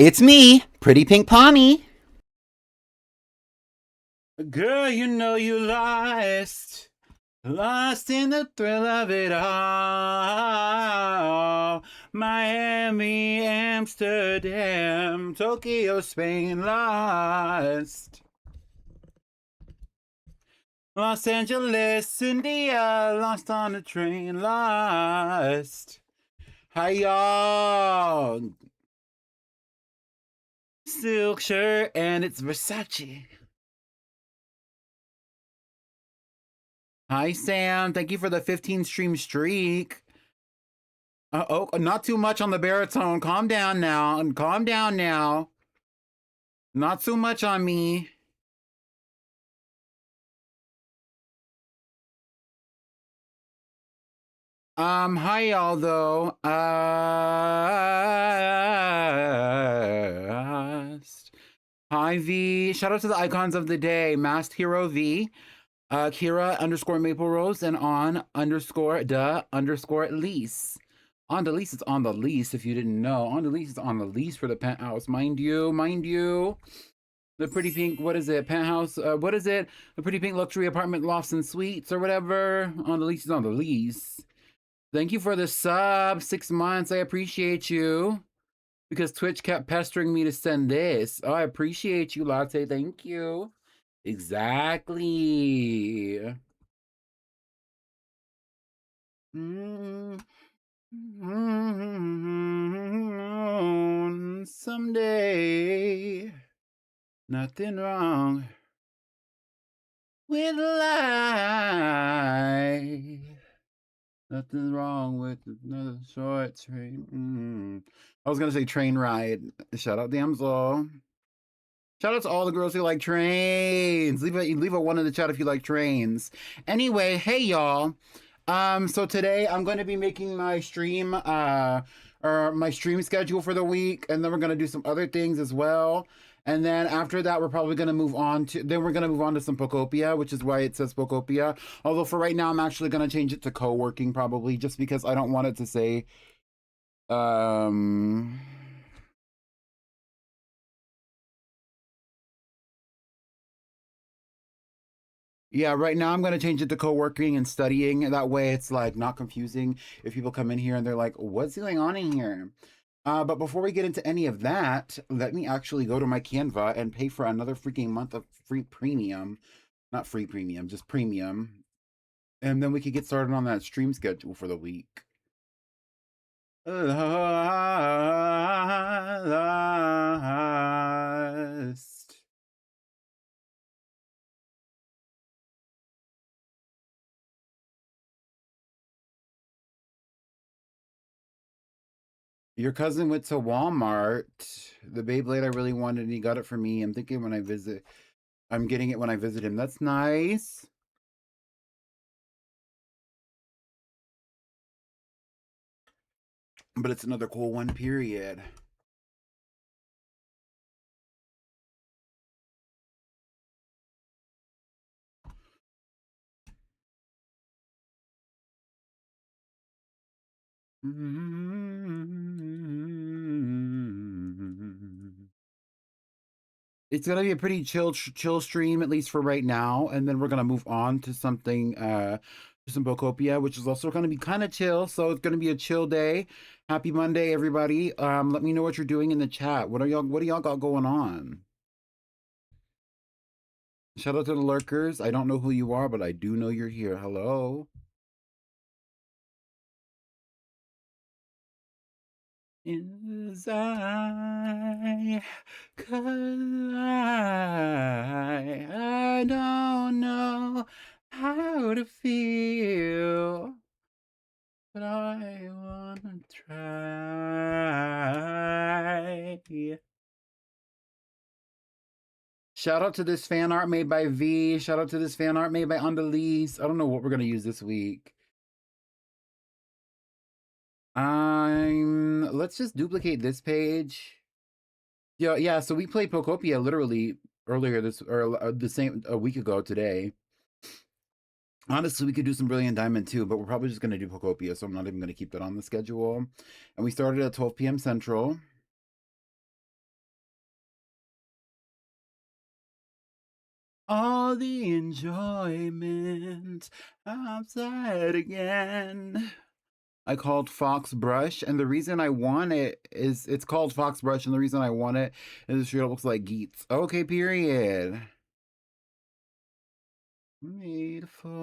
It's me, Pretty Pink Pommy. Girl, you know you lost. Lost in the thrill of it all. Miami, Amsterdam, Tokyo, Spain, lost. Los Angeles, India, lost on a train, lost. Hi, y'all. Silk shirt, and it's Versace. Hi, Sam. Thank you for the 15 stream streak. Oh, not too much on the baritone. Calm down now. Calm down now. Not too much on me. Hi y'all though. Hi V. Shout out to the icons of the day. Masked Hero V. Kira underscore Maple Rose and on underscore duh underscore lease. On the lease is on the lease, if you didn't know. On the lease is on the lease for the penthouse. Mind you, mind you. The pretty pink, what is it? Penthouse, what is it? The pretty pink luxury apartment lofts and suites or whatever. On the lease is on the lease. Thank you for the sub. 6 months. I appreciate you. Because Twitch kept pestering me to send this. Oh, I appreciate you, Latte. Thank you. Exactly. Someday, nothing wrong with life. Nothing wrong with another short train. I was gonna say train ride. Shout out Damsel. Shout out to all the girls who like trains. Leave a one in the chat if you like trains. Anyway, hey y'all. So today I'm going to be making my stream or my stream schedule for the week, and then we're gonna do some other things as well. And then after that, we're probably gonna move on to some Pokopia, which is why it says Pokopia. Although for right now, I'm actually gonna change it to co-working probably, just because I don't want it to say um yeah, right now I'm gonna change it to co-working and studying. That way it's like not confusing if people come in here and they're like, what's going on in here? But before we get into any of that, let me actually go to my Canva and pay for another freaking month of free premium. Not free premium, just premium. And then we could get started on that stream schedule for the week. Lost. Your cousin went to Walmart. The Beyblade I really wanted, and he got it for me. I'm thinking when I visit, I'm getting it when I visit him. That's nice. But it's another cool one, period. It's gonna be a pretty chill stream, at least for right now, and then we're gonna move on to something to some Pokopia, which is also gonna be kind of chill. So it's gonna be a chill day. Happy Monday, everybody. Let me know what you're doing in the chat. What do y'all got going on? Shout out to the lurkers. I don't know who you are, but I do know you're here. Hello. Is cause I don't know how to feel, but I wanna try. Shout out to this fan art made by V. Shout out to this fan art made by Andalise. I don't know what we're gonna use this week. Let's just duplicate this page. Yeah, so we played Pokopia literally earlier the same a week ago today. Honestly, we could do some Brilliant Diamond too, but we're probably just going to do Pokopia, so I'm not even going to keep that on the schedule. And we started at 12 p.m. Central. all the enjoyment outside again. I called Fox Brush, and the reason I want it is it's called Fox Brush, and the reason I want it is it sure looks like Geets. Okay, period. Made for.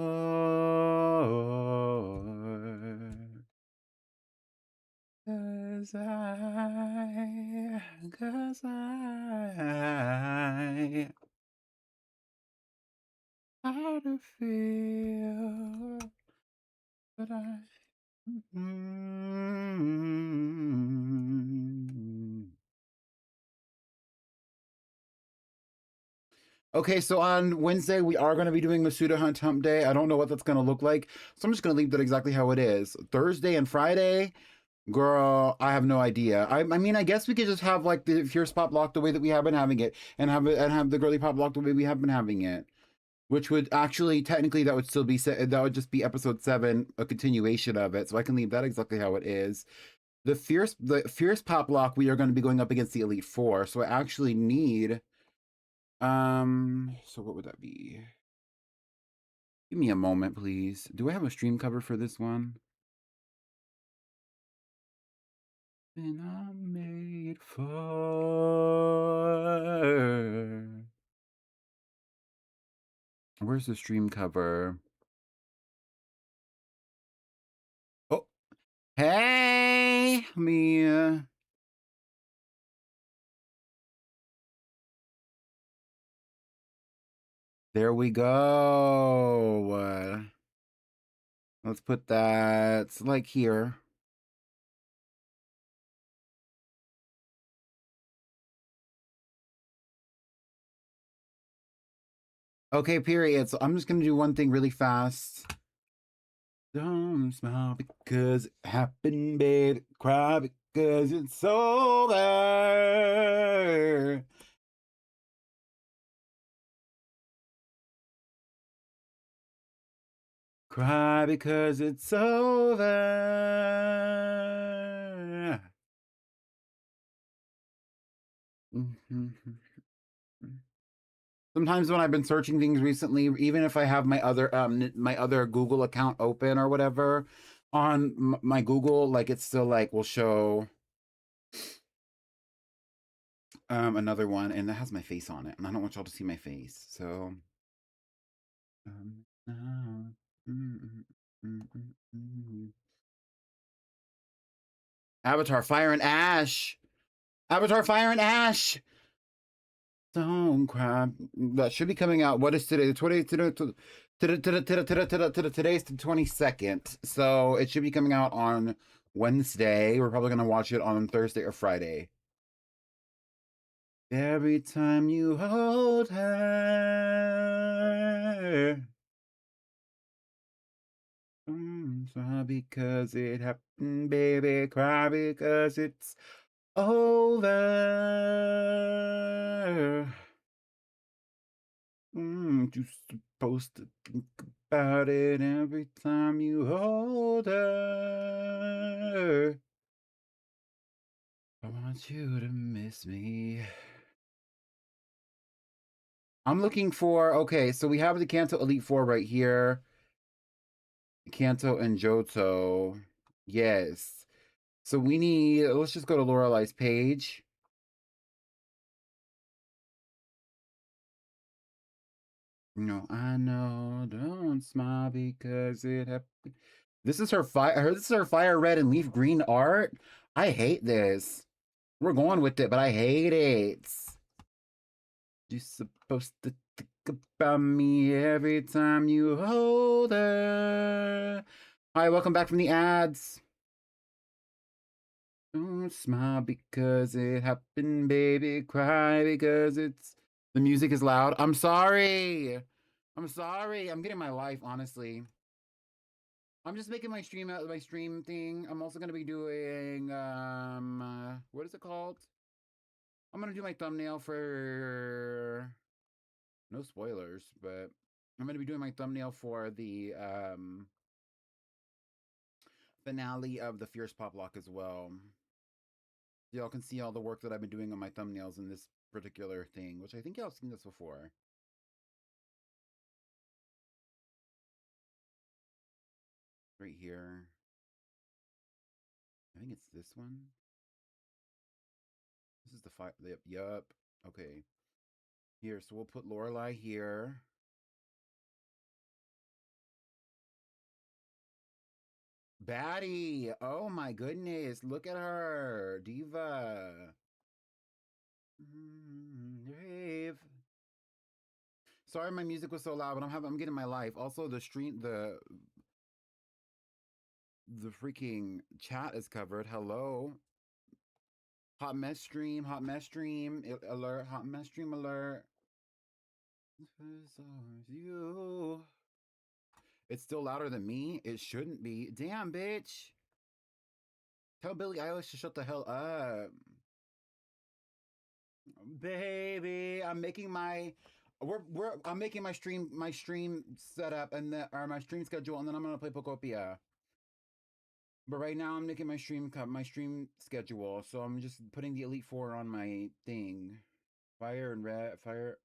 Cause I how to feel, but I. Okay, so on Wednesday we are going to be doing Masuda Hunt Hump Day. I don't know what that's going to look like, so I'm just going to leave that exactly how it is. Thursday and Friday, girl, I have no idea. I mean, I guess we could just have like the Fierce Pop Lock the way that we have been having it, and have the Girly Pop Lock the way we have been having it. Which would actually, technically, that would still be that would just be episode 7, a continuation of it. So I can leave that exactly how it is. The fierce pop lock, we are going to be going up against the Elite Four. So I actually need, so what would that be? Give me a moment, please. Do I have a stream cover for this one? And I'm made for. Where's the stream cover? Oh, hey, Mia. There we go. Let's put that like here. Okay, period. So I'm just gonna do one thing really fast. Don't smile because it happened, babe. Cry because it's over. Cry because it's over. Sometimes when I've been searching things recently, even if I have my other Google account open or whatever on my Google, like it's still like will show another one, and that has my face on it, and I don't want y'all to see my face. So Avatar Fire and Ash. Avatar Fire and Ash. Don't cry. That should be coming out. What is today? Today's the 22nd. So it should be coming out on Wednesday. We're probably gonna watch it on Thursday or Friday. Every time you hold her. Cry because it happened, baby. Cry because it's over. You're supposed to think about it every time you hold her. I want you to miss me. I'm looking for, okay, so we have the Kanto Elite Four right here. Kanto and Johto. Yes. So we need, let's just go to Lorelai's page. No, I know, don't smile because it happened. This is her fire red and leaf green art. I hate this. We're going with it, but I hate it. You're supposed to think about me every time you hold her. Hi, welcome back from the ads. Don't smile because it happened, baby. Cry because it's. The music is loud. I'm sorry. I'm sorry. I'm getting my life, honestly. I'm just making my stream thing. I'm also gonna be doing what is it called? I'm gonna do my thumbnail for no spoilers, but I'm gonna be doing my thumbnail for the finale of the Fierce Pop Lock as well. Y'all can see all the work that I've been doing on my thumbnails in this particular thing, which I think y'all have seen this before. Right here. I think it's this one. This is the fire. Yup. Okay. Here, so we'll put Lorelai here. Baddie. Oh my goodness. Look at her. Diva. Rave. Sorry my music was so loud, but I'm getting my life. Also the freaking chat is covered. Hello. Hot mess stream, alert, hot mess stream alert. You. It's still louder than me. It shouldn't be. Damn, bitch. Tell Billie Eilish to shut the hell up. Baby, I'm making my I'm making my stream setup and or my stream schedule, and then I'm gonna play Pokopia. But right now I'm making my stream schedule, so I'm just putting the Elite Four on my thing. Fire and red fire.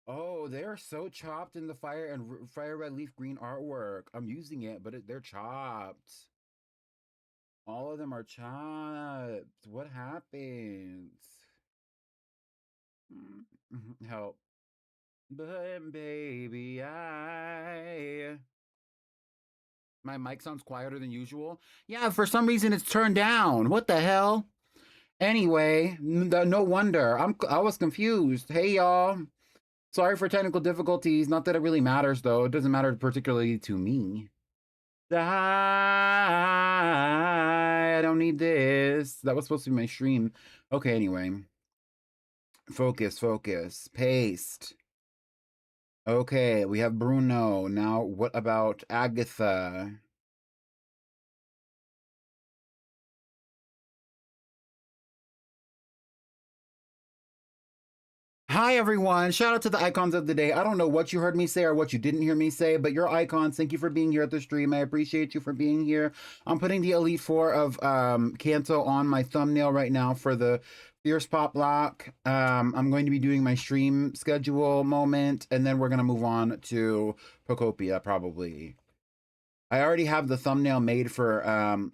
Oh, they're so chopped in the fire and fire red leaf green artwork. I'm using it, but they're chopped. All of them are chopped. What happens? Help. But baby, my mic sounds quieter than usual. Yeah, for some reason it's turned down. What the hell? Anyway, no wonder. I was confused. Hey y'all. Sorry for technical difficulties. Not that it really matters though. It doesn't matter particularly to me. I don't need this. That was supposed to be my stream. Okay, anyway. Focus. Paste. Okay, we have Bruno. Now, what about Agatha? Hi, everyone. Shout out to the icons of the day. I don't know what you heard me say or what you didn't hear me say, but your icons, thank you for being here at the stream. I appreciate you for being here. I'm putting the Elite Four of Kanto on my thumbnail right now for the Fierce Pop Lock. I'm going to be doing my stream schedule moment, and then we're going to move on to Pokopia, probably. I already have the thumbnail made for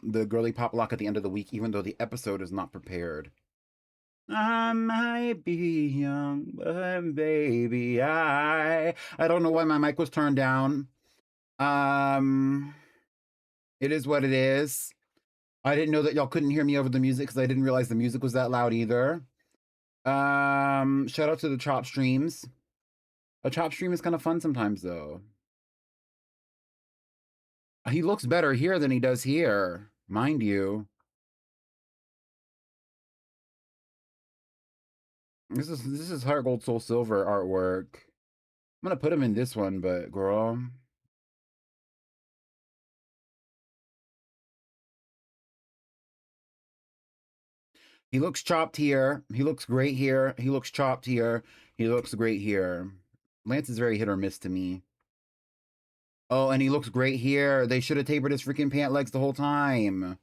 the Girly Pop Lock at the end of the week, even though the episode is not prepared. I might be young, but baby, I don't know why my mic was turned down. It is what it is. I didn't know that y'all couldn't hear me over the music because I didn't realize the music was that loud either. Shout out to the chop streams. A chop stream is kind of fun sometimes though. He looks better here than he does here, mind you. This is Heart Gold Soul Silver artwork. I'm gonna put him in this one, but girl. He looks chopped here. He looks great here. He looks chopped here. He looks great here. Lance is very hit or miss to me. Oh, and he looks great here. They should have tapered his freaking pant legs the whole time.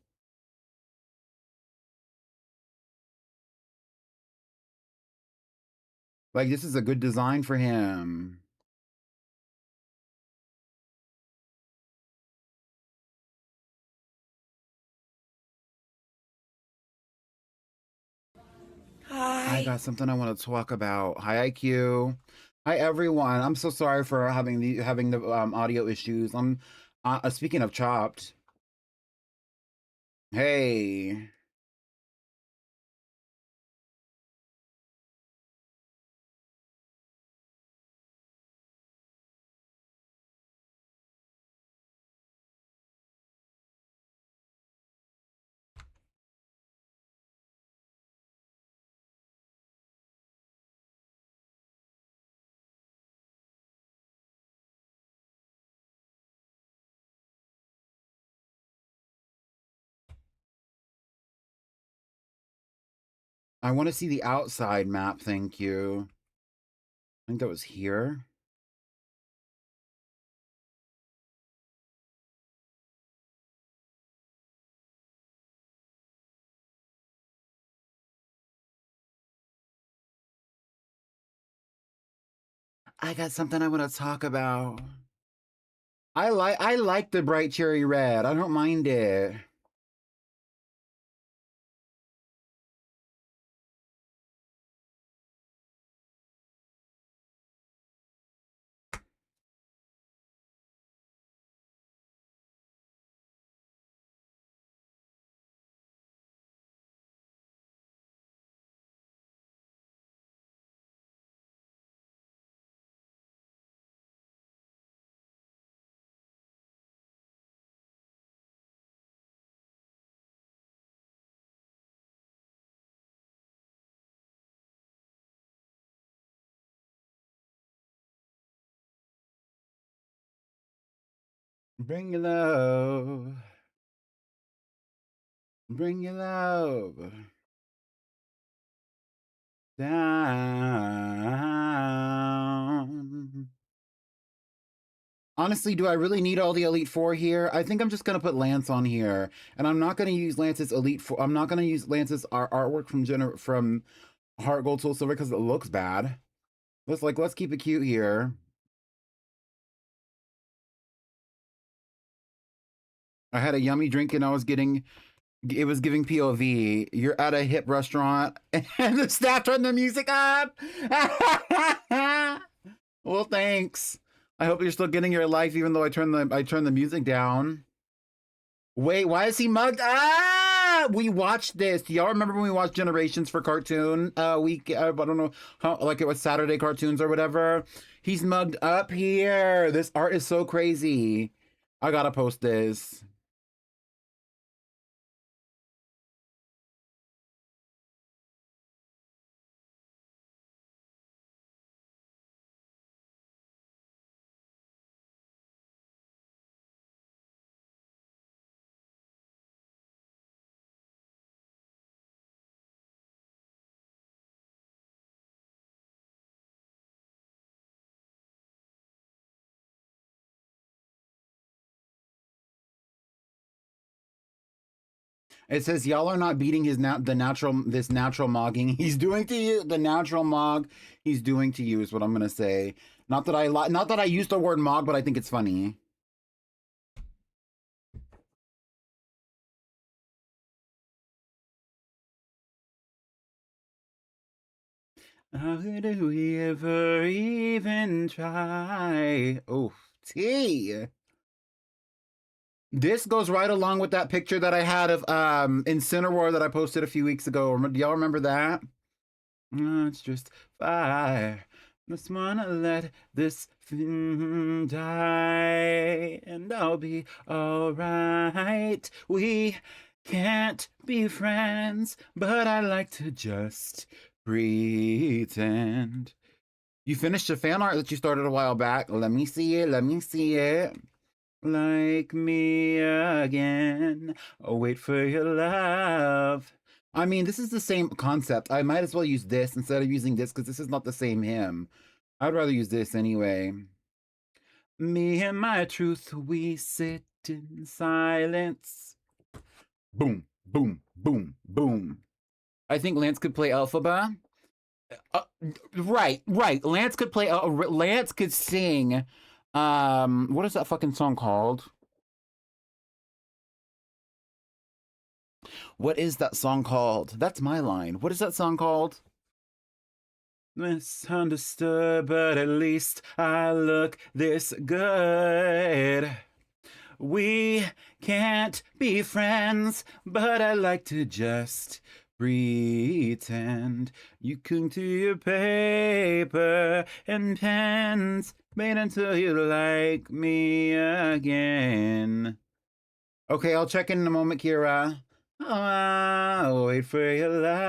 Like, this is a good design for him. Hi. I got something I want to talk about. Hi, IQ. Hi, everyone. I'm so sorry for having the audio issues. I'm speaking of chopped. Hey. I want to see the outside map, thank you. I think that was here. I got something I want to talk about. I like the bright cherry red. I don't mind it. Bring your love. Bring your love down. Honestly, do I really need all the Elite Four here? I think I'm just gonna put Lance on here, and I'm not gonna use Lance's Elite Four. I'm not gonna use Lance's artwork from Heart Gold Soul Silver because it looks bad. Let's keep it cute here. I had a yummy drink and it was giving POV. You're at a hip restaurant and the staff turned the music up. Well, thanks. I hope you're still getting your life even though I turned the music down. Wait, why is he mugged? Ah, we watched this. Do y'all remember when we watched Generations for cartoon? I don't know how, like it was Saturday cartoons or whatever. He's mugged up here. This art is so crazy. I gotta post this. It says y'all are not beating this natural mogging he's doing to you. The natural mog he's doing to you is what I'm gonna say. Not that I use the word mog, but I think it's funny. How do we ever even try? Oh, T. This goes right along with that picture that I had of Incineroar that I posted a few weeks ago. Do y'all remember that? It's just fire. Just wanna let this thing die, and I'll be alright. We can't be friends, but I like to just pretend. You finished the fan art that you started a while back. Let me see it. Let me see it. Like me again. Oh, wait for your love. I mean, this is the same concept. I might as well use this instead of using this because this is not the same hymn. I'd rather use this anyway. Me and my truth, we sit in silence. Boom, boom, boom, boom. I think Lance could play Elphaba. Right. Lance could play. Lance could sing. What is that fucking song called? What is that song called? That's my line. What is that song called? Misunderstood, but at least I look this good. We can't be friends, but I like to just pretend. You cling to your paper and pens, wait until you like me again. Okay, I'll check in a moment, Kira. Oh, I'll wait for your love.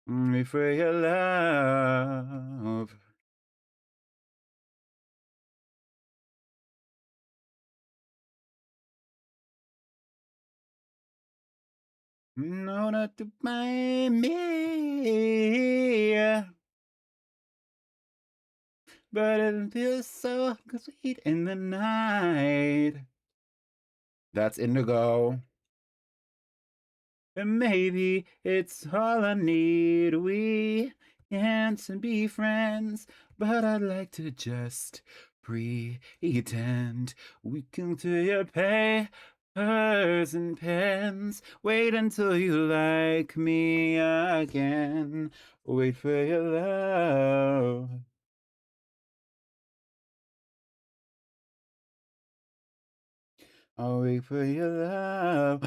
Wait for your love. No, not to buy me. But it feels so sweet in the night. That's Indigo. And maybe it's all I need. We and be friends, but I'd like to just pretend. We can do your papers and pens. Wait until you like me again. Wait for your love. I'll wait for your love.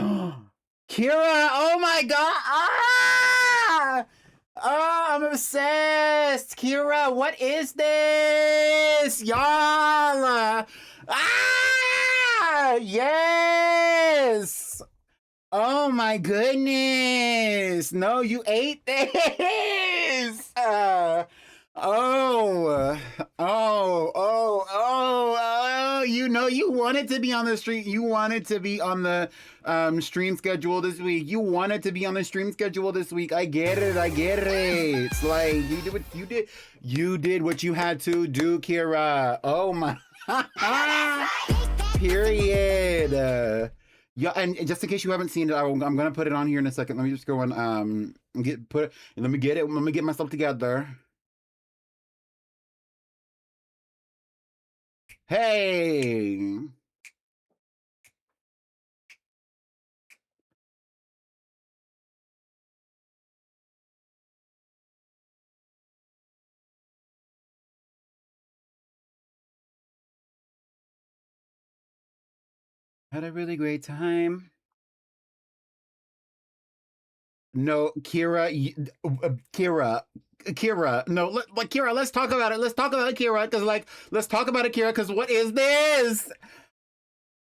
Kira! Oh my god! Ah! Oh, I'm obsessed! Kira, what is this? Y'all! Ah! Yes! Oh my goodness! No, you ate this! Oh, oh, you know, you wanted to be on the street. You wanted to be on the stream schedule this week. You wanted to be on the stream schedule this week. I get it. I get it. It's like you did what you did. You did what you had to do, Kira. Oh my. Period. Yeah, and just in case you haven't seen it, I'm gonna put it on here in a second. Let me just go and let me get it. Let me get myself together. Hey! Had a really great time. No, Kira, Kira, no, Kira, let's talk about it. Let's talk about it, Kira, because let's talk about it, Kira, because what is this?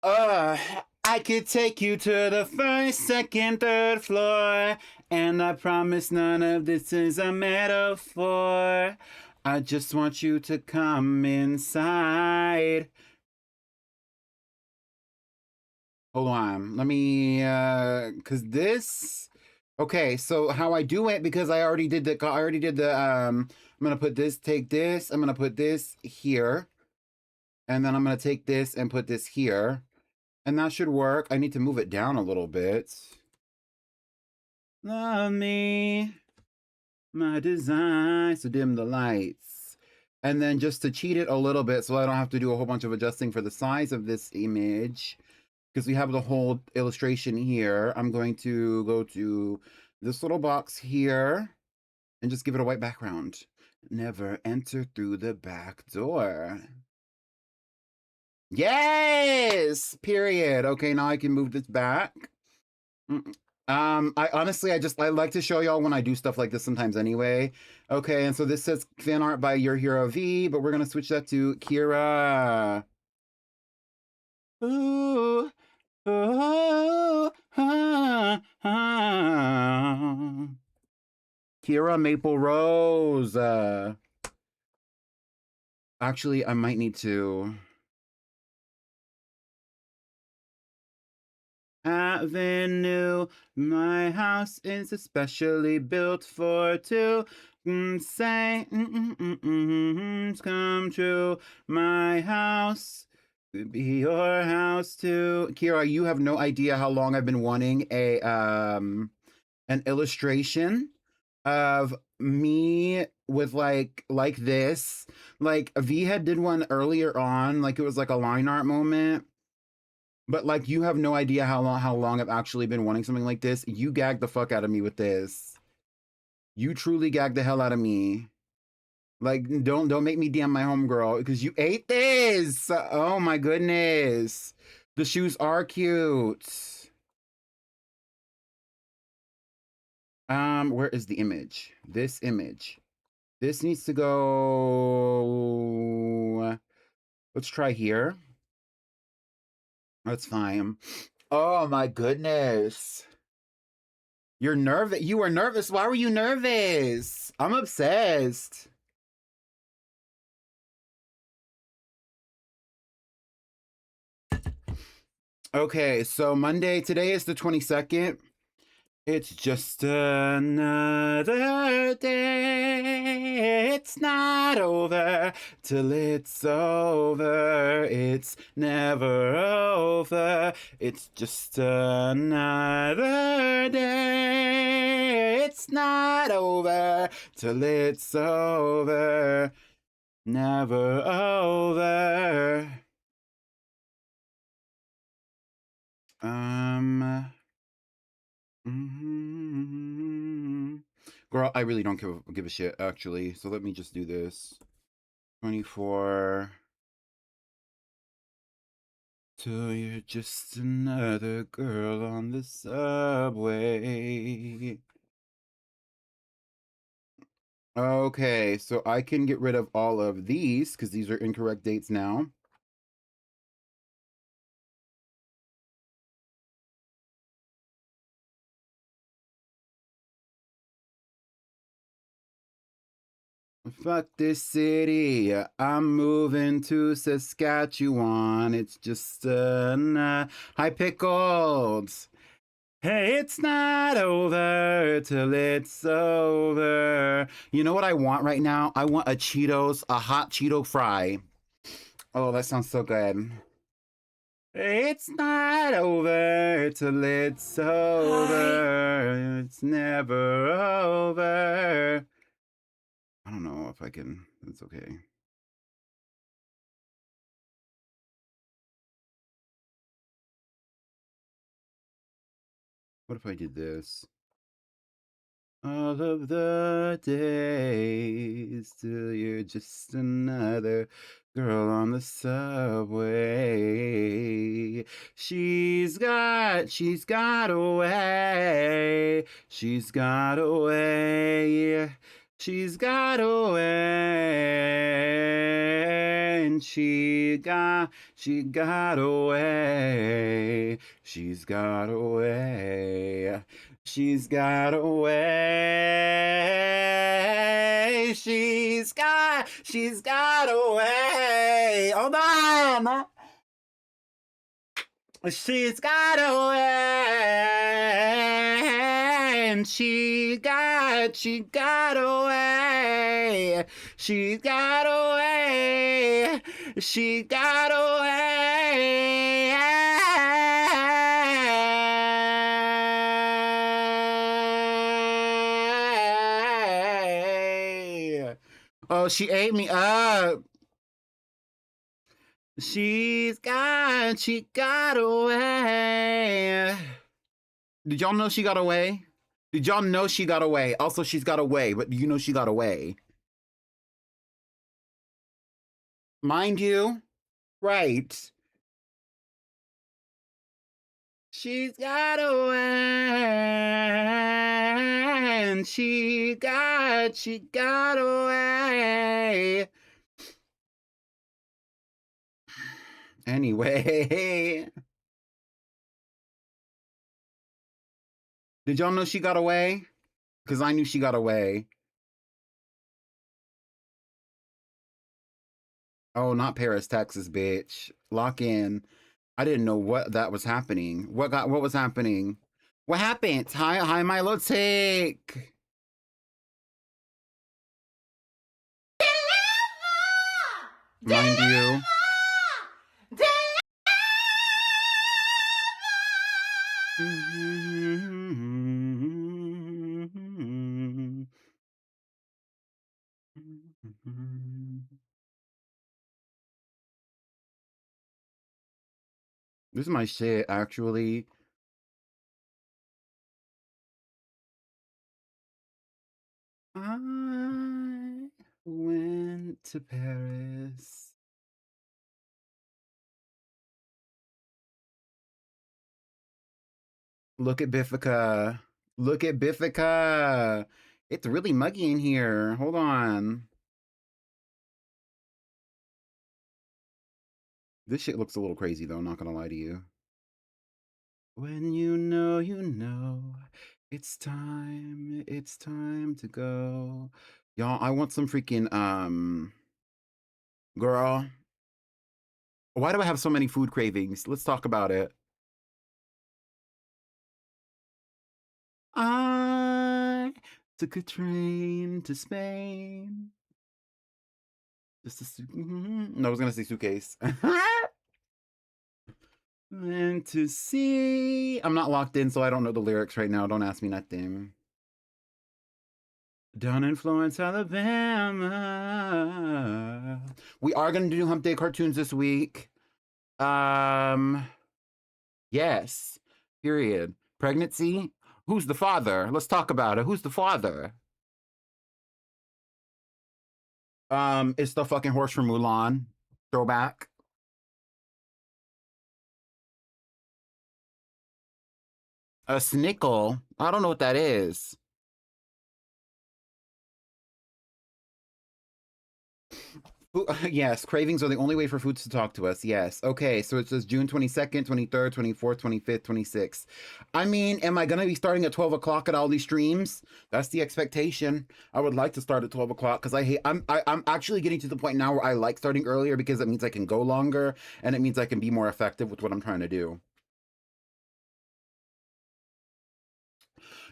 I could take you to the first, second, third floor, and I promise none of this is a metaphor. I just want you to come inside. Hold on. Let me cuz this okay, so how I do it because I already did the I'm going to put this, take this, I'm going to put this here. And then I'm going to take this and put this here. And that should work. I need to move it down a little bit. Love me. My design. So dim the lights. And then just to cheat it a little bit so I don't have to do a whole bunch of adjusting for the size of this image. Because we have the whole illustration here, I'm going to go to this little box here and just give it a white background. Never enter through the back door. Yes! Period. Okay, now I can move this back. I honestly, I like to show y'all when I do stuff like this sometimes anyway. Okay, and so this says fan art by Your Hero V, but we're gonna switch that to Kira. Ooh. Oh, Kira Maple Rose. Actually, I might need to. Avenue, my house is especially built for two. Say, come true. My house could be your house too. Kira, you have no idea how long I've been wanting an illustration of me with like this. Like V had did one earlier on, like it was like a line art moment. But like you have no idea how long I've actually been wanting something like this. You gagged the fuck out of me with this. You truly gagged the hell out of me. Like don't make me DM my homegirl because you ate this. Oh my goodness. The shoes are cute. Where is the image? This image. This needs to go. Let's try here. That's fine. Oh my goodness. You're nervous. You were nervous. Why were you nervous? I'm obsessed. Okay, so Monday, today is the 22nd. It's just another day. It's not over till it's over. It's never over. It's just another day. It's not over till it's over. Never over. Mm-hmm. Girl, I really don't give a shit, actually. So let me just do this. 24. Till you're just another girl on the subway. Okay, so I can get rid of all of these because these are incorrect dates now. Fuck this city. I'm moving to Saskatchewan. It's just hi pickled. Hey, it's not over till it's over. You know what I want right now? I want a hot Cheeto fry. Oh, that sounds so good. It's not over till it's over. It's never over. I don't know if I can. It's okay. What if I did this? All of the days till you're just another girl on the subway. She's got away. She's got away. She's got away. And she got away. She's got away. She's got away. She's got away. Hold on. She's got away. And she got away. She got away. She got away. Oh, she ate me up. She got away. Did y'all know she got away? Did y'all know she got away? Also, she's got away, but do you know she got away? Mind you, right. She's got away. And she got away. Anyway. Did y'all know she got away? Because I knew she got away. Oh, not Paris, Texas, bitch. Lock in. I didn't know what that was happening. What was happening? What happened? Hi, Milo Tick. Mind you. This is my shit, actually. I went to Paris. Look at Biffica. Look at Biffica. It's really muggy in here. Hold on. This shit looks a little crazy, though. Not gonna lie to you. When you know, it's time to go. Y'all, I want some freaking, girl. Why do I have so many food cravings? Let's talk about it. I took a train to Spain. Just a no, I was gonna say suitcase. And to see. I'm not locked in, so I don't know the lyrics right now. Don't ask me nothing. Down in Florence, Alabama. We are gonna do Hump Day cartoons this week. Yes. Period. Pregnancy. Who's the father? Let's talk about it. Who's the father? It's the fucking horse from Mulan. Throwback. A snickle. I don't know what that is. Yes, cravings are the only way for foods to talk to us. Yes. Okay, so it says June 22nd, 23rd, 24th, 25th, 26th. I mean, am I going to be starting at 12 o'clock at all these streams? That's the expectation. I would like to start at 12 o'clock because I'm actually getting to the point now where I like starting earlier because it means I can go longer and it means I can be more effective with what I'm trying to do.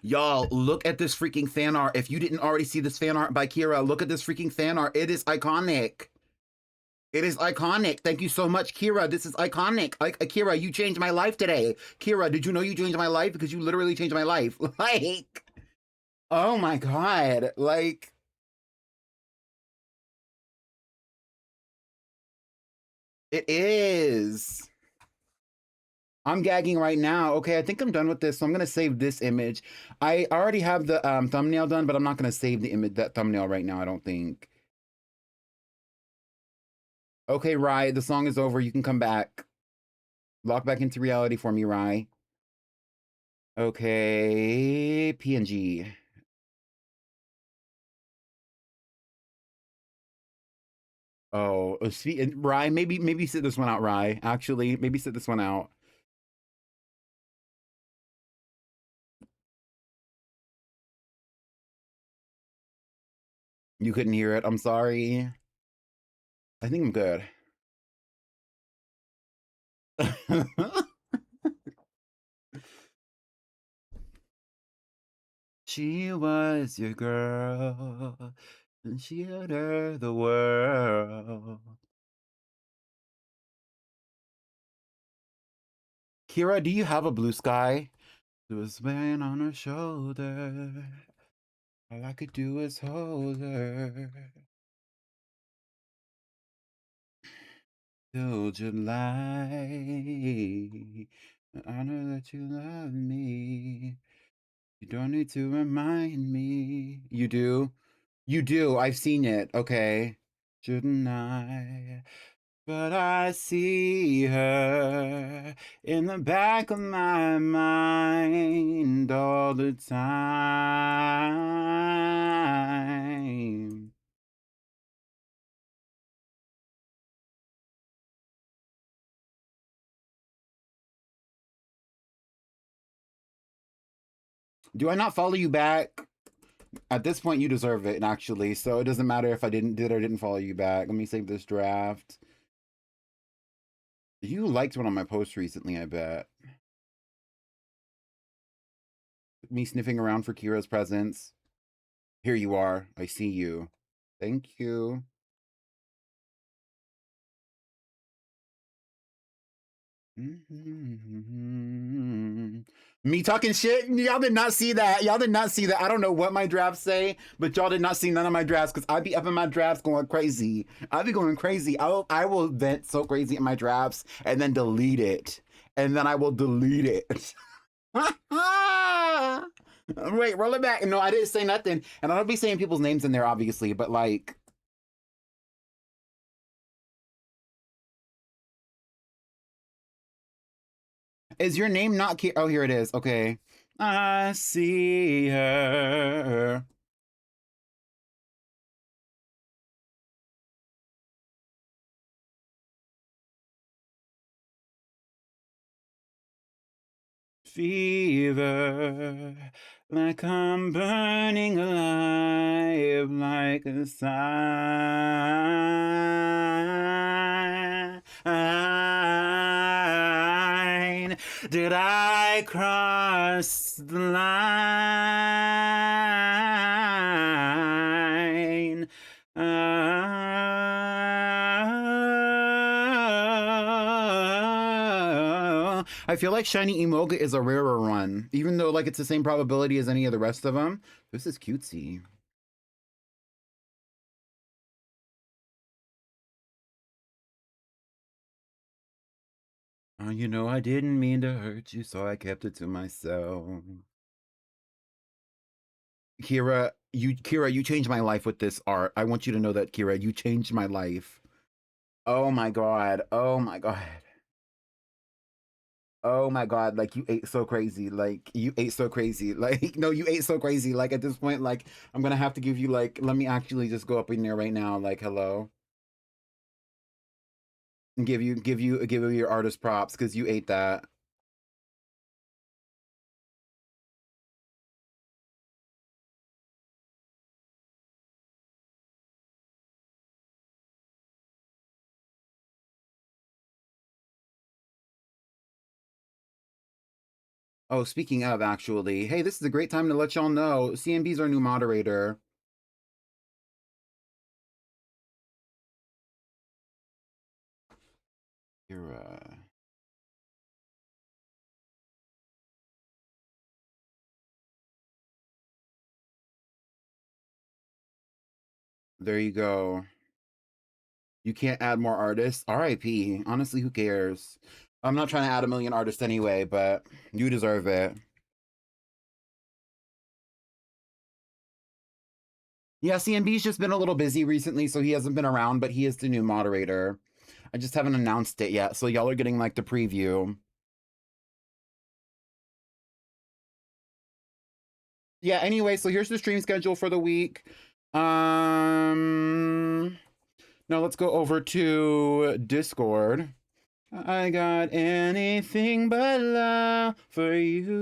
Y'all, look at this freaking fan art. If you didn't already see this fan art by Kira, look at this freaking fan art. It is iconic. It is iconic. Thank you so much, Kira. This is iconic. Kira, you changed my life today. Kira, did you know you changed my life? Because you literally changed my life. Like, oh my God. Like, it is. I'm gagging right now. Okay, I think I'm done with this, so I'm gonna save this image. I already have the thumbnail done, but I'm not gonna save the image, that thumbnail right now, I don't think. Okay, Rye, the song is over. You can come back. Lock back into reality for me, Rye. Okay, PNG. Oh, Rye, maybe sit this one out, Rye. Actually, maybe sit this one out. You couldn't hear it. I'm sorry. I think I'm good. She was your girl, and she showed her the world. Kira, do you have a blue sky? It was weighing on her shoulder. All I could do was hold her. Till July. I know that you love me. You don't need to remind me. You do? You do. I've seen it. Okay. Shouldn't I? But I see her in the back of my mind all the time. Do I not follow you back? At this point, you deserve it, actually. So it doesn't matter if I did or didn't follow you back. Let me save this draft. You liked one of my posts recently, I bet. Me sniffing around for Kira's presence. Here you are. I see you. Thank you. Me talking shit? Y'all did not see that. Y'all did not see that. I don't know what my drafts say, but y'all did not see none of my drafts because I be up in my drafts going crazy. I be going crazy. I will vent so crazy in my drafts and then delete it. And then I will delete it. Wait, roll it back. No, I didn't say nothing. And I don't be saying people's names in there, obviously, but like. Is your name not Oh, here it is. Okay. I see her. Fever, like I'm burning alive, like a sign. line? Did I cross the line? I feel like Shiny Emoga is a rarer one, even though like it's the same probability as any of the rest of them. This is cutesy. Oh, you know I didn't mean to hurt you, so I kept it to myself. Kira, you changed my life with this art. I want you to know that, Kira, you changed my life. Oh my god. Oh my god. Oh my god, like you ate so crazy. Like you ate so crazy. Like no, you ate so crazy. Like at this point, like I'm gonna have to give you like let me actually just go up in there right now, like hello. And give you your artist props because you ate that. Oh, speaking of actually, hey, this is a great time to let y'all know CMB's our new moderator. Kira. There you go. You can't add more artists. RIP. Honestly, who cares? I'm not trying to add a million artists anyway, but you deserve it. Yeah, CNB's just been a little busy recently, so he hasn't been around, but he is the new moderator. I just haven't announced it yet, so y'all are getting like the preview. Yeah, anyway, so here's the stream schedule for the week. Now let's go over to Discord. I got anything but love for you.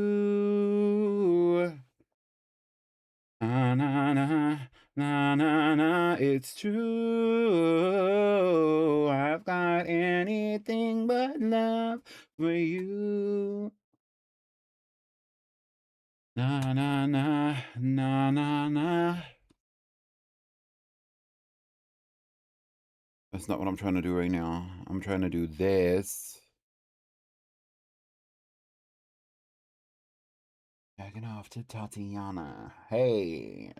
Na na na na na na, it's true. I've got anything but love for you. Na na na na na na. That's not what I'm trying to do right now. I'm trying to do this. Backing off to Tatiana. Hey.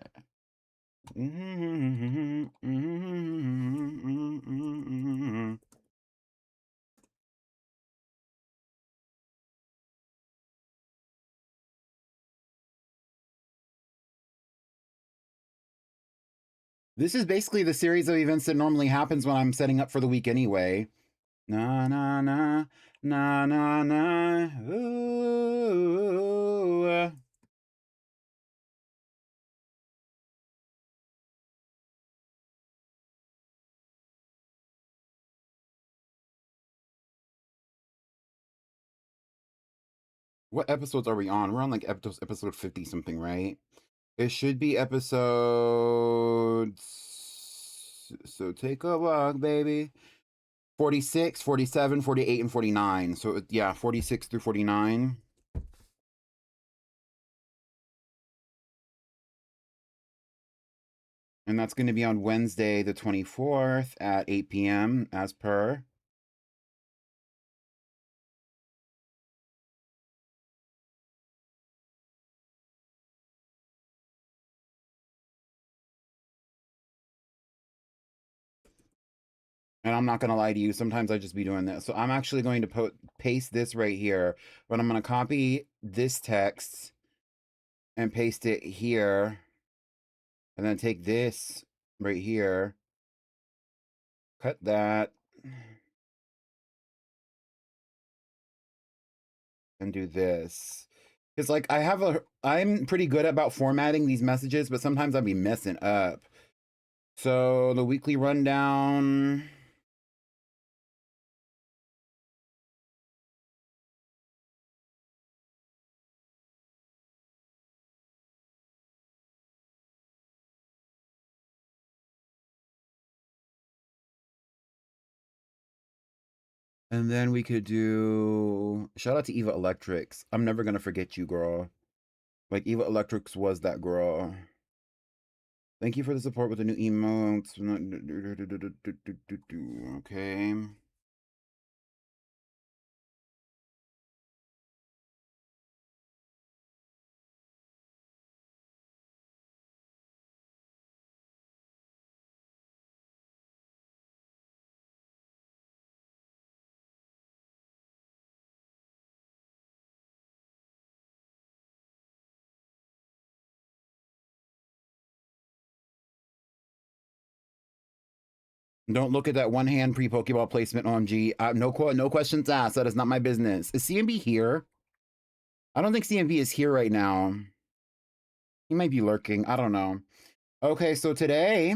This is basically the series of events that normally happens when I'm setting up for the week anyway. Na na na na na na. Ooh. What episodes are we on? We're on like episode 50 something, right? It should be episodes. So take a walk, baby. 46, 47, 48, and 49. So yeah, 46 through 49. And that's going to be on Wednesday, the 24th at 8 p.m. as per. And I'm not going to lie to you, sometimes I just be doing this. So I'm actually going to paste this right here, but I'm going to copy this text and paste it here. And then take this right here, cut that, and do this. It's like I'm pretty good about formatting these messages, but sometimes I'll be messing up. So the weekly rundown. And then we could do shout out to Eva Electrics. I'm never gonna forget you, girl. Like Eva Electrics was that girl. Thank you for the support with the new emotes. Okay. Don't look at that one hand pre-Pokeball placement, OMG. No questions asked. That is not my business. Is CMB here? I don't think CMB is here right now. He might be lurking. I don't know. Okay, so today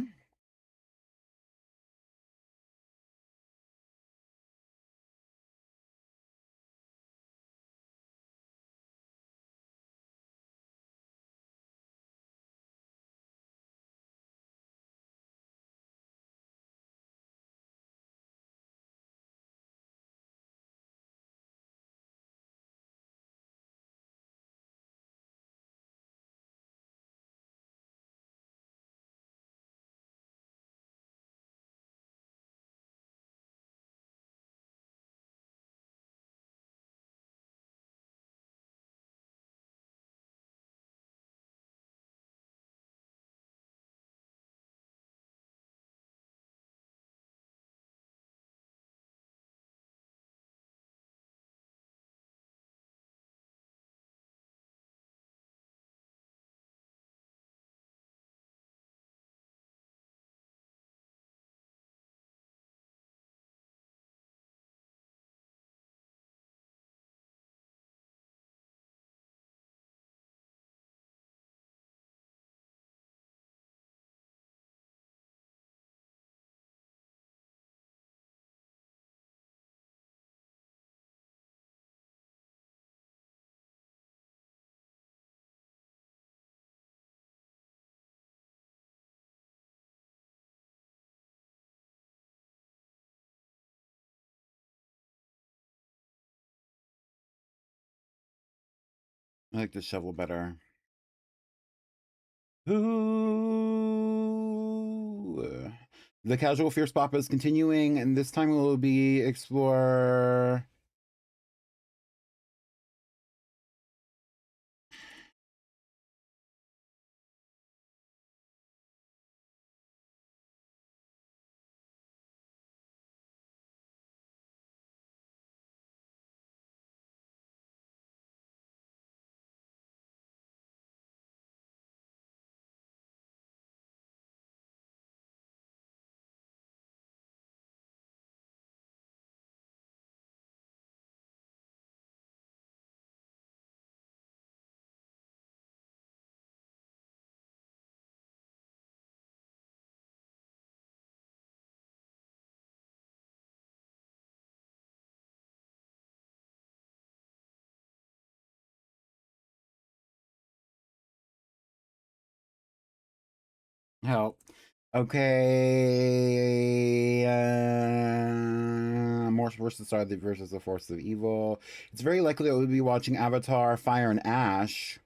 I like the shovel better. Ooh. The casual fierce pop is continuing, and this time we'll be explore. Help. Okay. Morse versus Star versus the Force of Evil. It's very likely that we'll be watching Avatar Fire and Ash.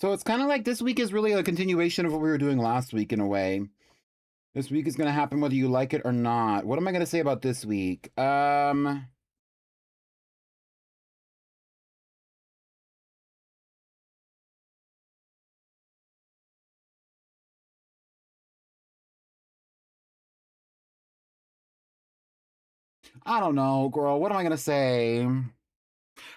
So it's kind of like this week is really a continuation of what we were doing last week in a way. This week is going to happen whether you like it or not. What am I going to say about this week? I don't know, girl. What am I going to say?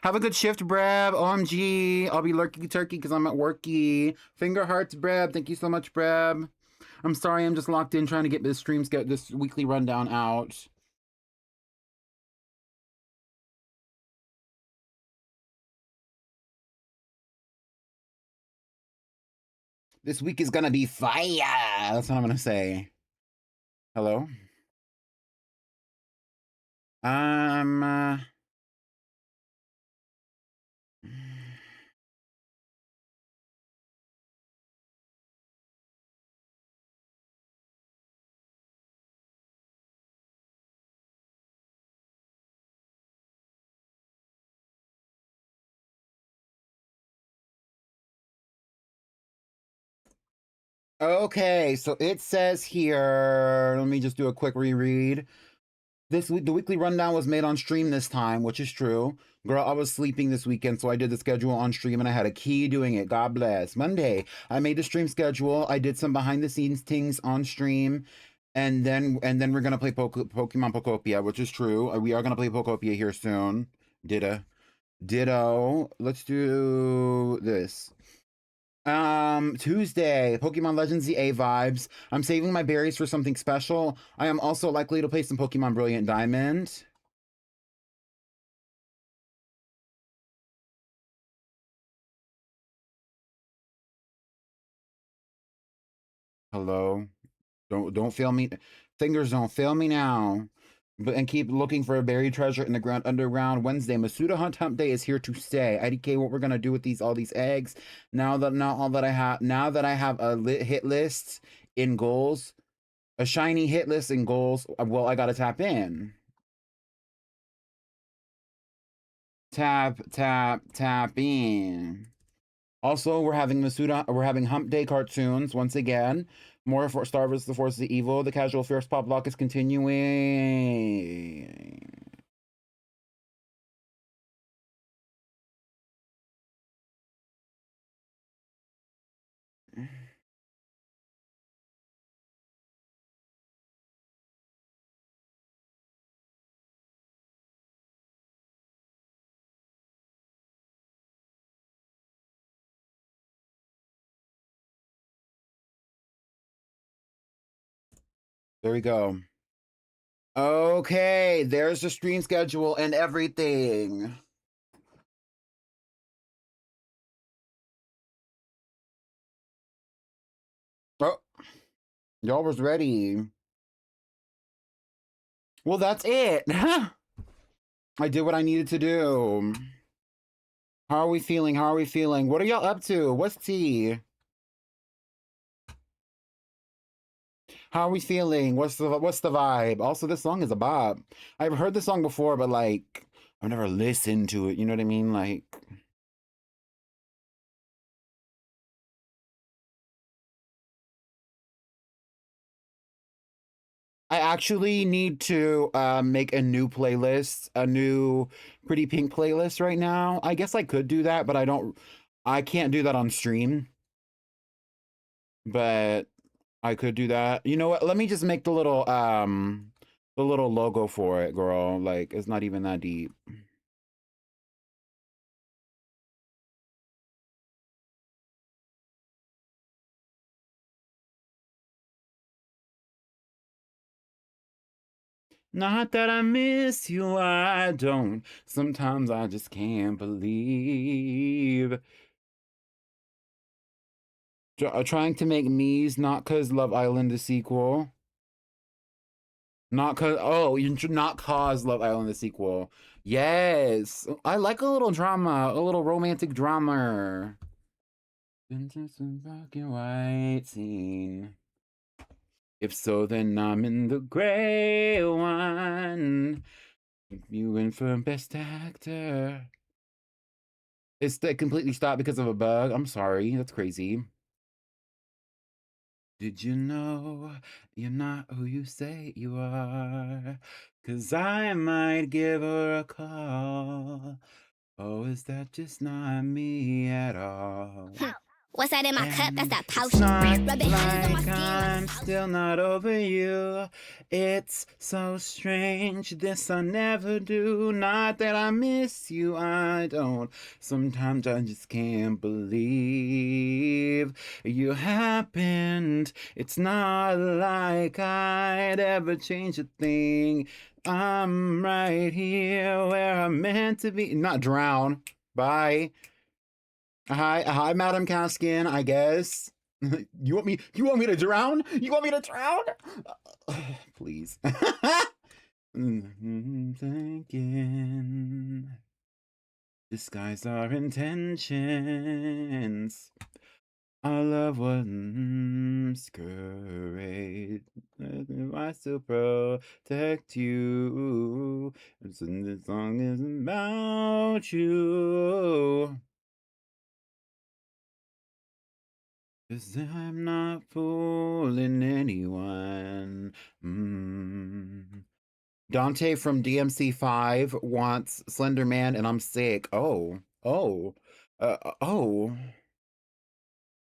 Have a good shift, Brab. OMG. I'll be lurky turkey because I'm at worky. Finger hearts, Brab. Thank you so much, Brab. I'm sorry, I'm just locked in trying to get this weekly rundown out. This week is gonna be fire. That's what I'm gonna say. Hello? Um. Okay, so it says here, let me just do a quick reread. This week, the weekly rundown was made on stream this time, which is true. Girl, I was sleeping this weekend, so I did the schedule on stream and I had a key doing it. God bless. Monday, I made the stream schedule. I did some behind the scenes things on stream. And then we're gonna play Pokemon Pokopia, which is true. We are gonna play Pokopia here soon. Ditto. Let's do this. Tuesday, Pokemon Legends ZA vibes. I'm saving my berries for something special. I am also likely to play some Pokemon Brilliant Diamond. Hello. Don't fail me. Fingers don't fail me now. And keep looking for a buried treasure in the ground underground. Wednesday, Masuda Hump Day is here to stay. IDK, what we're gonna do with all these eggs? Now that I have a hit list in goals, a shiny hit list in goals. Well, I gotta tap in. Tap in. Also, we're having Hump Day cartoons once again. More for Star vs. the Force of Evil. The Casual Fierce Pop Lock is continuing. There we go. Okay, there's the stream schedule and everything. Oh, y'all was ready. Well, that's it. I did what I needed to do. How are we feeling? What are y'all up to? What's tea? How are we feeling? What's the vibe? Also, this song is a bop. I've heard this song before, but like I've never listened to it. You know what I mean? Like I actually need to make a new playlist, a new Pretty Pink playlist right now. I guess I could do that, but I can't do that on stream. But I could do that. You know what? Let me just make the little logo for it, girl. Like it's not even that deep. Not that I miss you, I don't. Sometimes I just can't believe. Trying to make me's not cause Love Island the sequel. Not cause not cause Love Island the sequel. Yes. I like a little drama, a little romantic drama. Into some black and white scene. If so, then I'm in the gray one. You win for best actor. It's that completely stopped because of a bug. I'm sorry. That's crazy. Did you know you're not who you say you are? 'Cause I might give her a call. Oh, is that just not me at all? What's that in my cup? That's that It's potion. not Rubbing hands on my like skin. I'm still not over you. It's so strange. This I never do. Not that I miss you, I don't. Sometimes I just can't believe you happened. It's not like I'd ever change a thing. I'm right here where I'm meant to be. Not drown. Bye. Hi, Madam Caskin, I guess. You want me to drown? You want me to drown? Please. Thinking disguise our intentions. Our love was masquerade. I still protect you. This song is about you. 'Cause I'm not fooling anyone. Dante from DMC5 wants Slender Man, and I'm sick. Oh.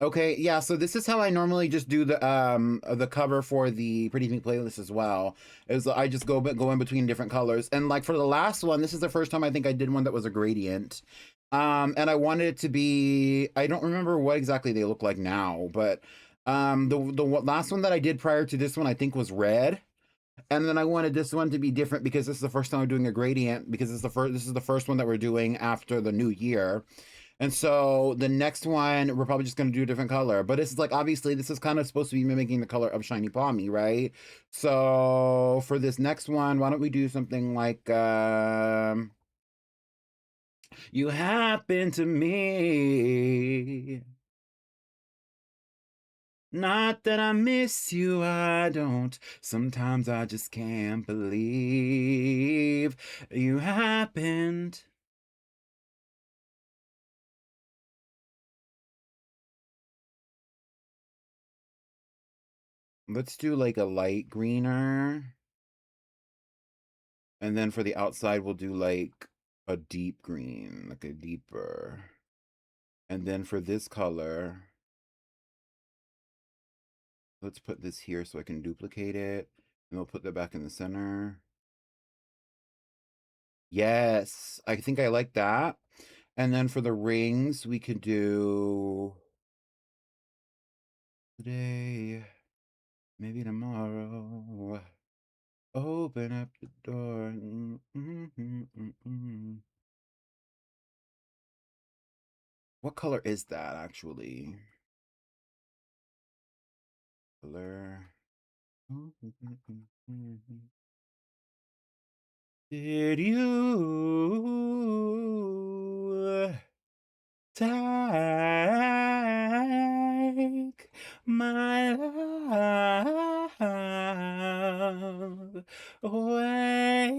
Okay, yeah, so this is how I normally just do the cover for the Pretty Pink playlist as well. Is I just go in between different colors. And like for the last one, this is the first time I think I did one that was a gradient. And I wanted it to be, I don't remember what exactly they look like now, but the last one that I did prior to this one I think was red. And then I wanted this one to be different because this is the first time I'm doing a gradient, because this is the first one that we're doing after the new year. And so the next one, we're probably just going to do a different color. But it's like, obviously, this is kind of supposed to be mimicking the color of Shiny Palmy, right? So for this next one, why don't we do something like, you happen to me. Not that I miss you, I don't. Sometimes I just can't believe you happened. Let's do like a light greener. And then for the outside, we'll do like a deep green, like a deeper. And then for this color, let's put this here so I can duplicate it. And we'll put that back in the center. Yes, I think I like that. And then for the rings, we could do today, maybe tomorrow. Open up the door. What color is that actually? Color. Did you take my love away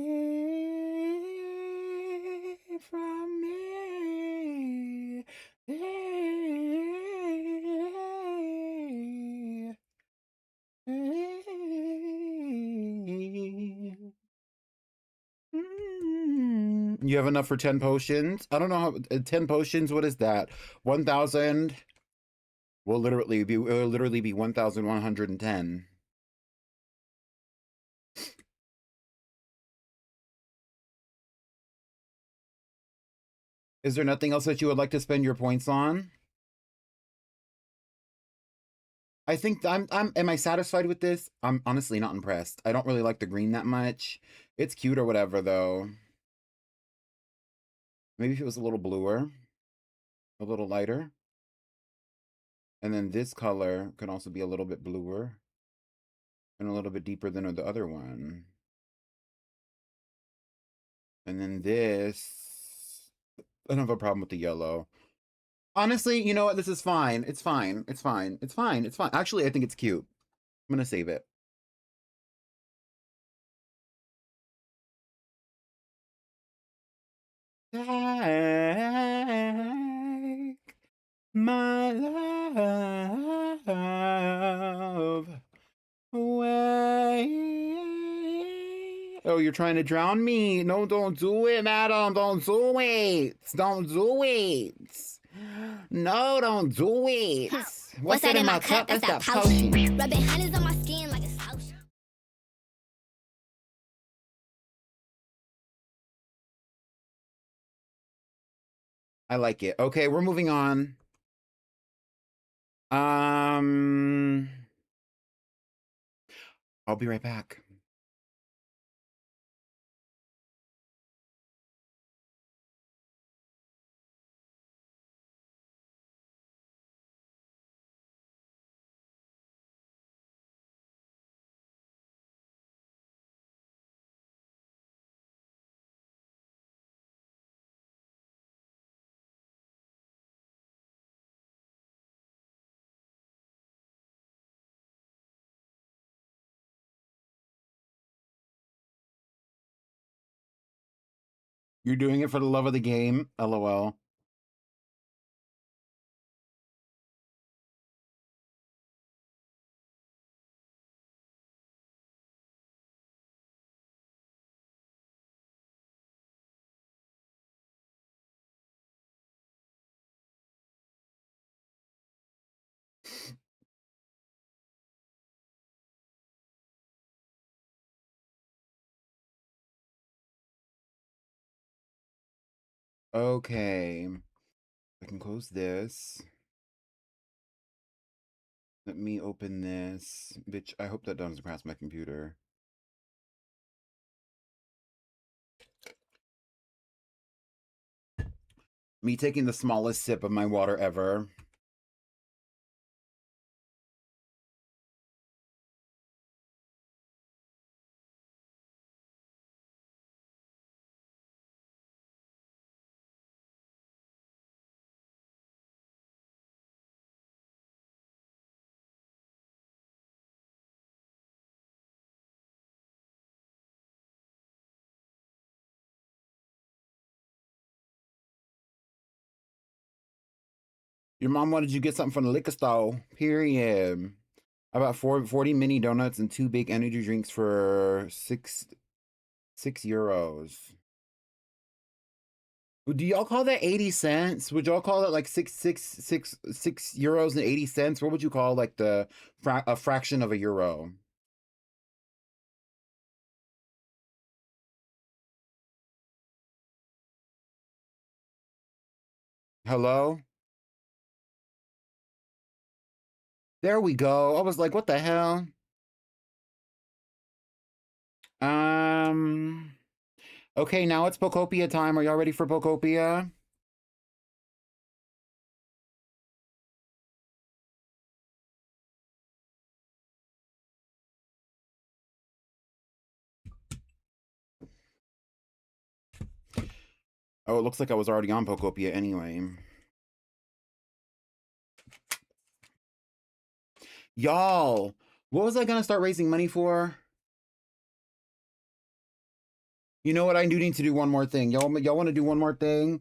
from me? You have enough for 10 potions? I don't know how 10 potions, what is that? 1,000 will literally be 1,110. Is there nothing else that you would like to spend your points on? I think am I satisfied with this? I'm honestly not impressed. I don't really like the green that much. It's cute or whatever though. Maybe if it was a little bluer, a little lighter. And then this color can also be a little bit bluer and a little bit deeper than the other one. And then this, I don't have a problem with the yellow. Honestly, you know what? This is fine. It's fine. It's fine. It's fine. It's fine. Actually, I think it's cute. I'm gonna save it. Take my love away. Oh, you're trying to drown me. No, don't do it, madam. Don't do it. Don't do it. No, don't do it. What's that in my cup? That's that potion. Rubbing honey's on my skin like a lotion. I like it. Okay, we're moving on. I'll be right back. You're doing it for the love of the game. LOL. Okay. I can close this. Let me open this. Bitch, I hope that doesn't crash my computer. Me taking the smallest sip of my water ever. Your mom wanted you to get something from the liquor store. Period. About 40 mini donuts and 2 big energy drinks for six euros. Do y'all call that 80 cents? Would y'all call it like 6 euros and 80 cents? What would you call like a fraction of a euro? Hello? There we go. I was like, what the hell? Okay, now it's Pokopia time. Are y'all ready for Pokopia? Oh, it looks like I was already on Pokopia anyway. Y'all, what was I gonna start raising money for? You know what? I do need to do one more thing. Y'all want to do one more thing?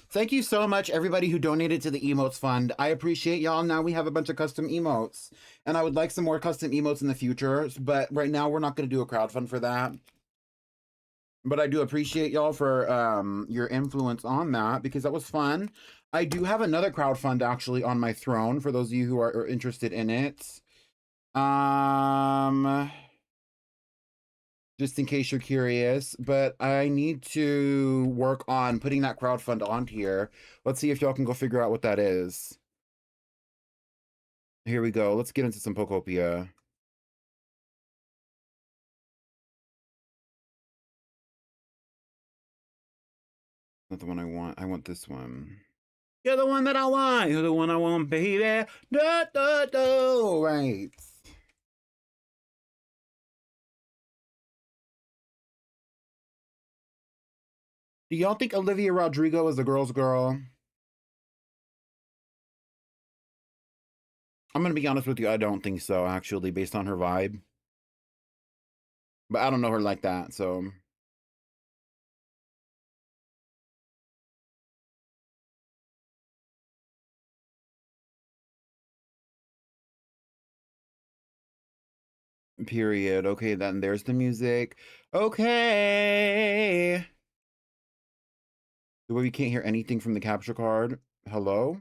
Thank you so much, everybody who donated to the emotes fund. I appreciate y'all. Now we have a bunch of custom emotes, and I would like some more custom emotes in the future. But right now, we're not going to do a crowdfund for that. But I do appreciate y'all for your influence on that, because that was fun. I do have another crowdfund actually on my throne for those of you who are interested in it. Just in case you're curious, but I need to work on putting that crowdfund on here. Let's see if y'all can go figure out what that is. Here we go. Let's get into some Pokopia. Not the one I want. I want this one. You're the one that I want. You're the one I want, baby. Da, da, da. Right. Do y'all think Olivia Rodrigo is a girl's girl? I'm going to be honest with you. I don't think so, actually, based on her vibe. But I don't know her like that, so... Period. Okay, then there's the music. Okay. The way we can't hear anything from the capture card. Hello?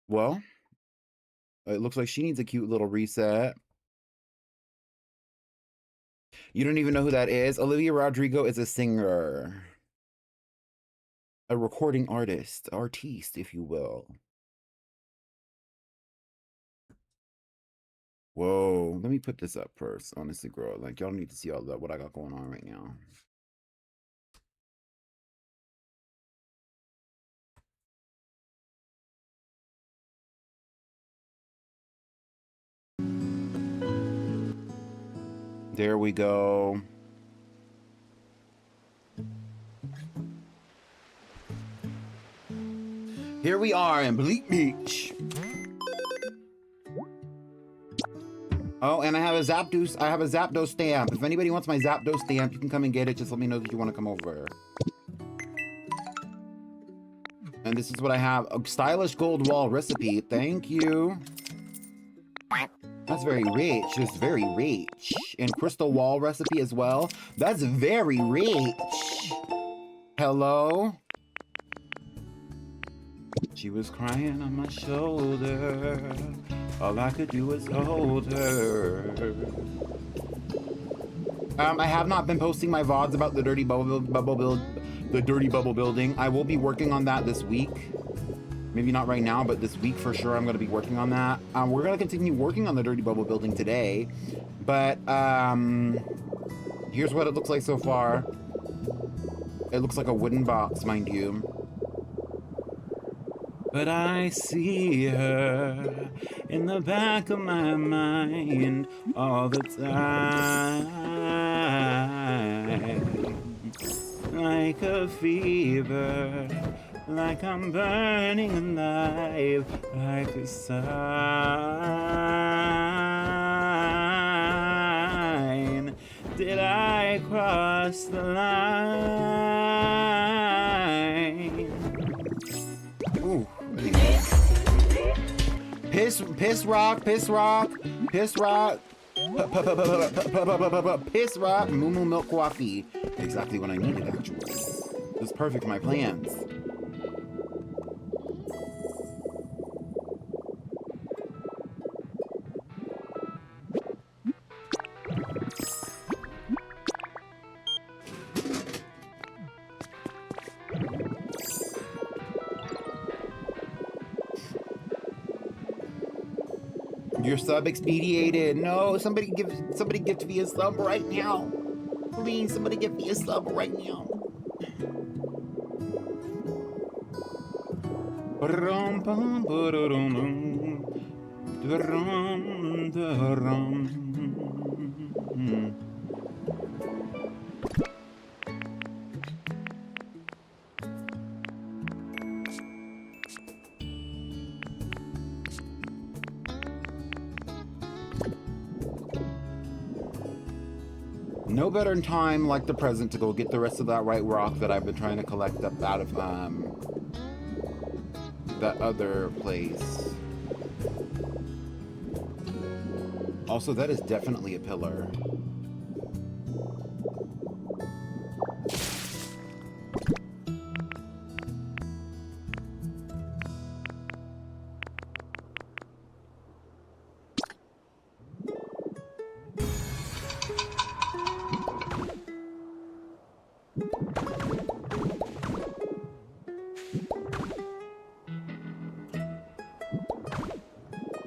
Well, it looks like she needs a cute little reset. You don't even know who that is? Olivia Rodrigo is a singer. A recording artist. Artiste, if you will. Whoa. Let me put this up first, honestly, girl. Like, y'all need to see all that, what I got going on right now. There we go. Here we are in Bleak Beach. Oh, and I have a Zapdos stamp. If anybody wants my Zapdos stamp, you can come and get it. Just let me know that you want to come over. And this is what I have. A stylish gold wall recipe. Thank you. That's very rich. It's very rich. And crystal wall recipe as well. That's very rich. Hello? She was crying on my shoulder. All I could do was hold her. I have not been posting my VODs about the dirty bubble building. I will be working on that this week. Maybe not right now, but this week for sure I'm going to be working on that. We're going to continue working on the dirty bubble building today. But here's what it looks like so far. It looks like a wooden box, mind you. But I see her in the back of my mind all the time. Like a fever, like I'm burning alive, like a sign. Did I cross the line? Ooh. Piss rock, moo moo milk coffee. Exactly what I needed, actually. It was perfect for my plans. Your sub expedited. No, somebody give me a sub right now. Please, somebody give me a sub right now. No better time like the present to go get the rest of that white rock that I've been trying to collect up out of that other place. Also, that is definitely a pillar.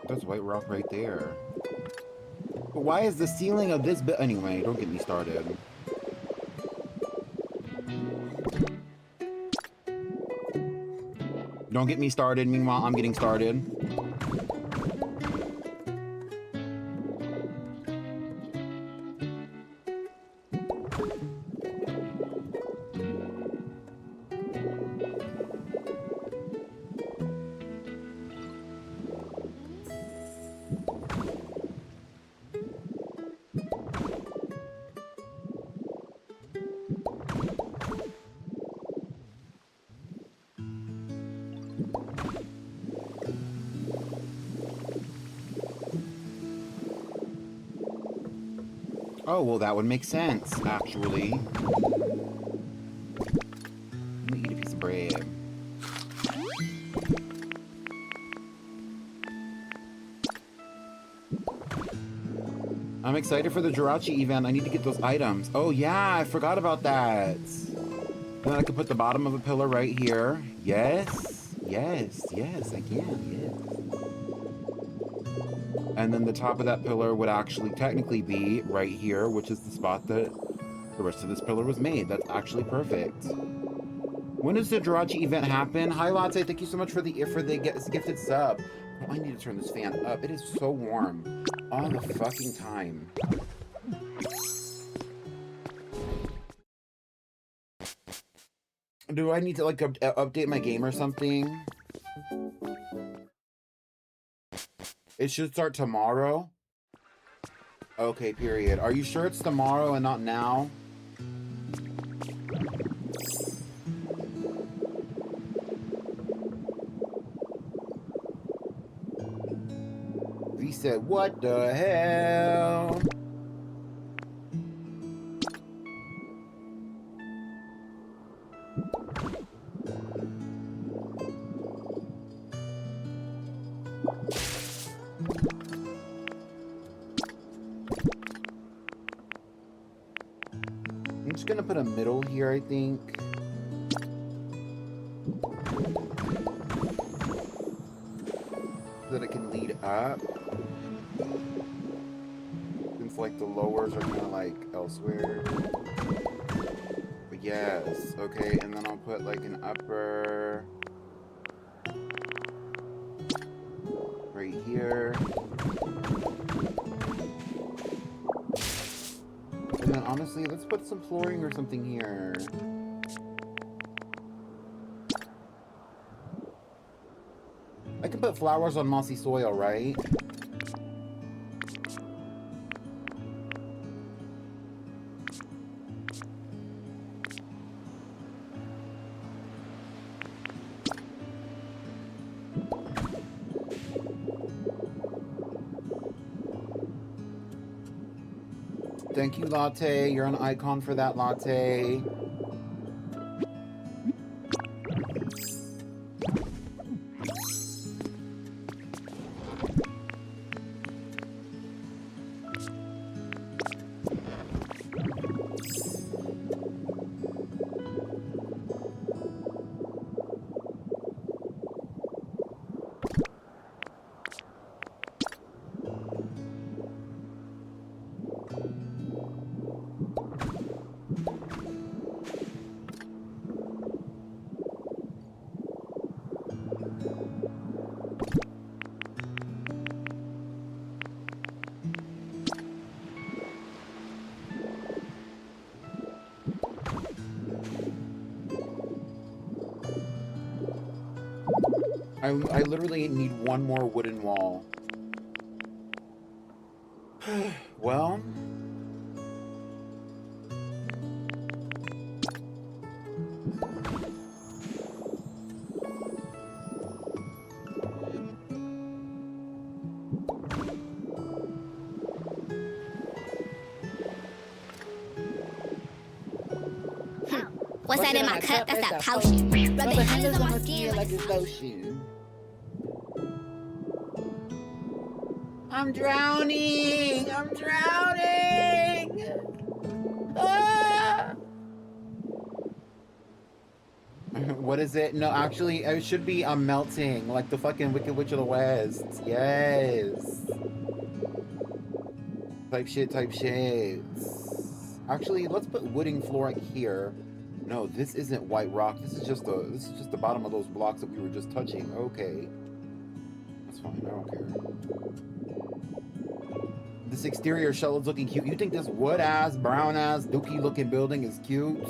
There's white rock right there. But why is the ceiling of this bit? Anyway, don't get me started. Don't get me started. Meanwhile, I'm getting started. Oh, well, that would make sense, actually. Let me eat a piece of bread. I'm excited for the Jirachi event. I need to get those items. Oh, yeah, I forgot about that. Then I could put the bottom of a pillar right here. Yes, yes, yes, I can, yes. And then the top of that pillar would actually technically be right here, which is the spot that the rest of this pillar was made. That's actually perfect. When does the Jirachi event happen? Hi, Latte. Thank you so much for the gifted sub. Oh, I need to turn this fan up. It is so warm all the fucking time. Do I need to like update my game or something? It should start tomorrow. Okay, period. Are you sure it's tomorrow and not now? He said, what the hell? I'm just gonna put a middle here, I think. So that it can lead up. Since like the lowers are kind of like elsewhere. But yes, okay, and then I'll put like an upper right here. And then honestly, let's put some flooring or something here. I can put flowers on mossy soil, right? Thank you, Latte. You're an icon for that, Latte. I literally need one more wooden wall. Well... What's that in my cup? That's that potion. Rub the handles on my skin like it's lotion. I'm drowning! I'm drowning! Ah! What is it? No, actually, it should be I'm melting, like the fucking Wicked Witch of the West. Yes. Type shit, type shit. Actually, let's put wooden floor here. No, this isn't white rock. This is just the bottom of those blocks that we were just touching. Okay. That's fine. I don't care. This exterior shell is looking cute. You think this wood-ass, brown-ass, dookie-looking building is cute?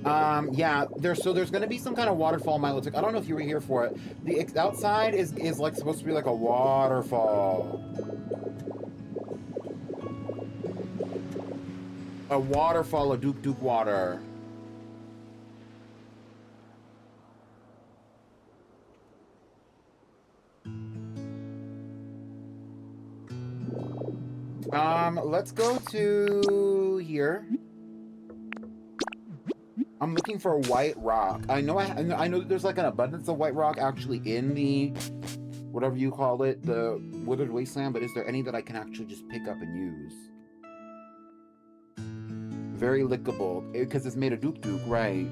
Yeah, there's going to be some kind of waterfall, my looks like. I don't know if you were here for it. The outside is like supposed to be like a waterfall. A waterfall of Duke water. Let's go to here. I'm looking for white rock. I know that there's like an abundance of white rock actually in the, whatever you call it, the Withered Wasteland, but is there any that I can actually just pick up and use? Very lickable, because it's made of Duke, right?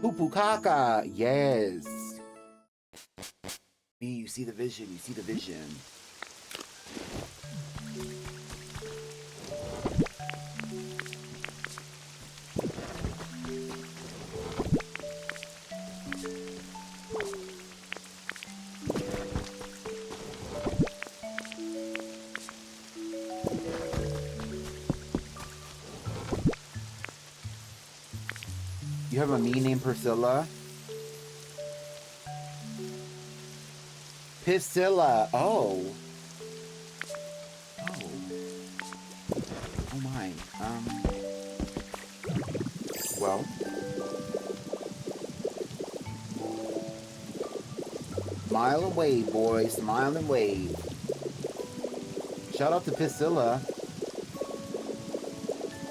Pupukaka, yes. Me, you see the vision, you see the vision. You have a me named Priscilla? Priscilla. Oh. Oh. Oh my. Well. Smile and wave, boy. Smile and wave. Shout out to Priscilla.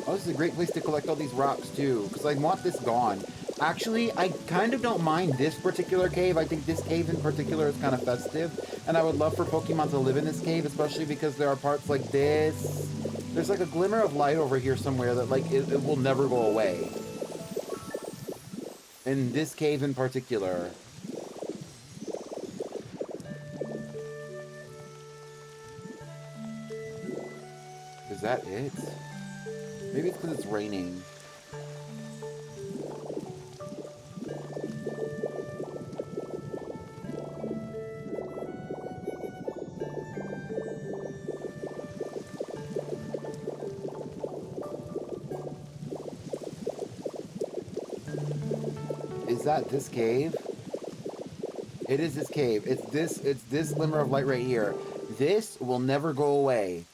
Oh, this is a great place to collect all these rocks, too. Because I want this gone. Actually, I kind of don't mind this particular cave. I think this cave in particular is kind of festive. And I would love for Pokemon to live in this cave, especially because there are parts like this. There's like a glimmer of light over here somewhere that like it will never go away. In this cave in particular. Is that it? Maybe it's because it's raining. Is that this cave? It is this cave. It's this glimmer of light right here. This will never go away.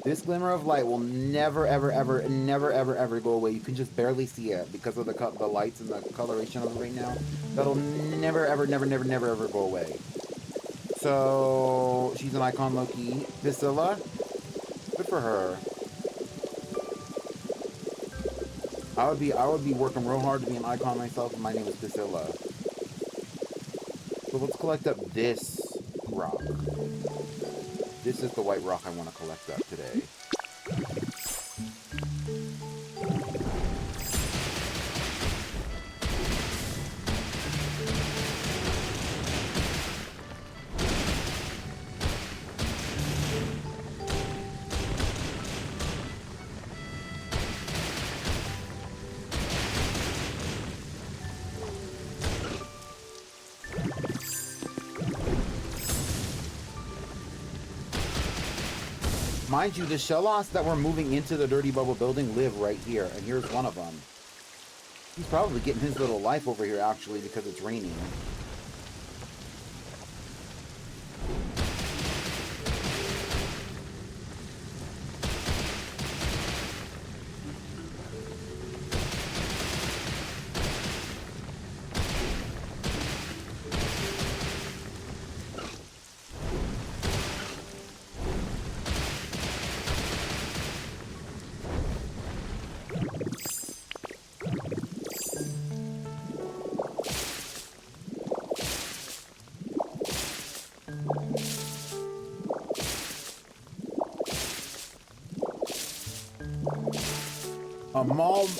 This glimmer of light will never, ever, ever, never, ever, ever go away. You can just barely see it because of the lights and the coloration of it right now. That'll never, ever, never, never, never, ever go away. So, she's an icon low-key. Priscilla? Good for her. I would be working real hard to be an icon myself, and my name is Priscilla. So let's collect up this rock. This is the white rock I want to collect up today. Mind you, the Shellos that were moving into the Dirty Bubble building live right here, and here's one of them. He's probably getting his little life over here, actually, because it's raining.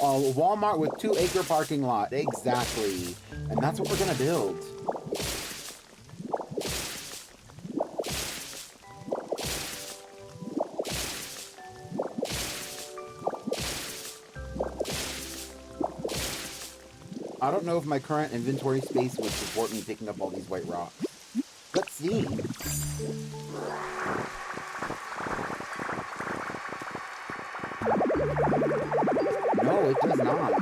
A Walmart with 2-acre parking lot. Exactly. And that's what we're gonna build. I don't know if my current inventory space would support me picking up all these white rocks. Let's see. No, it does not.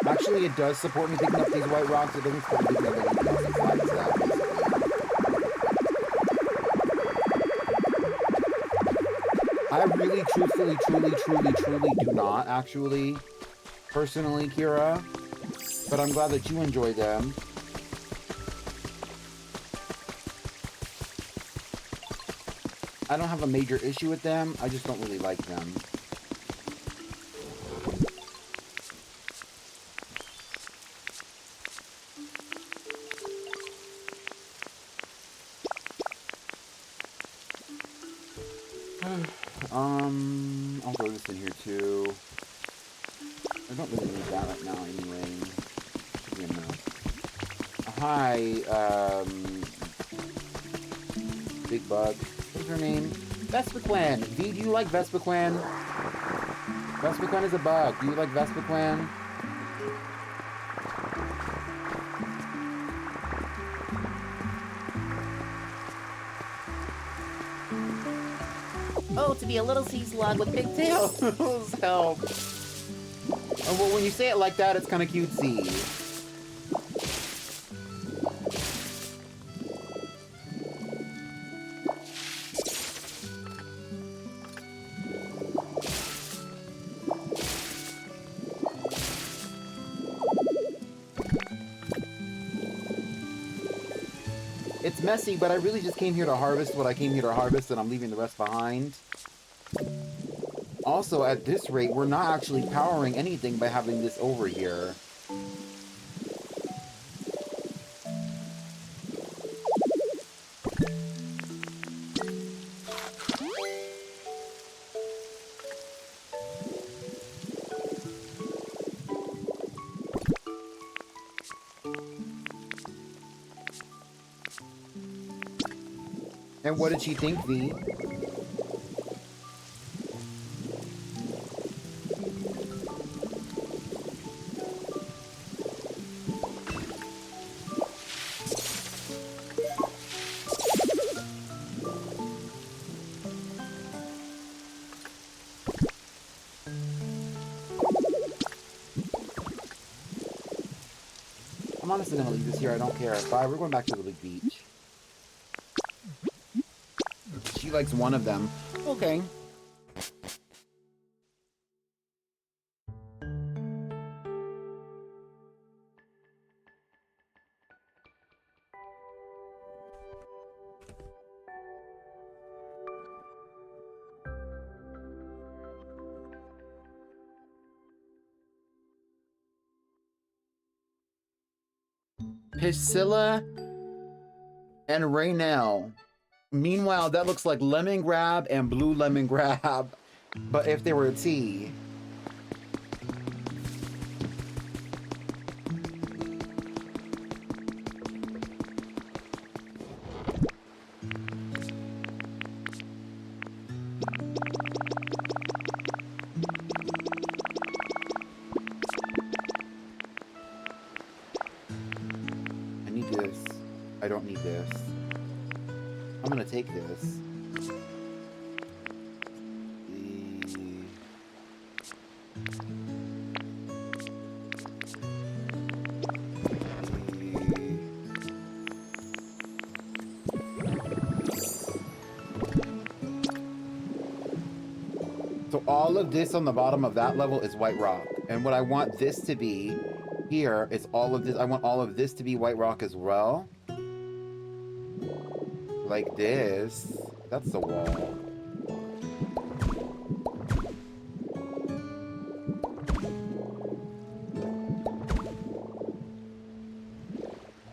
Actually, it does support me picking up these white rocks. It doesn't support me picking up anything else besides that, basically. I really, truthfully, truly do not, actually. Personally, Kira. But I'm glad that you enjoy them. I don't have a major issue with them. I just don't really like them. I'll throw this in here too. I don't really need that right now anyway. Should be enough. Hi, Big Bug. What's her name? Vespiquen. V, do you like Vespiquen? Vespiquen is a bug. Do you like Vespiquen? Oh, to be a little sea slug with big tails. Help. Oh, well, when you say it like that, it's kind of cutesy. It's messy, but I really just came here to harvest what I came here to harvest, and I'm leaving the rest behind. Also, at this rate, we're not actually powering anything by having this over here. And what did she think, V? I'm honestly gonna leave this here, I don't care. Bye, we're going back to the big beach. She likes one of them. Okay. Priscilla and Raynell. Meanwhile, that looks like lemongrab and blue lemongrab, but if they were a tea. I need this. I don't need this. I'm gonna take this. So all of this on the bottom of that level is white rock. And what I want this to be here is all of this. I want all of this to be white rock as well. Like this. That's the wall.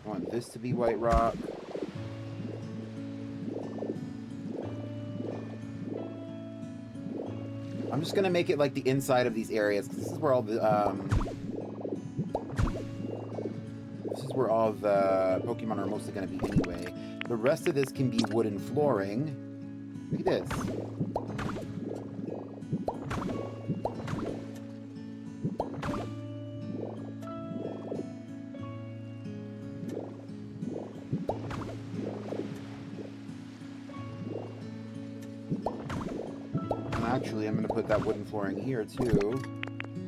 I want this to be white rock. I'm just gonna make it like the inside of these areas, because this is where all the Pokemon are mostly gonna be anyway. The rest of this can be wooden flooring. Look at this. And actually, I'm going to put that wooden flooring here too.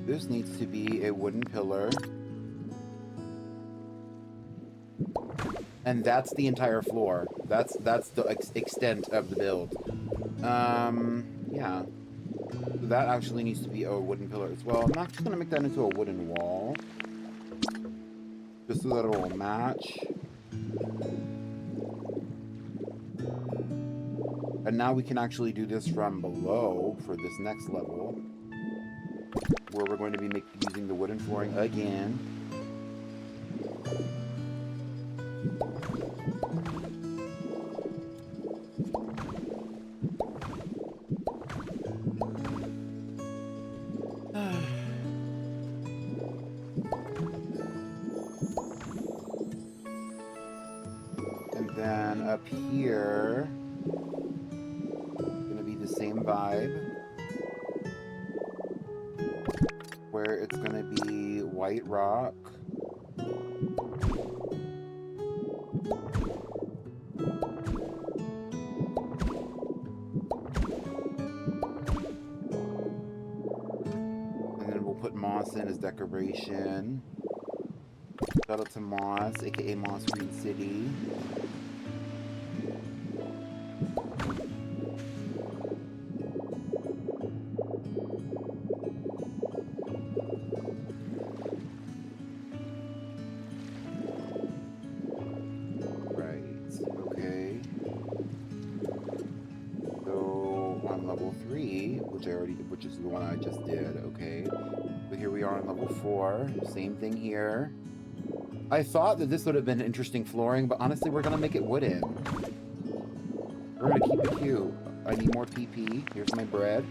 This needs to be a wooden pillar. And that's the entire floor. That's the extent of the build. Yeah. So that actually needs to be a wooden pillar as well. I'm actually gonna make that into a wooden wall. Just so that it will match. And now we can actually do this from below for this next level. Where we're going to be using the wooden flooring again. And then up here, gonna be the same vibe, where it's gonna be white rock. moss in as decoration. Shout out to Moss, aka Moss Green City. Which is the one I just did, okay? So here we are on level 4. Same thing here. I thought that this would have been interesting flooring, but honestly, we're gonna make it wooden. We're gonna keep it cute. I need more PP. Here's my bread.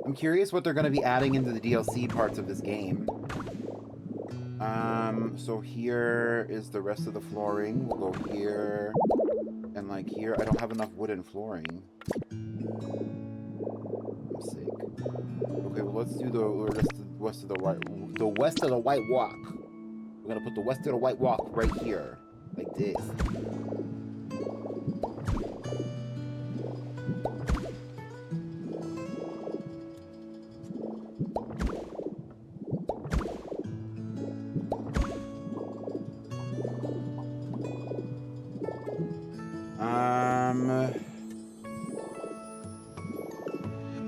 I'm curious what they're gonna be adding into the DLC parts of this game. So here is the rest of the flooring. We'll go here and like here. I don't have enough wooden flooring. I'm sick. Okay, well let's do the west of the White Walk. We're gonna put the west of the White Walk right here, like this.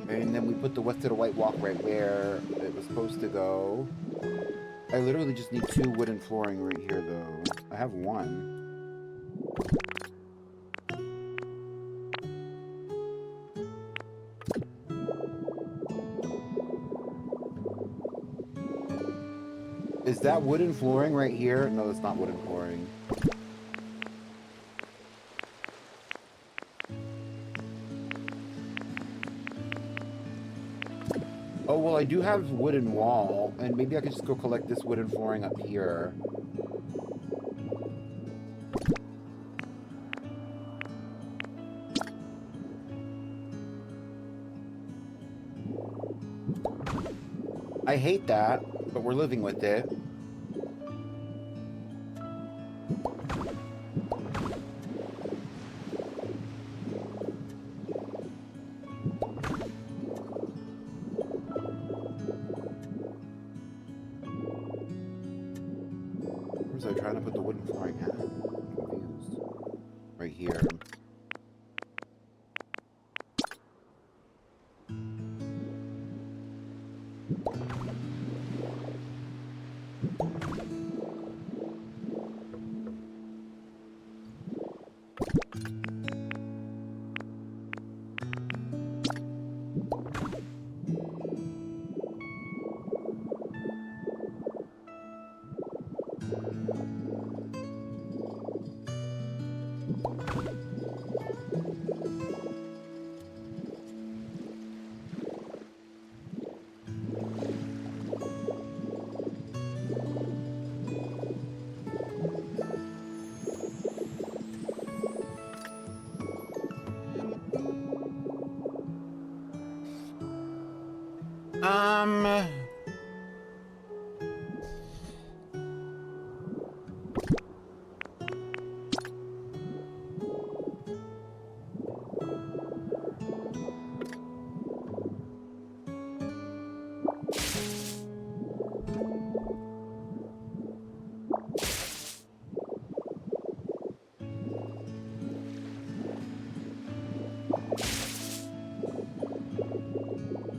And then we put the west of the White Walk right where it was supposed to go. I literally just need 2 wooden flooring right here, though. I have 1. Is that wooden flooring right here? No, it's not wooden flooring. Oh, well, I do have wooden wall, and maybe I could just go collect this wooden flooring up here. I hate that, but we're living with it. Where's I trying to put the wooden flooring at? I'm confused. Right here.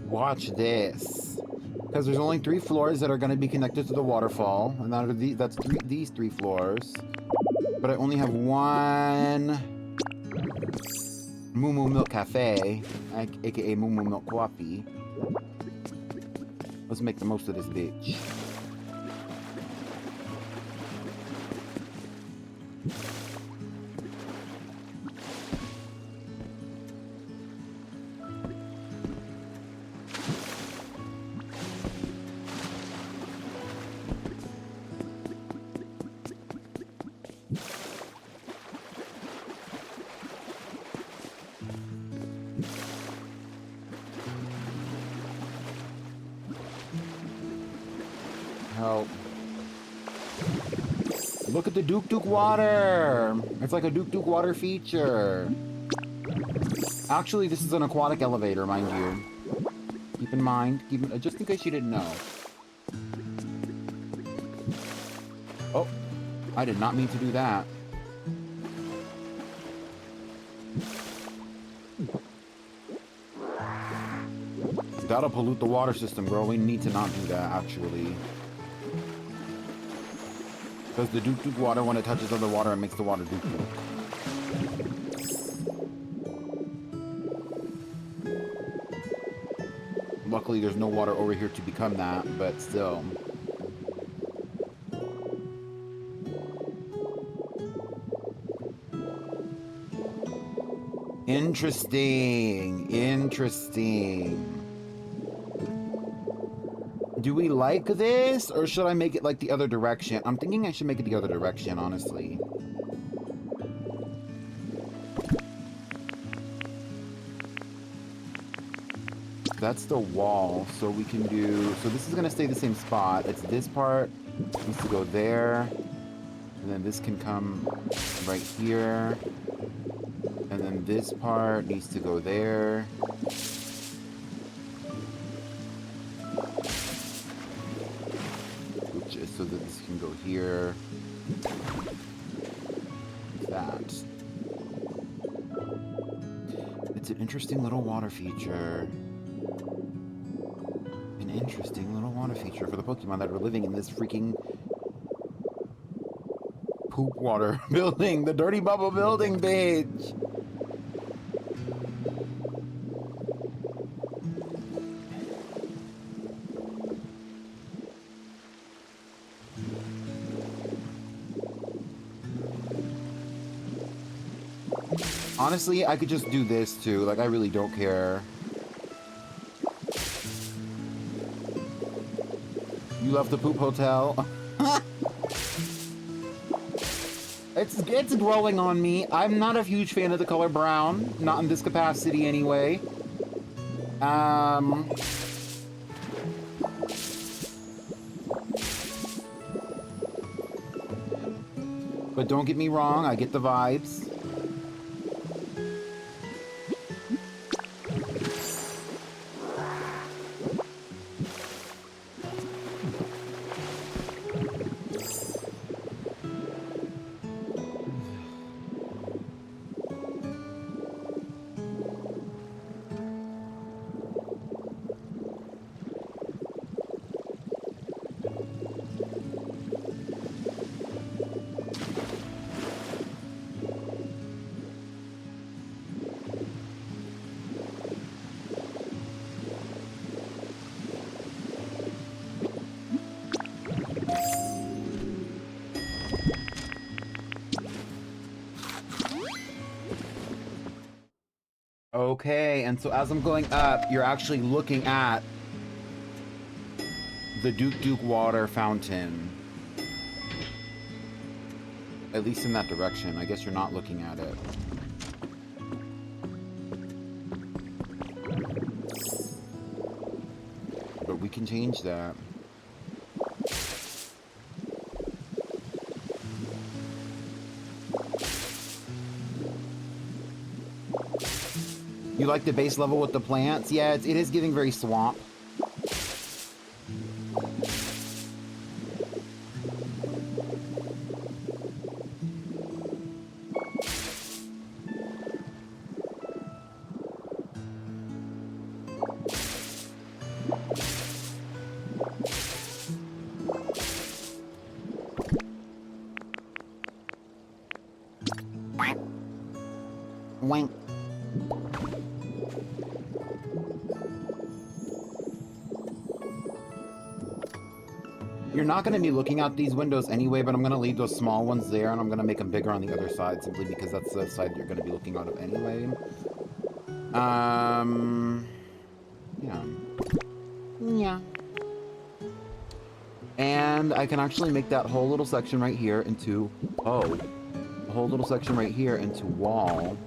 Watch this. Because there's only 3 floors that are going to be connected to the waterfall. And that's these 3 floors. But I only have 1 Moo Moo Milk Cafe, aka Moo Moo Milk Coffee. Let's make the most of this bitch. Help. Look at the Duke Duke water. It's like a Duke Duke water feature. Actually, this is an aquatic elevator, mind you. Keep in mind, just in case you didn't know. Oh, I did not mean to do that. That'll pollute the water system, girl. We need to not do that, actually. Because the Duke Duke water, when it touches other water, it makes the water Duke Duke. Luckily, there's no water over here to become that, but still. Interesting. Interesting. Do we like this, or should I make it like the other direction? I'm thinking I should make it the other direction, honestly. That's the wall, so we can do... So this is going to stay the same spot. It's this part needs to go there, and then this can come right here, and then this part needs to go there. Which is so that this can go here. That. It's an interesting little water feature. Interesting little water feature for the Pokemon that are living in this freaking poop water building, the dirty bubble building, bitch. Honestly, I could just do this too. Like, I really don't care. You love the poop hotel. It's growing on me. I'm not a huge fan of the color brown. Not in this capacity anyway. But don't get me wrong, I get the vibes. Okay, and so as I'm going up, you're actually looking at the Duke Duke water fountain. At least in that direction. I guess you're not looking at it. But we can change that. You like the base level with the plants? Yeah, it is giving very swamp. Wank. You're not going to be looking out these windows anyway, but I'm going to leave those small ones there, and I'm going to make them bigger on the other side, simply because that's the side you're going to be looking out of anyway. Yeah. Yeah. And I can actually make that whole little section right here into... Oh. A whole little section right here into wall.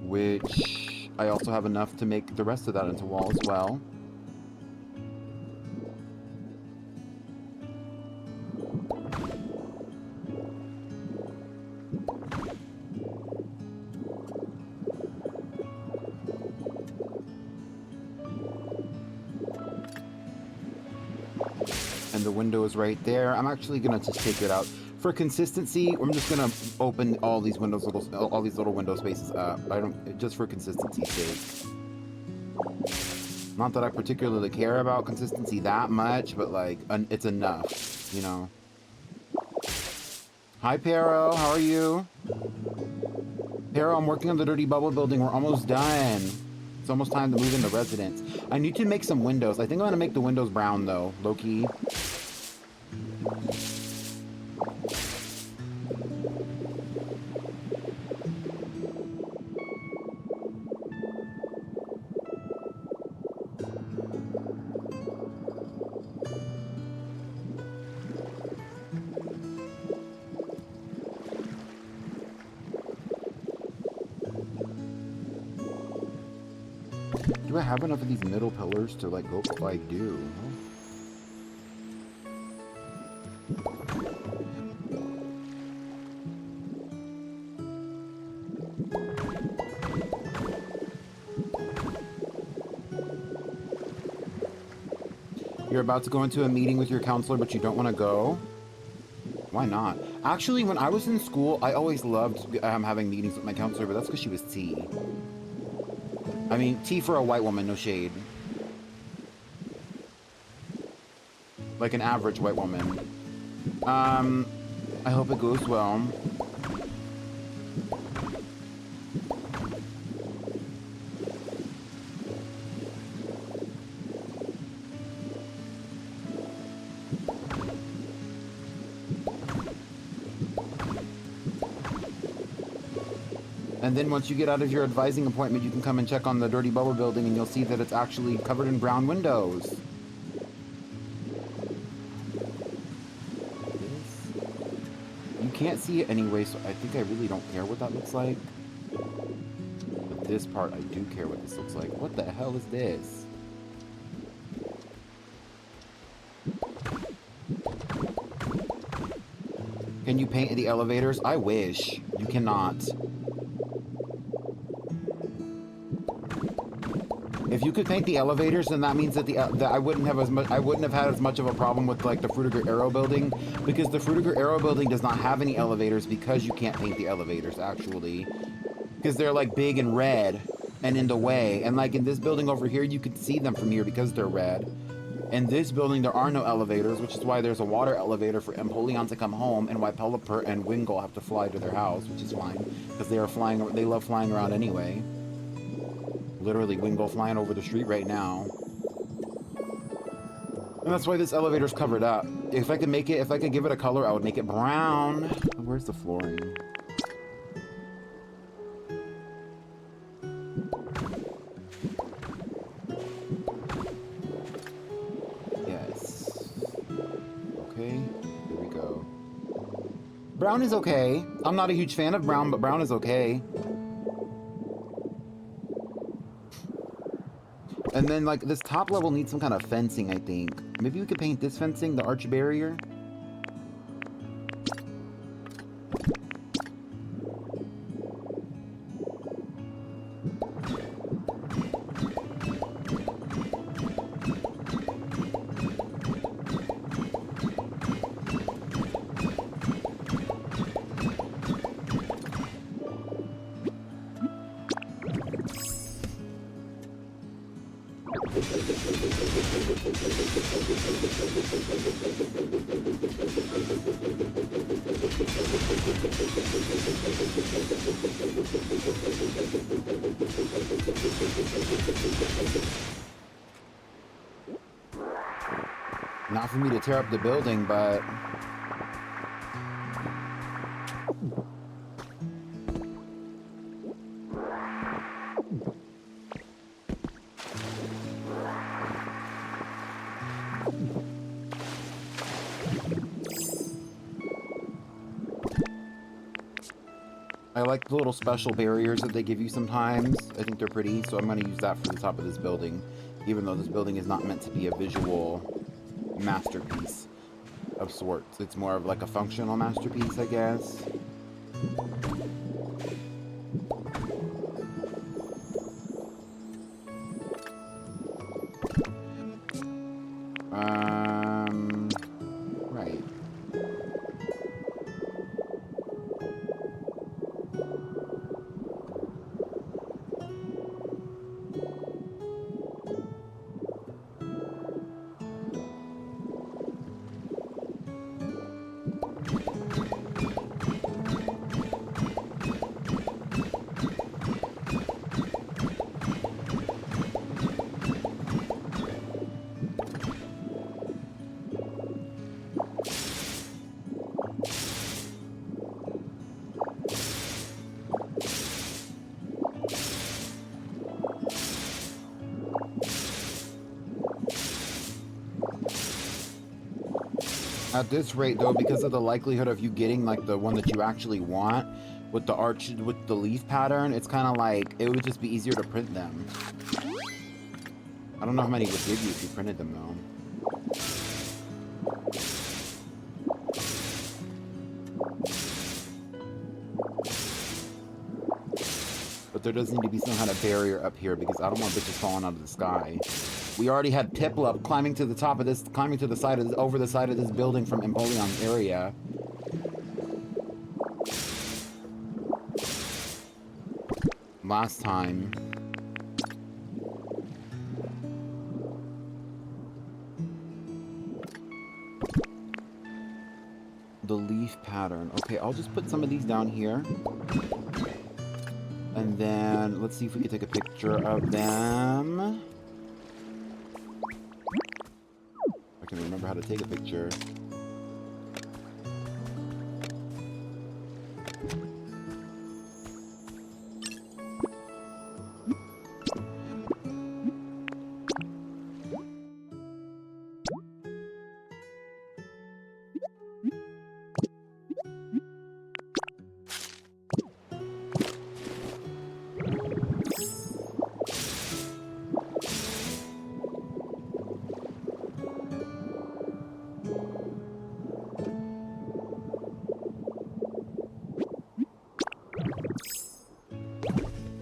which I also have enough to make the rest of that into wall as well. And the window is right there. I'm actually gonna just take it out for consistency. I'm just gonna open all these windows, all these little window spaces up. Just for consistency's sake. Not that I particularly care about consistency that much, but like it's enough, you know. Hi, Pero. How are you? Pero, I'm working on the Dirty Bubble building. We're almost done. It's almost time to move into residence. I need to make some windows. I think I'm gonna make the windows brown though, low-key. Do I have enough of these middle pillars to like go? I do. You're about to go into a meeting with your counselor, but you don't want to go? Why not? Actually, when I was in school, I always loved having meetings with my counselor, but that's because she was T. I mean, T for a white woman, no shade. Like an average white woman. I hope it goes well. And then once you get out of your advising appointment, you can come and check on the Dirty Bubble building and you'll see that it's actually covered in brown windows. You can't see it anyway, so I think I really don't care what that looks like. But this part, I do care what this looks like. What the hell is this? Can you paint the elevators? I wish. You cannot. If you could paint the elevators, then that means that I wouldn't have had as much of a problem with like the Fruitiger Arrow building, because the Fruitiger Arrow building does not have any elevators because you can't paint the elevators actually, because they're like big and red and in the way. And like in this building over here, you can see them from here because they're red. In this building, there are no elevators, which is why there's a water elevator for Empoleon to come home, and why Pelipper and Wingull have to fly to their house, which is fine because they love flying around anyway. Literally, Wingull flying over the street right now. And that's why this elevator's covered up. If I could give it a color, I would make it brown. Where's the flooring? Yes. Okay, here we go. Brown is okay. I'm not a huge fan of brown, but brown is okay. And then, like, this top level needs some kind of fencing, I think. Maybe we could paint this fencing, the arch barrier. Not for me to tear up the building, but... I like the little special barriers that they give you sometimes. I think they're pretty, so I'm going to use that for the top of this building, even though this building is not meant to be a visual masterpiece of sorts. It's more of like a functional masterpiece, I guess. Right. At this rate, though, because of the likelihood of you getting like the one that you actually want with the arch, with the leaf pattern, it's kind of like it would just be easier to print them. I don't know how many it would give you if you printed them, though. But there does need to be some kind of barrier up here because I don't want bitches falling out of the sky. We already had Piplup climbing to the top of this, climbing to the side of this, over the side of this building from Empoleon's area. Last time. The leaf pattern. Okay, I'll just put some of these down here. And then, let's see if we can take a picture of them. I can remember how to take a picture.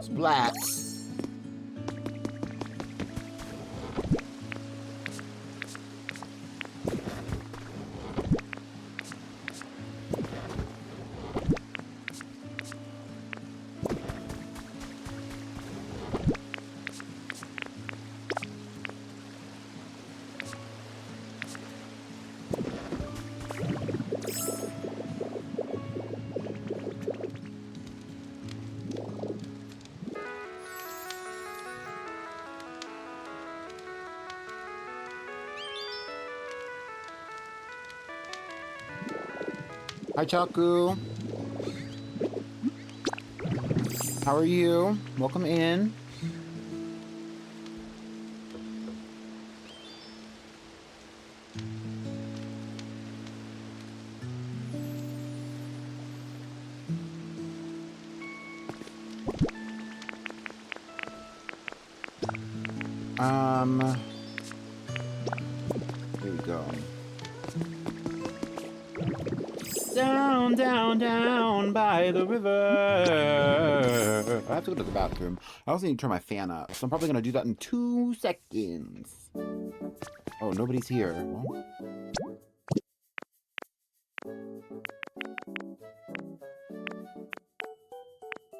Splats. Hi, Chaku. How are you? Welcome in. Here we go. Down, down, down by the river. I have to go to the bathroom. I also need to turn my fan up, so I'm probably gonna do that in 2 seconds. Oh, nobody's here. Well.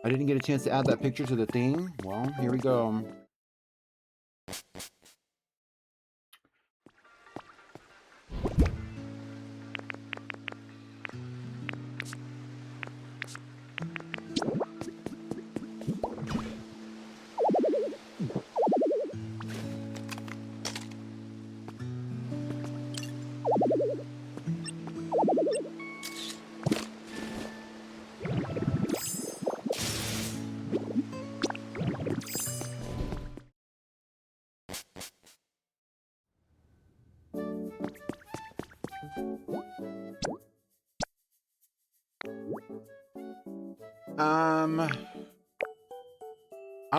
I didn't get a chance to add that picture to the thing. Well, here we go. I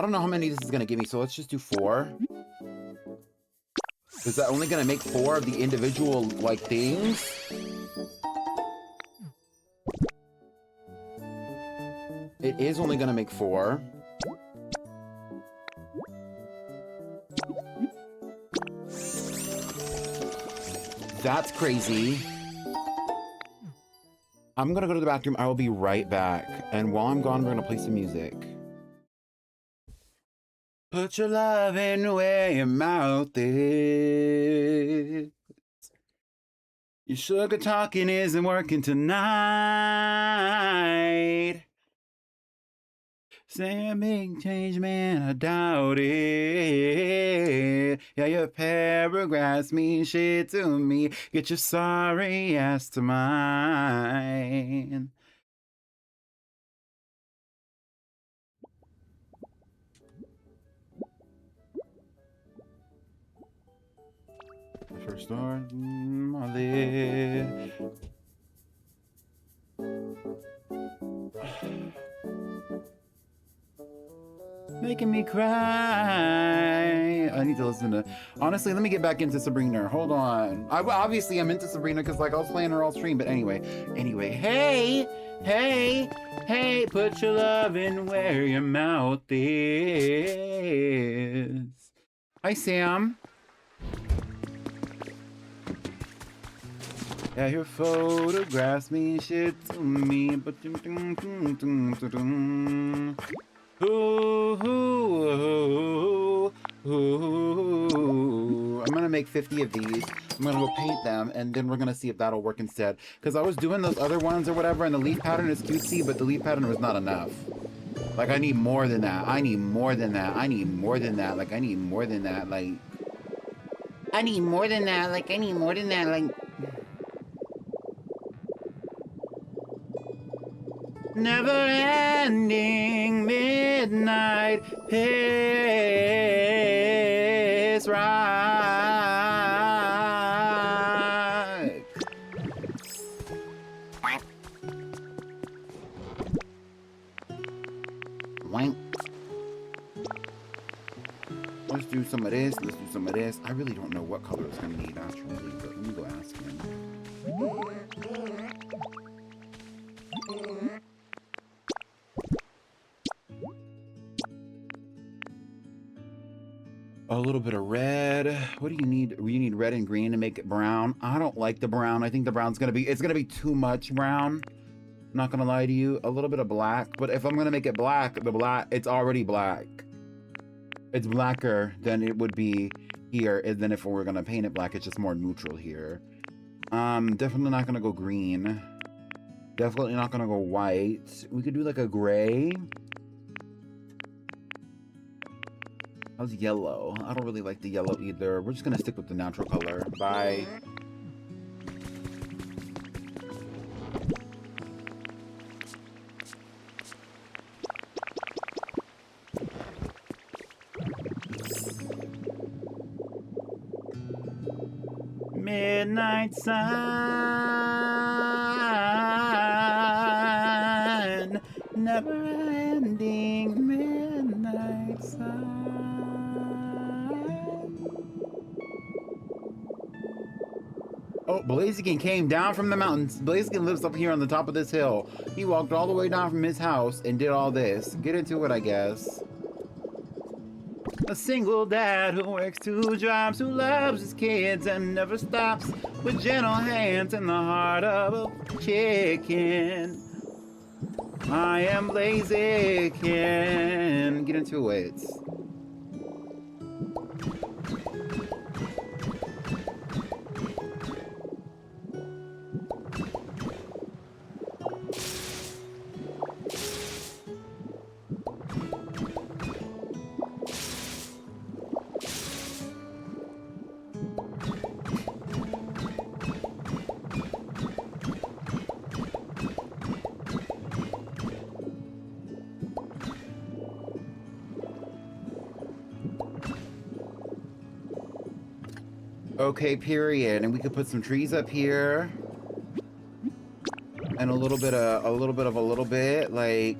don't know how many this is gonna give me, so let's just do 4. Is that only gonna make 4 of the individual, like, things? It is only gonna make 4. That's crazy. I'm gonna go to the bathroom. I will be right back. And while I'm gone, we're gonna play some music. Put your love in where your mouth is. Your sugar talking isn't working tonight. Say a big change, man, I doubt it. Yeah, your paragraphs mean shit to me. Get your sorry ass to mine. First star my lid. Making me cry. I need to listen to... Honestly, let me get back into Sabrina. Hold on. Obviously, I'm into Sabrina because, like, I was playing her all stream. But anyway. Hey, put your love in where your mouth is. Hi, Sam. Yeah, your photographs mean shit to me. But... Ooh, I'm gonna make 50 of these. I'm gonna go paint them, and then we're gonna see if that'll work instead. Because I was doing those other ones or whatever, and the leaf pattern is cutesy, but the leaf pattern was not enough. Like, I need more than that. I need more than that. I need more than that. Like, I need more than that. Like, I need more than that. Like, I need more than that. Like... Never-ending midnight piss right. Wank. Let's do some of this. Let's do some of this. I really don't know what color it's gonna need actually, but let me go ask him. A little bit of red. What do you need? You need red and green to make it brown. I don't like the brown. I think the brown's gonna be, it's gonna be too much brown. I'm not gonna lie to you. A little bit of black, but if I'm gonna make it black, it's already black. It's blacker than it would be here. And then if we're gonna paint it black, it's just more neutral here. Definitely not gonna go green. Definitely not gonna go white. We could do like a gray. How's yellow? I don't really like the yellow either. We're just gonna stick with the natural color. Bye. Midnight sun, never-ending midnight sun. Oh, Blaziken came down from the mountains. Blaziken lives up here on the top of this hill. He walked all the way down from his house and did all this. Get into it, I guess. A single dad who works 2 jobs, who loves his kids and never stops, with gentle hands and the heart of a chicken. I am Blaziken. Get into it. Okay, period. And we could put some trees up here. And a little bit, like...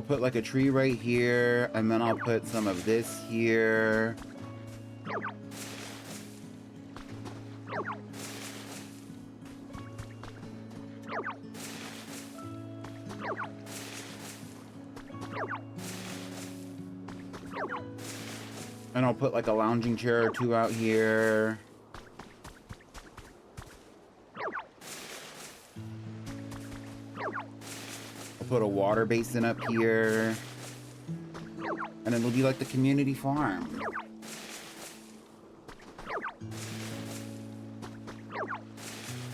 put like a tree right here, and then I'll put some of this here. And I'll put like a lounging chair or two out here. I'll put a water basin up here. And it'll be like the community farm.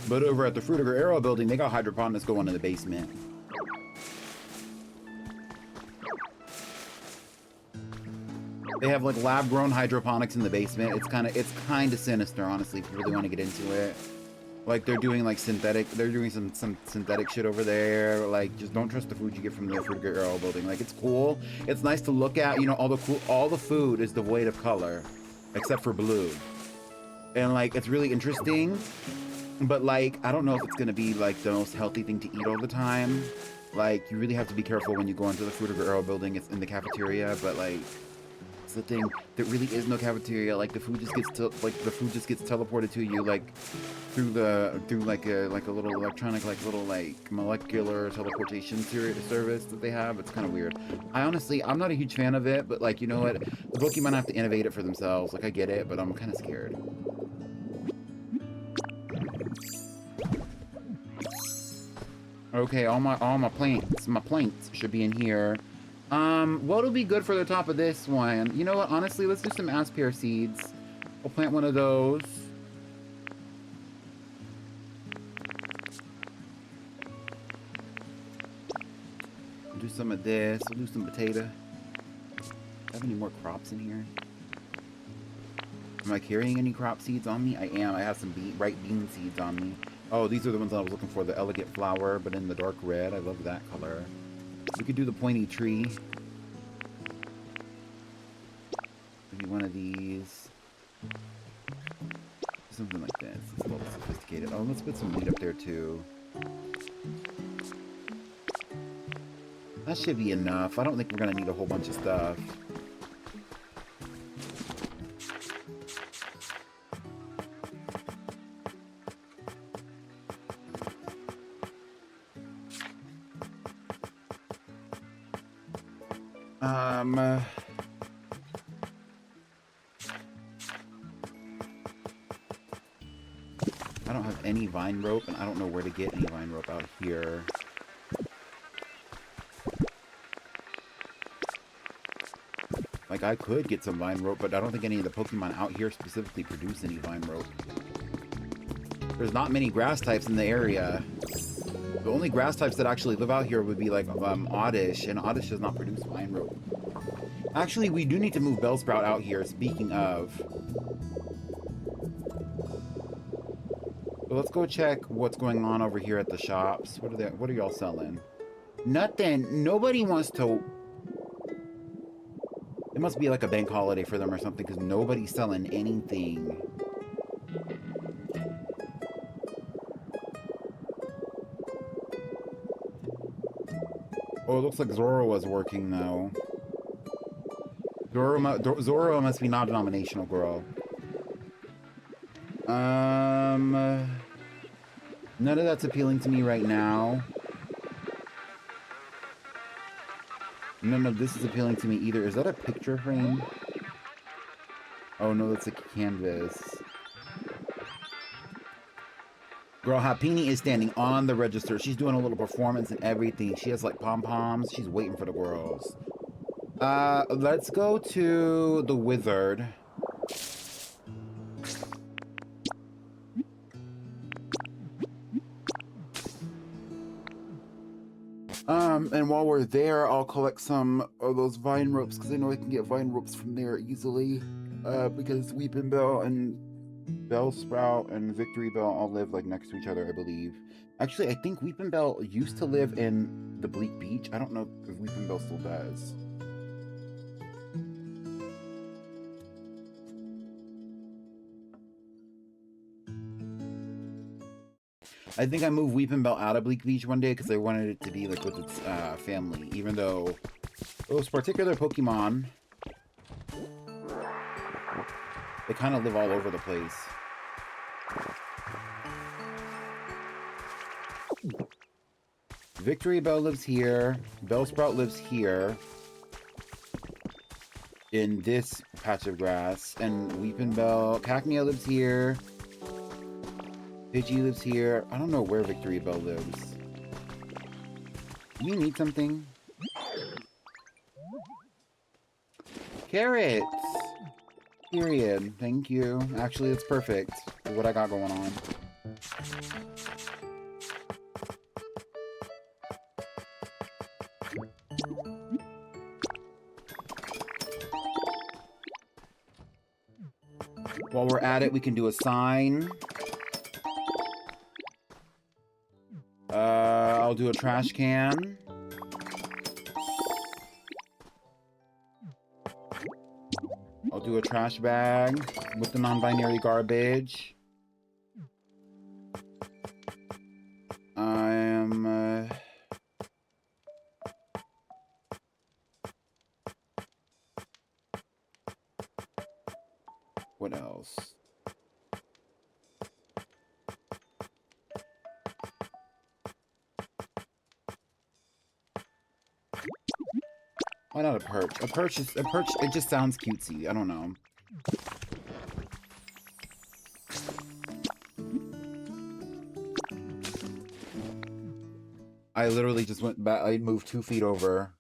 But over at the Fruitiger Arrow building, they got hydroponics going in the basement. They have like lab-grown hydroponics in the basement. It's kind of sinister, honestly, if you really want to get into it. Like they're doing like some synthetic shit over there. Like just don't trust the food you get from the Fruitiger Arrow building. Like it's cool. It's nice to look at. You know, all the food is devoid of color, except for blue. And like it's really interesting. But like I don't know if it's gonna be like the most healthy thing to eat all the time. Like you really have to be careful when you go into the Fruitiger Arrow building. It's in the cafeteria, but like. The thing, there really is no cafeteria. Like the food just gets teleported to you like through like a little electronic like molecular teleportation service that they have. It's kind of weird. I'm not a huge fan of it, but like you know what, the Pokemon have to innovate it for themselves. Like I get it, but I'm kind of scared. Okay, all my plants should be in here. What'll be good for the top of this one? You know what, honestly, let's do some Aspear seeds. We'll plant one of those. We'll do some of this. We'll do some potato. Do I have any more crops in here? Am I carrying any crop seeds on me? I am. I have some bright bean seeds on me. Oh, these are the ones I was looking for. The elegant flower, but in the dark red. I love that color. We could do the pointy tree. Maybe one of these. Something like this. It's a little sophisticated. Oh, let's put some wheat up there too. That should be enough. I don't think we're gonna need a whole bunch of stuff. I don't have any vine rope, and I don't know where to get any vine rope out here. Like, I could get some vine rope, but I don't think any of the Pokemon out here specifically produce any vine rope. There's not many grass types in the area. The only grass types that actually live out here would be like Oddish, and Oddish does not produce vine rope. Actually, we do need to move Bellsprout out here, speaking of. But let's go check what's going on over here at the shops. What are y'all selling? Nothing. Nobody wants to... It must be like a bank holiday for them or something, because nobody's selling anything. Oh, it looks like Zoro was working now. Zoro must be non-denominational, girl. None of that's appealing to me right now. None of this is appealing to me either. Is that a picture frame? Oh no, that's a canvas. Girl, Happini is standing on the register. She's doing a little performance and everything. She has like pom-poms. She's waiting for the girls. Let's go to the wizard. And while we're there, I'll collect some of those vine ropes, because I know I can get vine ropes from there easily. Because Weeping Bell and Bellsprout and Victory Bell all live like next to each other, I believe. Actually, I think Weeping Bell used to live in the Bleak Beach. I don't know if Weeping Bell still does. I think I moved Weeping Bell out of Bleak Beach one day because I wanted it to be like with its family, even though Those particular Pokemon, they kind of live all over the place. Victory Bell lives here. Bellsprout lives here. In this patch of grass. And Weeping Bell. Cacnea lives here. Pidgey lives here. I don't know where Victory Bell lives. Do you need something? Carrots! Period. Thank you. Actually, it's perfect for what I got going on. While we're at it, we can do a sign. I'll do a trash can. I'll do a trash bag with the non-binary garbage. What else? Why not a perch? A perch, it just sounds cutesy. I don't know. I literally just went back, I moved 2 feet over.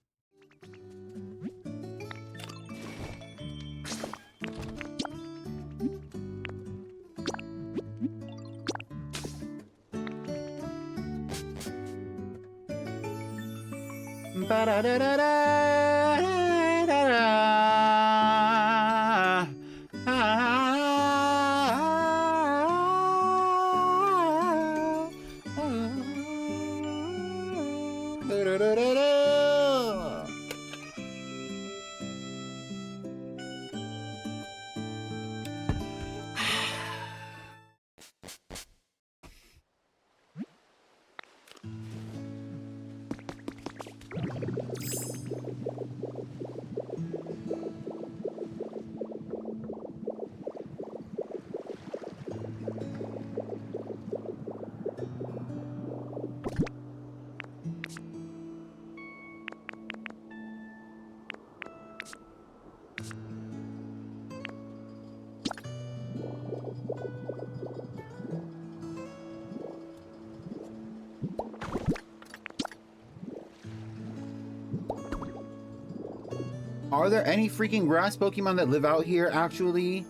Are there any freaking grass Pokemon that live out here, actually?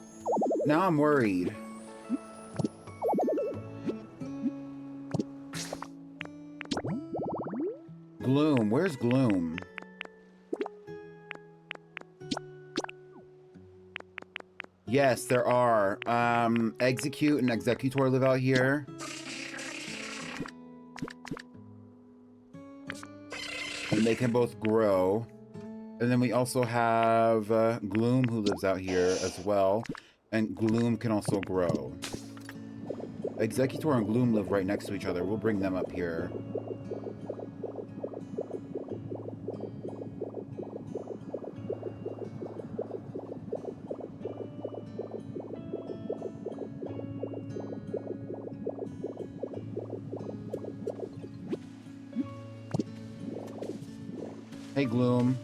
Now I'm worried. Gloom. Where's Gloom? Yes, there are. Execute and Executor live out here. And they can both grow. And then we also have Gloom, who lives out here as well. And Gloom can also grow. Executor and Gloom live right next to each other. We'll bring them up here. Hey, Gloom.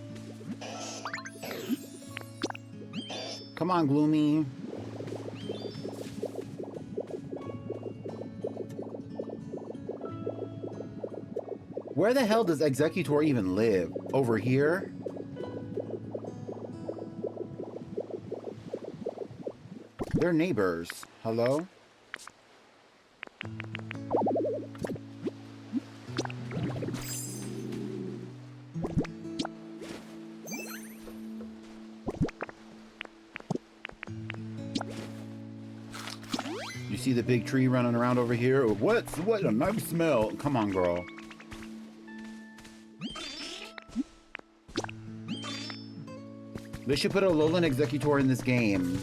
Come on, Gloomy. Where the hell does Executor even live? Over here? They're neighbors. Hello? You see the big tree running around over here? What a nice smell. Come on, girl. They should put a Alolan Executor in this game.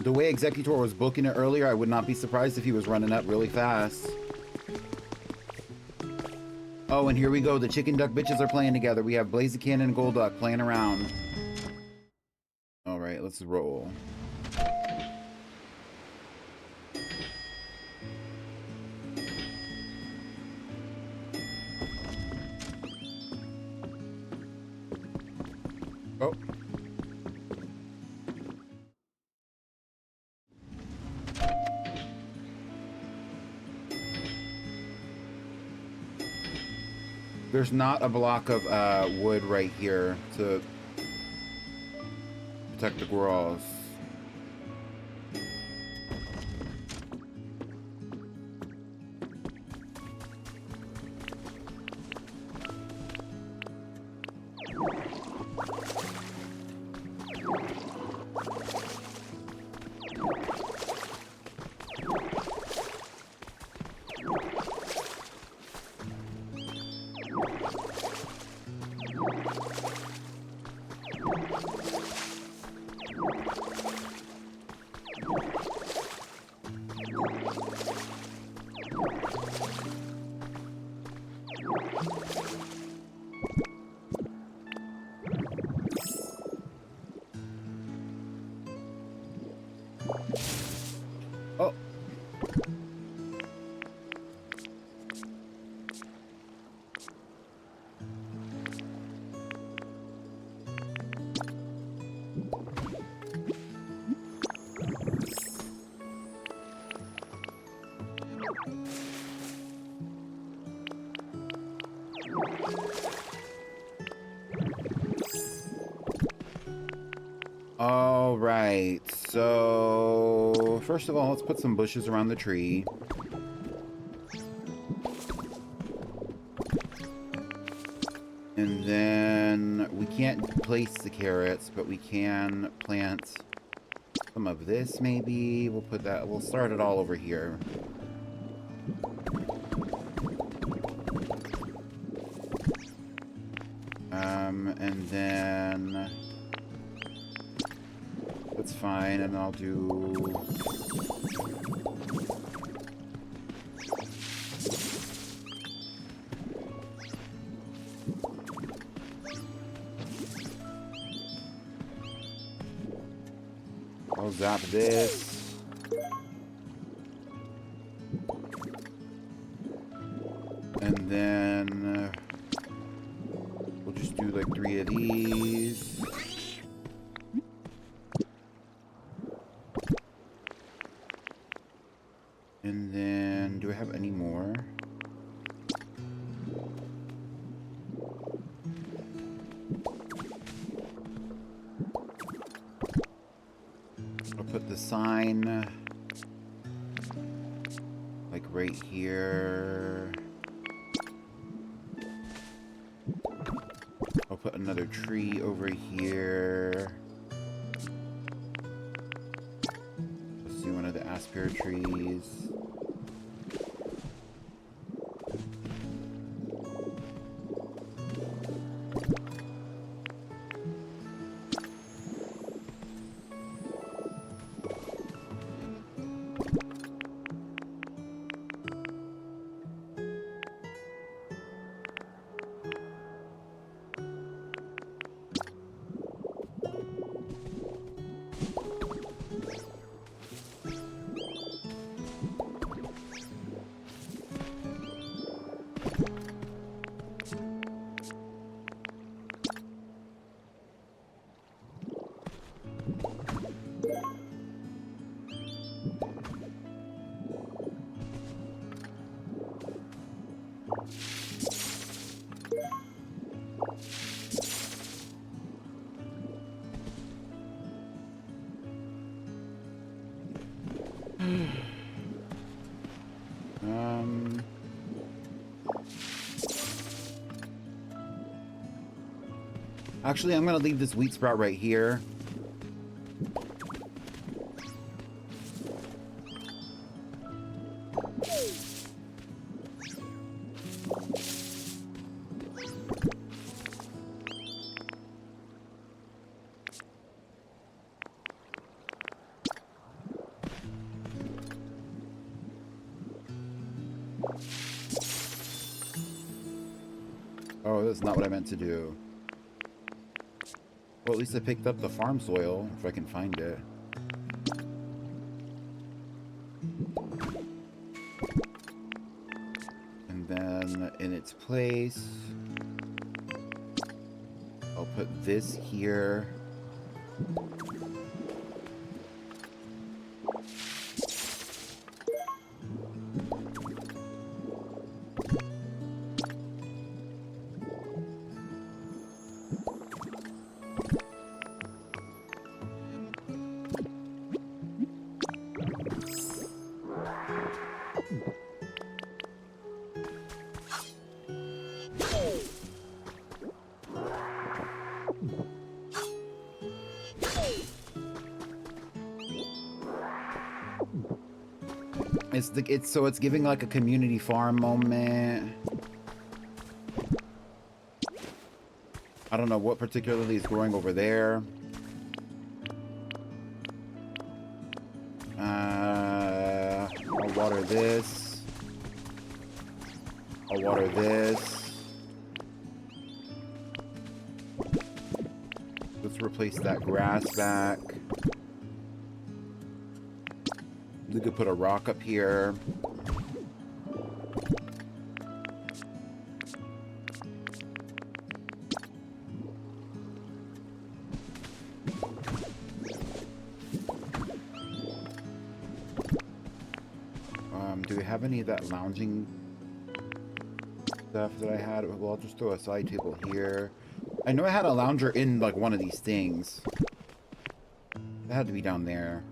The way Executor was booking it earlier, I would not be surprised if he was running up really fast. Oh, and here we go. The chicken duck bitches are playing together. We have Blaziken and Golduck playing around. All right, let's roll. Oh. There's not a block of wood right here to protect the squirrels. Oh. All right, so first of all, let's put some bushes around the tree. And then we can't place the carrots, but we can plant some of this maybe. We'll put that, we'll start it all over here. And then that's fine, and I'll do I'll zap this. And then we'll just do like 3 of these. And then, do I have any more? I'll put the sign like right here. I'll put another tree over here. Let's do one of the aspir trees. Actually, I'm gonna leave this wheat sprout right here. Oh, that's not what I meant to do. Well, at least I picked up the farm soil, if I can find it. And then in its place, I'll put this here. So it's giving like a community farm moment. I don't know what particularly is growing over there. I'll water this. I'll water this. Let's replace that grass back. We could put a rock up here. Do we have any of that lounging stuff that I had? Well, I'll just throw a side table here. I know I had a lounger in like one of these things. It had to be down there.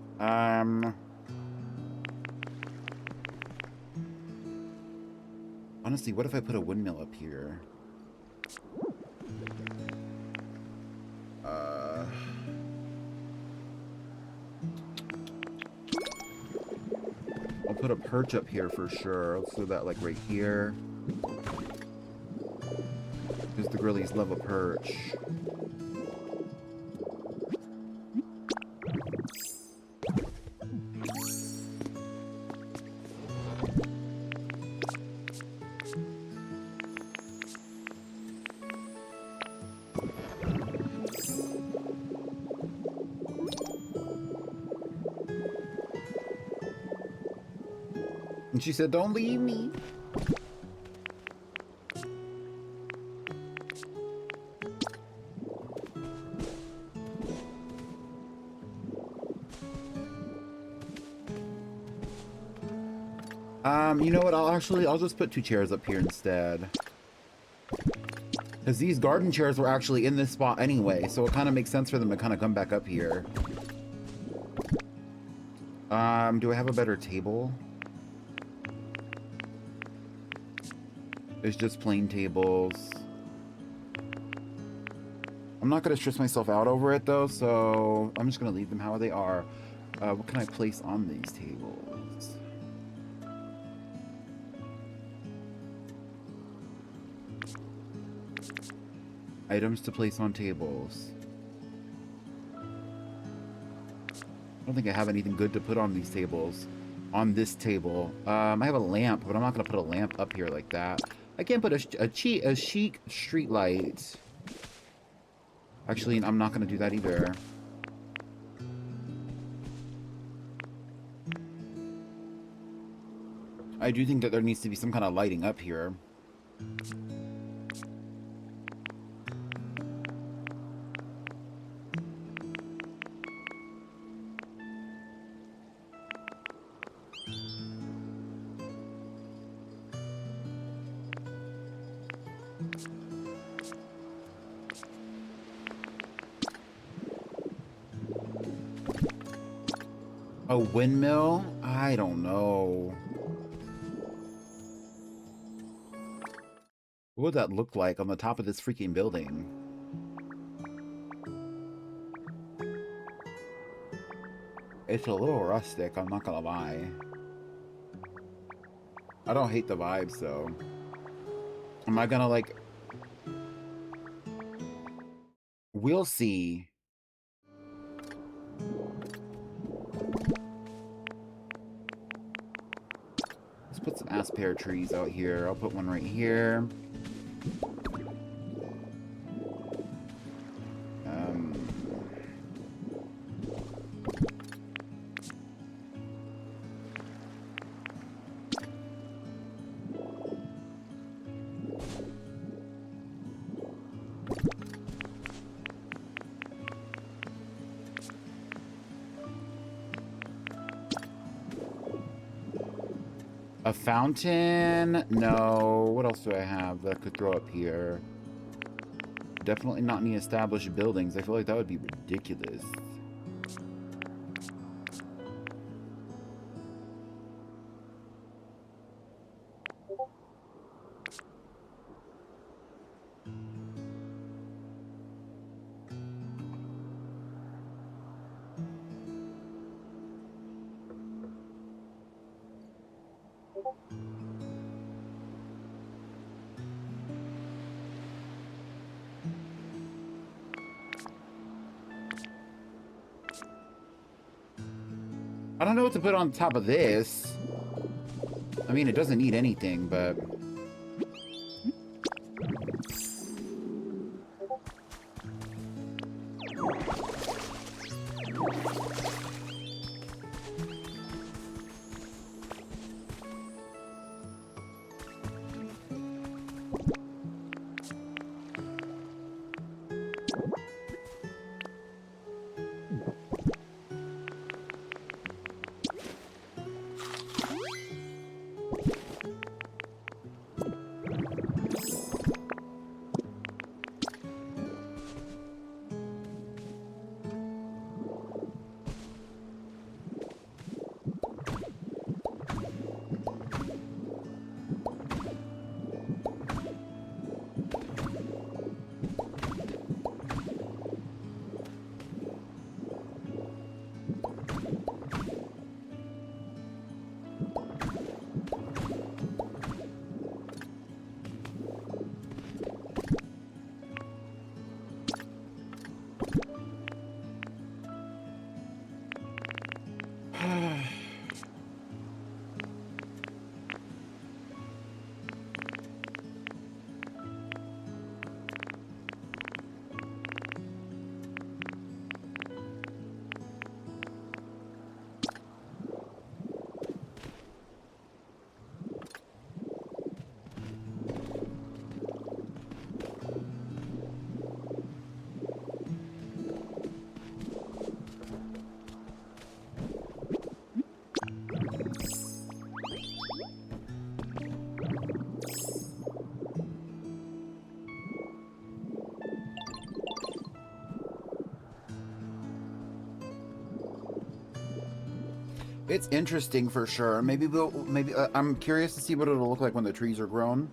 Honestly, what if I put a windmill up here? I'll put a perch up here for sure. Let's do that like right here. Because the girlies love a perch. And she said, "Don't leave me." You know what? I'll just put 2 chairs up here instead. Because these garden chairs were actually in this spot anyway, so it kind of makes sense for them to kind of come back up here. Do I have a better table? It's just plain tables. I'm not going to stress myself out over it though, so I'm just going to leave them how they are. What can I place on these tables? Items to place on tables. I don't think I have anything good to put on these tables. On this table. I have a lamp, but I'm not going to put a lamp up here like that. I can't put a chic street light. Actually, I'm not going to do that either. I do think that there needs to be some kind of lighting up here. A windmill? I don't know. What would that look like on the top of this freaking building? It's a little rustic, I'm not gonna lie. I don't hate the vibes though. Am I gonna like... We'll see. Let's put some ass pear trees out here. I'll put one right here. Fountain? No. What else do I have that I could throw up here? Definitely not any established buildings. I feel like that would be ridiculous. I don't know what to put on top of this. I mean, it doesn't need anything, but... It's interesting for sure. Maybe I'm curious to see what it'll look like when the trees are grown.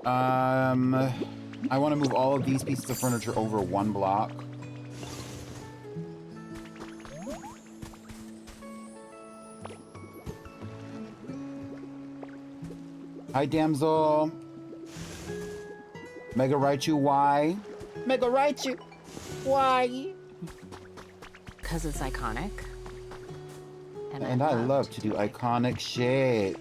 I want to move all of these pieces of furniture over one block. Hi, damsel. Mega Raichu, why? Mega Raichu, why? Because it's iconic. And I love to do iconic shit.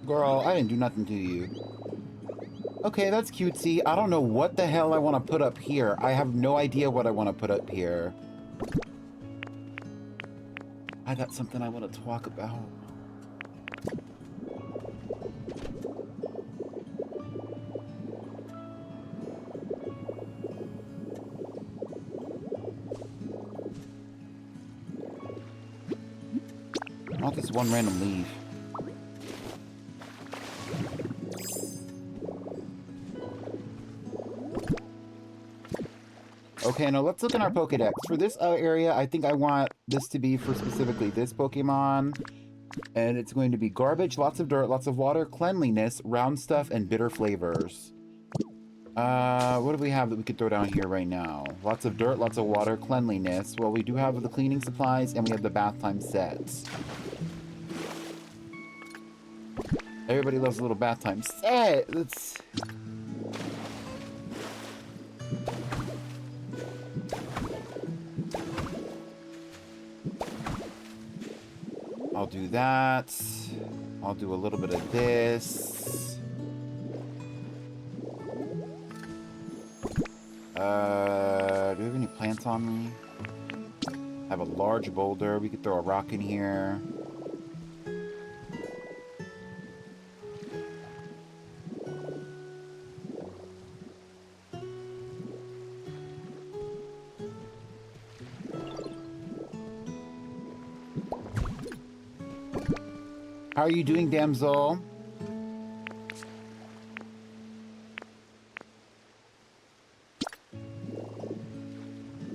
Girl, I didn't do nothing to you. Okay, that's cutesy. I don't know what the hell I want to put up here. I have no idea what I want to put up here. I got something I want to talk about. Not this one random leaf. Okay, now let's look in our Pokedex. For this area, I think I want this to be for specifically this Pokemon. And it's going to be garbage, lots of dirt, lots of water, cleanliness, round stuff, and bitter flavors. What do we have that we could throw down here right now? Lots of dirt, lots of water, cleanliness. Well, we do have the cleaning supplies, and we have the bath time sets. Everybody loves a little bath time set. That's... I'll do that. I'll do a little bit of this. Do we have any plants on me? I have a large boulder. We could throw a rock in here. How are you doing, damsel?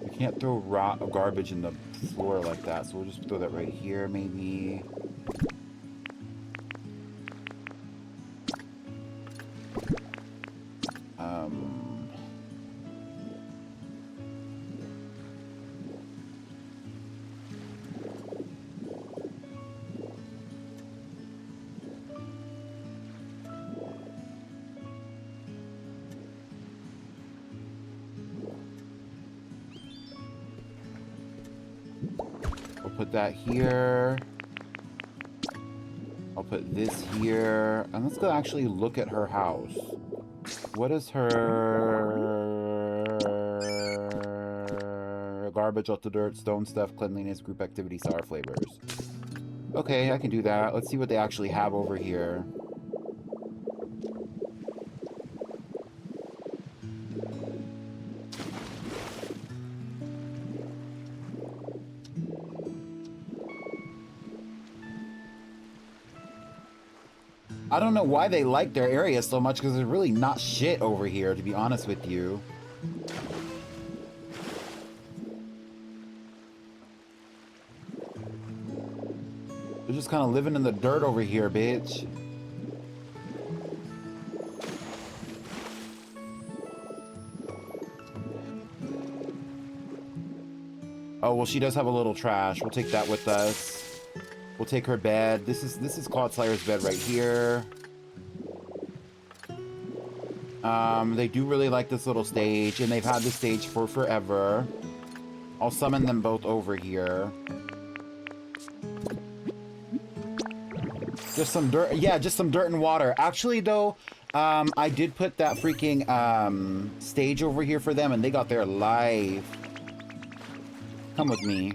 We can't throw garbage in the floor like that, so we'll just throw that right here, maybe. Put that here. I'll put this here. And let's go actually look at her house. What is her garbage, out the dirt, stone stuff, cleanliness, group activity, sour flavors? Okay, I can do that. Let's see what they actually have over here. I don't know why they like their area so much, because there's really not shit over here, to be honest with you. They're just kind of living in the dirt over here, bitch. Oh, well, she does have a little trash. We'll take that with us. We'll take her bed. This is Claude Slayer's bed right here. They do really like this little stage, and they've had this stage for forever. I'll summon them both over here. Just some dirt. Yeah, just some dirt and water. Actually, though, I did put that freaking stage over here for them, and they got their life. Come with me.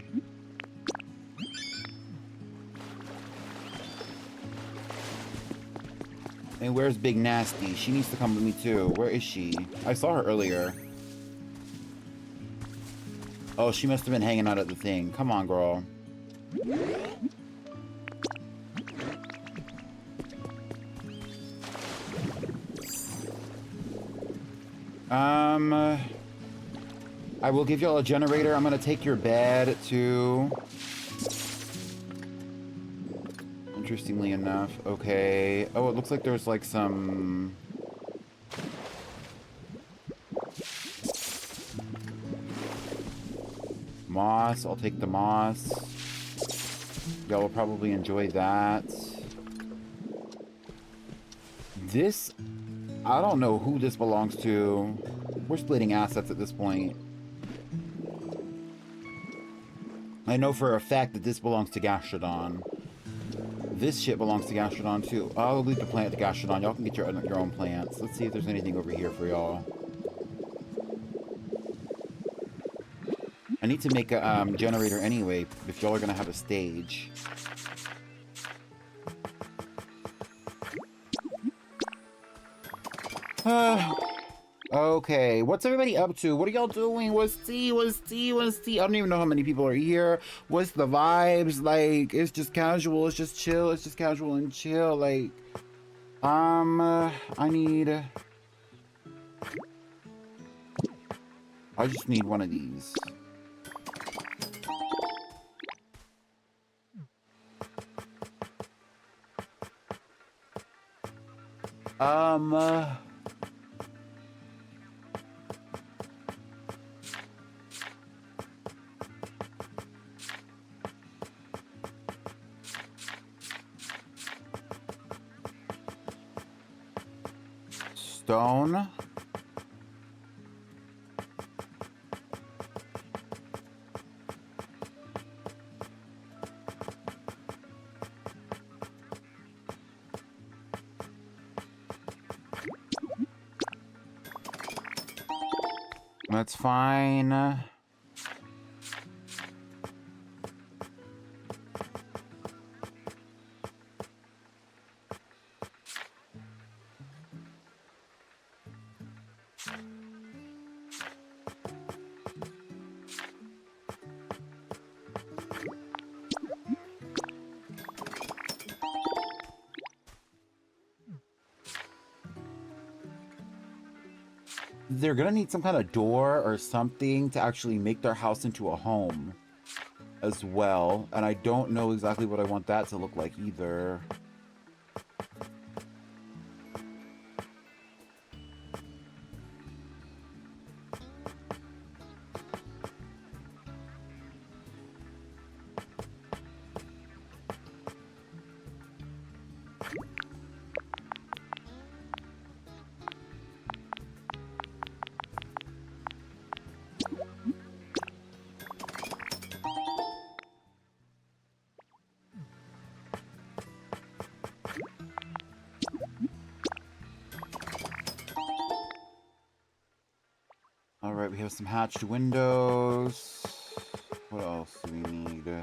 And where's Big Nasty? She needs to come with me too. Where is she? I saw her earlier. Oh, she must have been hanging out at the thing. Come on, girl. I will give y'all a generator. I'm gonna take your bed too. Interestingly enough. Okay. Oh, it looks like there's like some... moss. I'll take the moss. Y'all will probably enjoy that. This... I don't know who this belongs to. We're splitting assets at this point. I know for a fact that this belongs to Gastrodon. This shit belongs to Gastrodon too. I'll leave the plant to Gastrodon. Y'all can get your own plants. Let's see if there's anything over here for y'all. I need to make a generator anyway, if y'all are gonna have a stage. Okay, what's everybody up to? What are y'all doing? What's tea? What's tea? What's tea? I don't even know how many people are here. What's the vibes? Like, it's just casual. It's just chill. It's just casual and chill. Like, I just need one of these. Stone. That's fine. they're gonna need some kind of door or something to actually make their house into a home as well. And I don't know exactly what I want that to look like either. Alright, we have some hatched windows. What else do we need?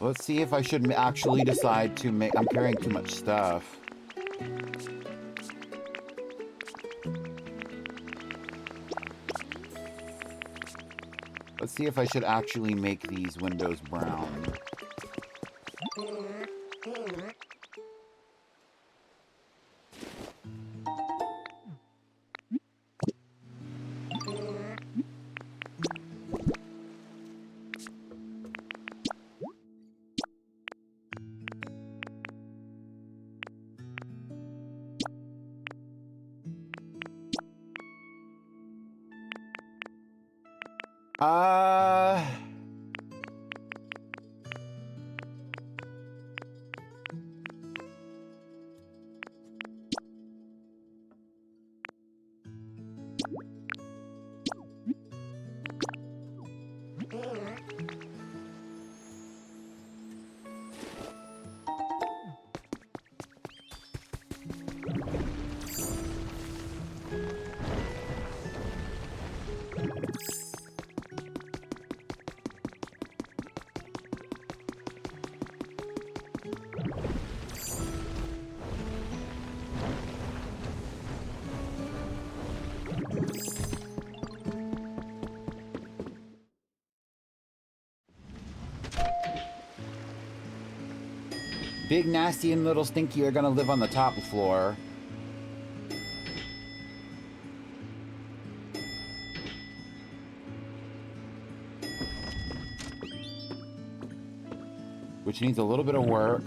Let's see if I should actually decide to make... I'm carrying too much stuff. Let's see if I should actually make these windows brown. Big Nasty and Little Stinky are gonna live on the top floor. Which needs a little bit of work.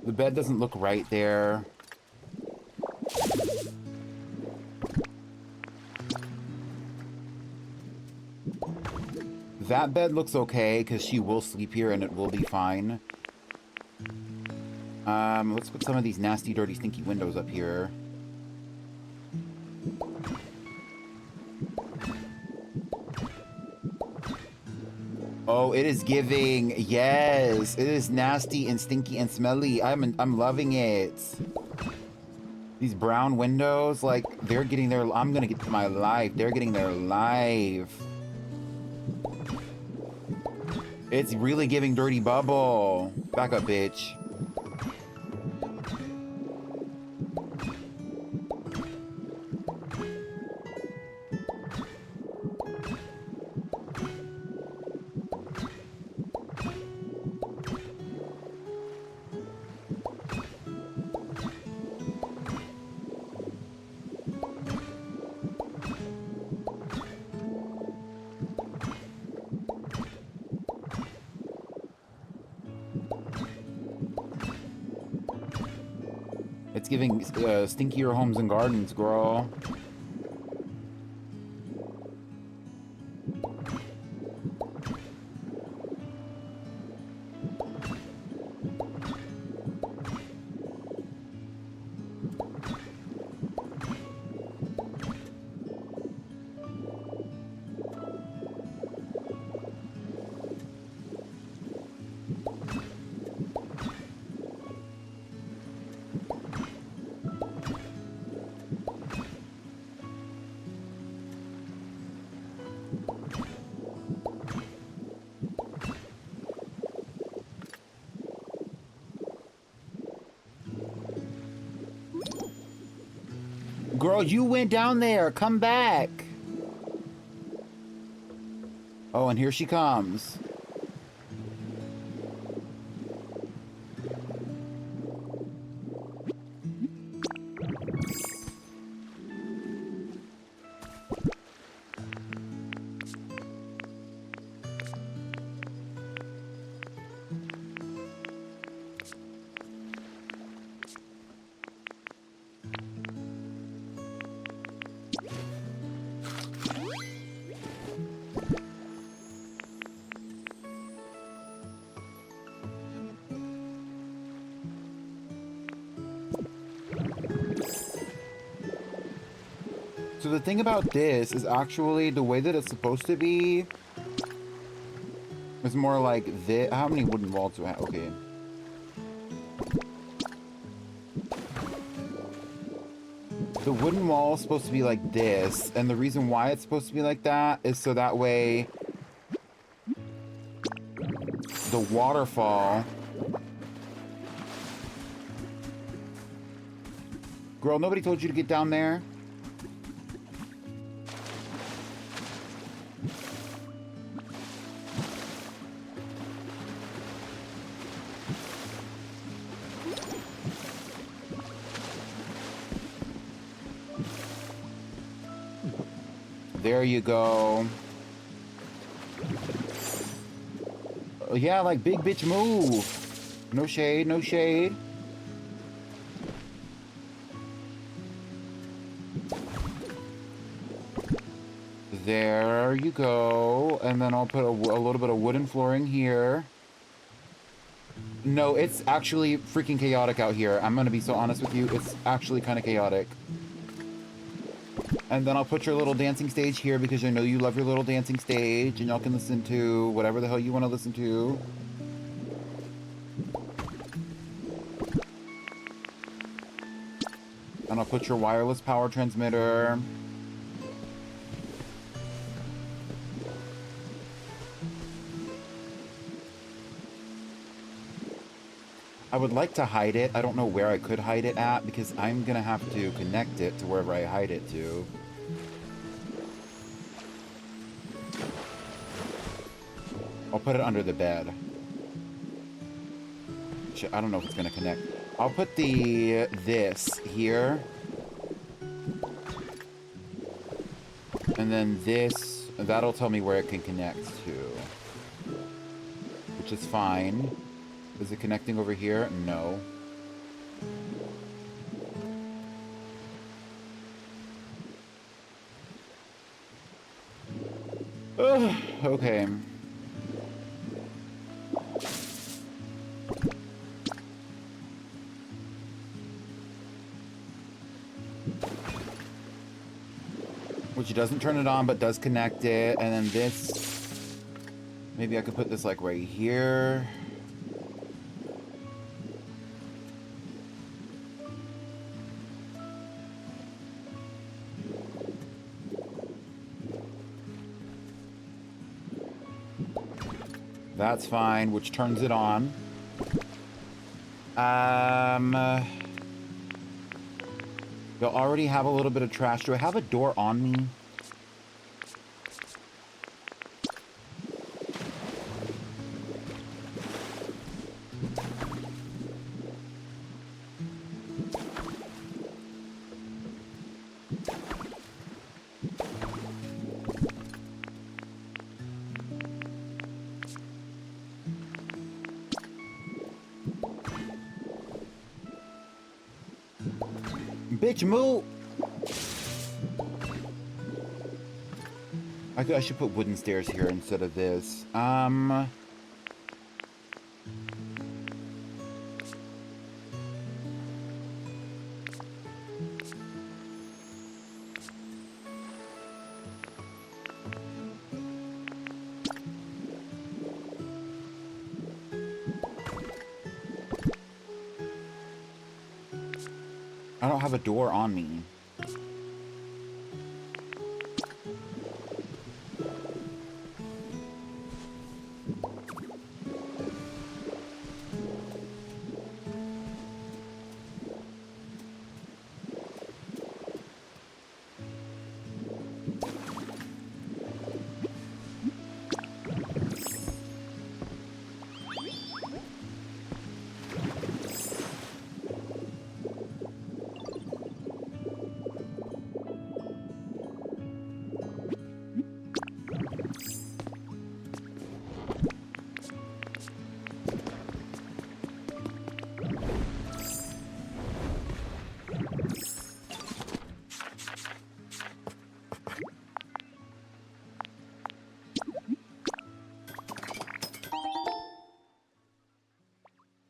The bed doesn't look right there. That bed looks okay because she will sleep here and it will be fine. Let's put some of these nasty, dirty, stinky windows up here. Oh, it is giving. Yes, it is nasty and stinky and smelly. I'm loving it. These brown windows, like, they're getting their... I'm gonna get to my life. They're getting their life. It's really giving Dirty Bubble. Back up, bitch. It's giving stinkier homes and gardens, girl. Girl, you went down there. Come back. Oh, and here she comes. So the thing about this is actually the way that it's supposed to be is more like this. How many wooden walls do I have? Okay. The wooden wall is supposed to be like this, and the reason why it's supposed to be like that is so that way the waterfall... Girl, nobody told you to get down there? There you go. Yeah, like big bitch move. No shade, no shade. There you go. And then I'll put a little bit of wooden flooring here. No, it's actually freaking chaotic out here. I'm gonna be so honest with you. It's actually kind of chaotic. And then I'll put your little dancing stage here because I know you love your little dancing stage, and y'all can listen to whatever the hell you want to listen to. And I'll put your wireless power transmitter. I would like to hide it. I don't know where I could hide it at because I'm gonna have to connect it to wherever I hide it to. I'll put it under the bed. I don't know if it's gonna connect. I'll put this here. And then this, that'll tell me where it can connect to. Which is fine. Is it connecting over here? No. Ugh, okay. Which doesn't turn it on, but does connect it. And then this, maybe I could put this like right here. That's fine, which turns it on. You'll already have a little bit of trash. Do I have a door on me? Bitch, move! I should put wooden stairs here instead of this. I don't have a door on me.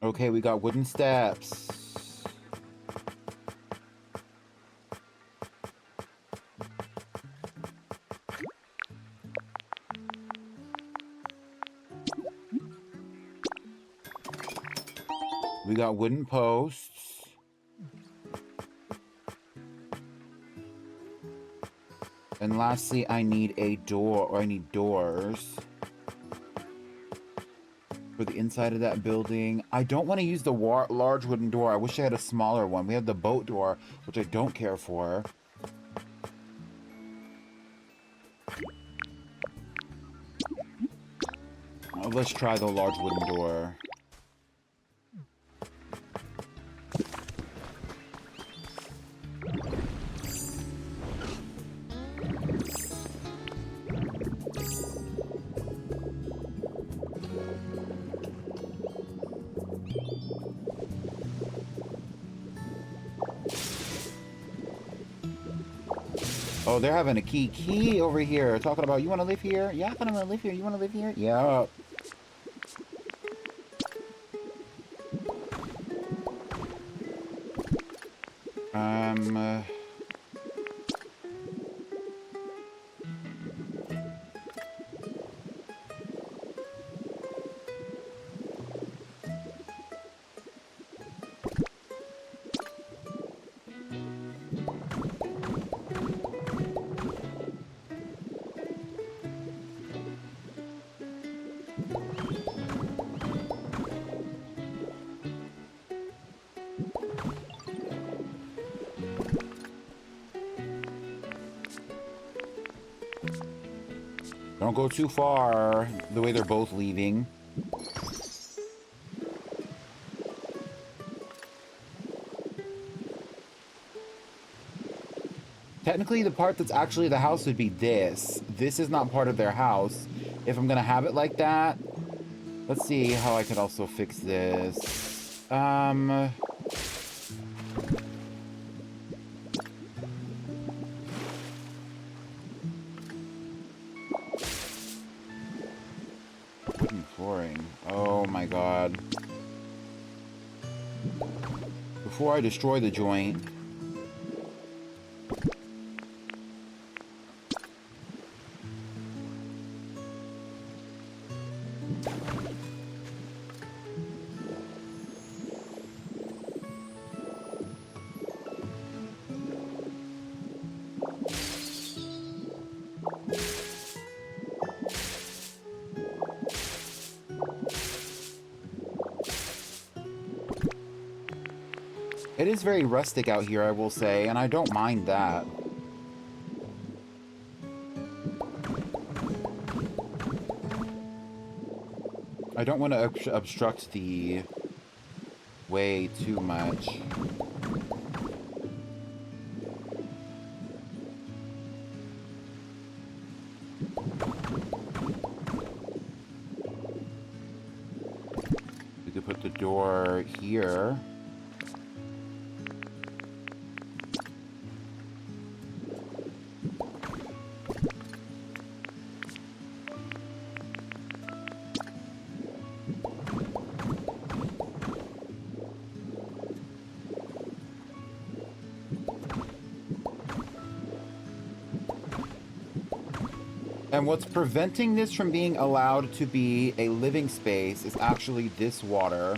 Okay, we got wooden steps. We got wooden posts. And lastly, I need a door, or I need doors for the inside of that building. I don't want to use the large wooden door. I wish I had a smaller one. We have the boat door, which I don't care for. Let's try the large wooden door. Oh, they're having a key over here. Talking about, you want to live here? Yeah, I want to live here. You want to live here? Yeah. Don't go too far, the way they're both leaving. Technically, the part that's actually the house would be this. This is not part of their house. If I'm gonna have it like that, let's see how I could also fix this. Wooden flooring. Oh my god. Before I destroy the joint. It is very rustic out here, I will say, and I don't mind that. I don't want to obstruct the way too much. We could put the door here. And what's preventing this from being allowed to be a living space is actually this water.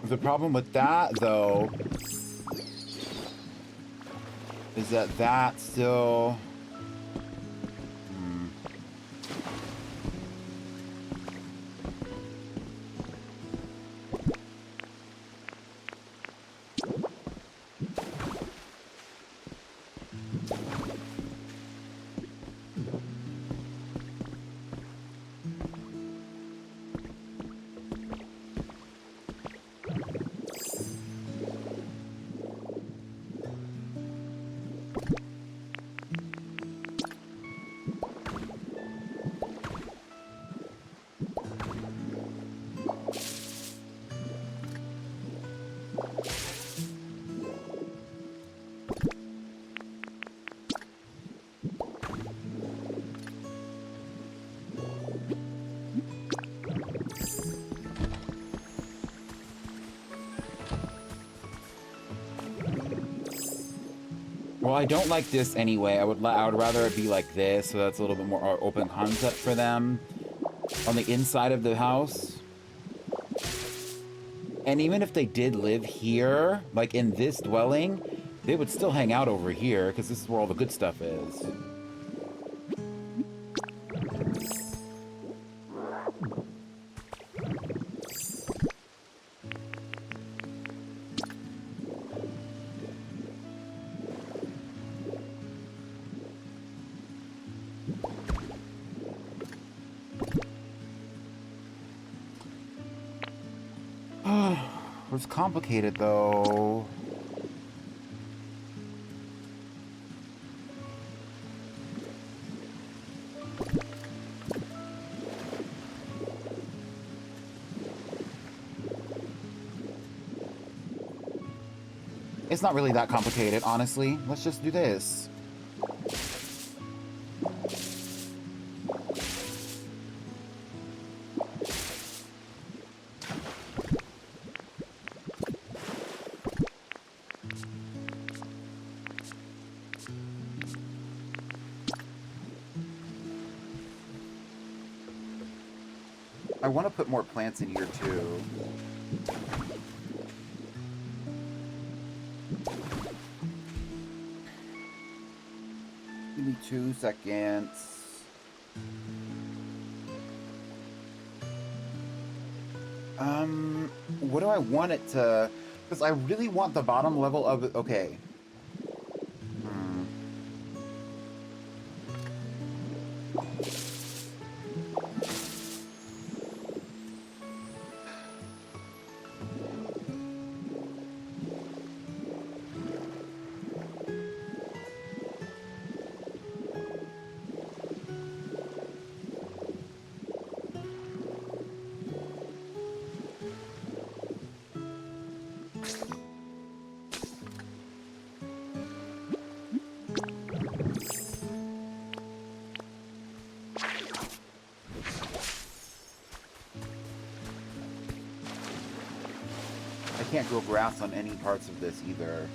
The problem with that, though, is that that still... Well, I don't like this anyway. I would rather it be like this, so that's a little bit more open concept for them on the inside of the house. And even if they did live here, like in this dwelling, they would still hang out over here because this is where all the good stuff is. It's complicated though. It's not really that complicated, honestly. Let's just do this. I want to put more plants in here too. Give me 2 seconds. What do I want it to... Because I really want the bottom level of it... Okay. I can't grow grass on any parts of this either.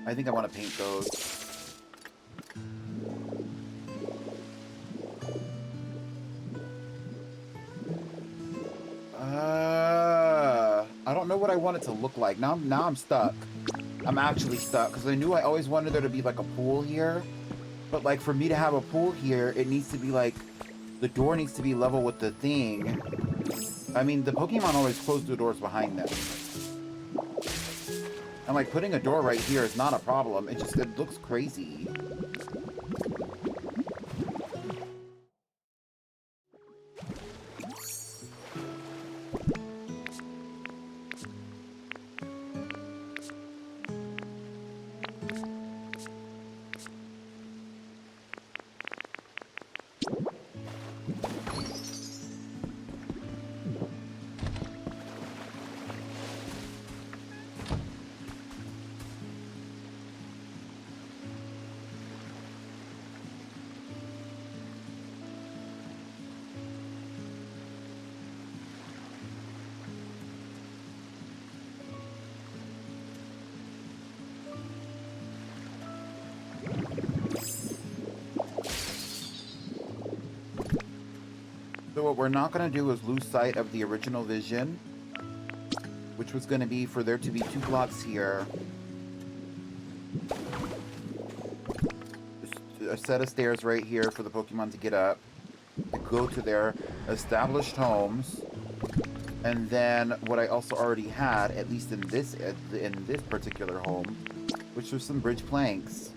I think I want to paint those. I don't know what I want it to look like. Now I'm stuck. I'm actually stuck because I knew I always wanted there to be like a pool here. But like for me to have a pool here, it needs to be like, the door needs to be level with the thing. I mean, the Pokemon always close the doors behind them. And like putting a door right here is not a problem. It looks crazy. So what we're not going to do is lose sight of the original vision, which was going to be for there to be 2 blocks here, a set of stairs right here for the Pokemon to get up, to go to their established homes, and then what I also already had, at least in this particular home, which was some bridge planks.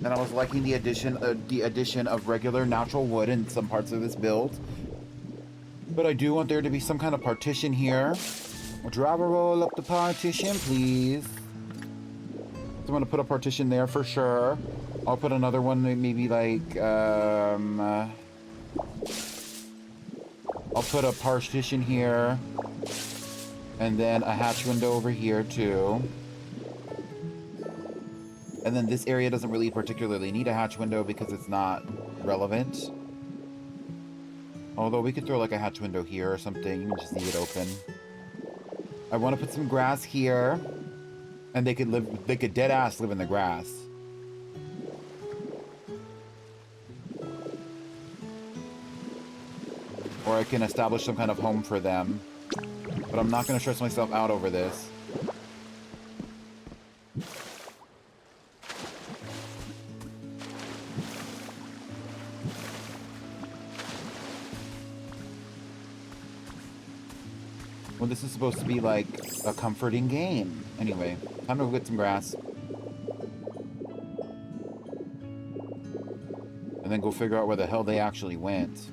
And I was liking the addition of regular natural wood in some parts of this build. But I do want there to be some kind of partition here. Driver, roll up the partition, please. So I'm going to put a partition there for sure. I'll put another one, maybe like, I'll put a partition here. And then a hatch window over here, too. And then this area doesn't really particularly need a hatch window because it's not relevant. Although we could throw like a hatch window here or something and just leave it open. I want to put some grass here. And they could dead ass live in the grass. Or I can establish some kind of home for them. But I'm not going to stress myself out over this. Well, this is supposed to be like a comforting game. Anyway, time to go get some grass. And then go figure out where the hell they actually went.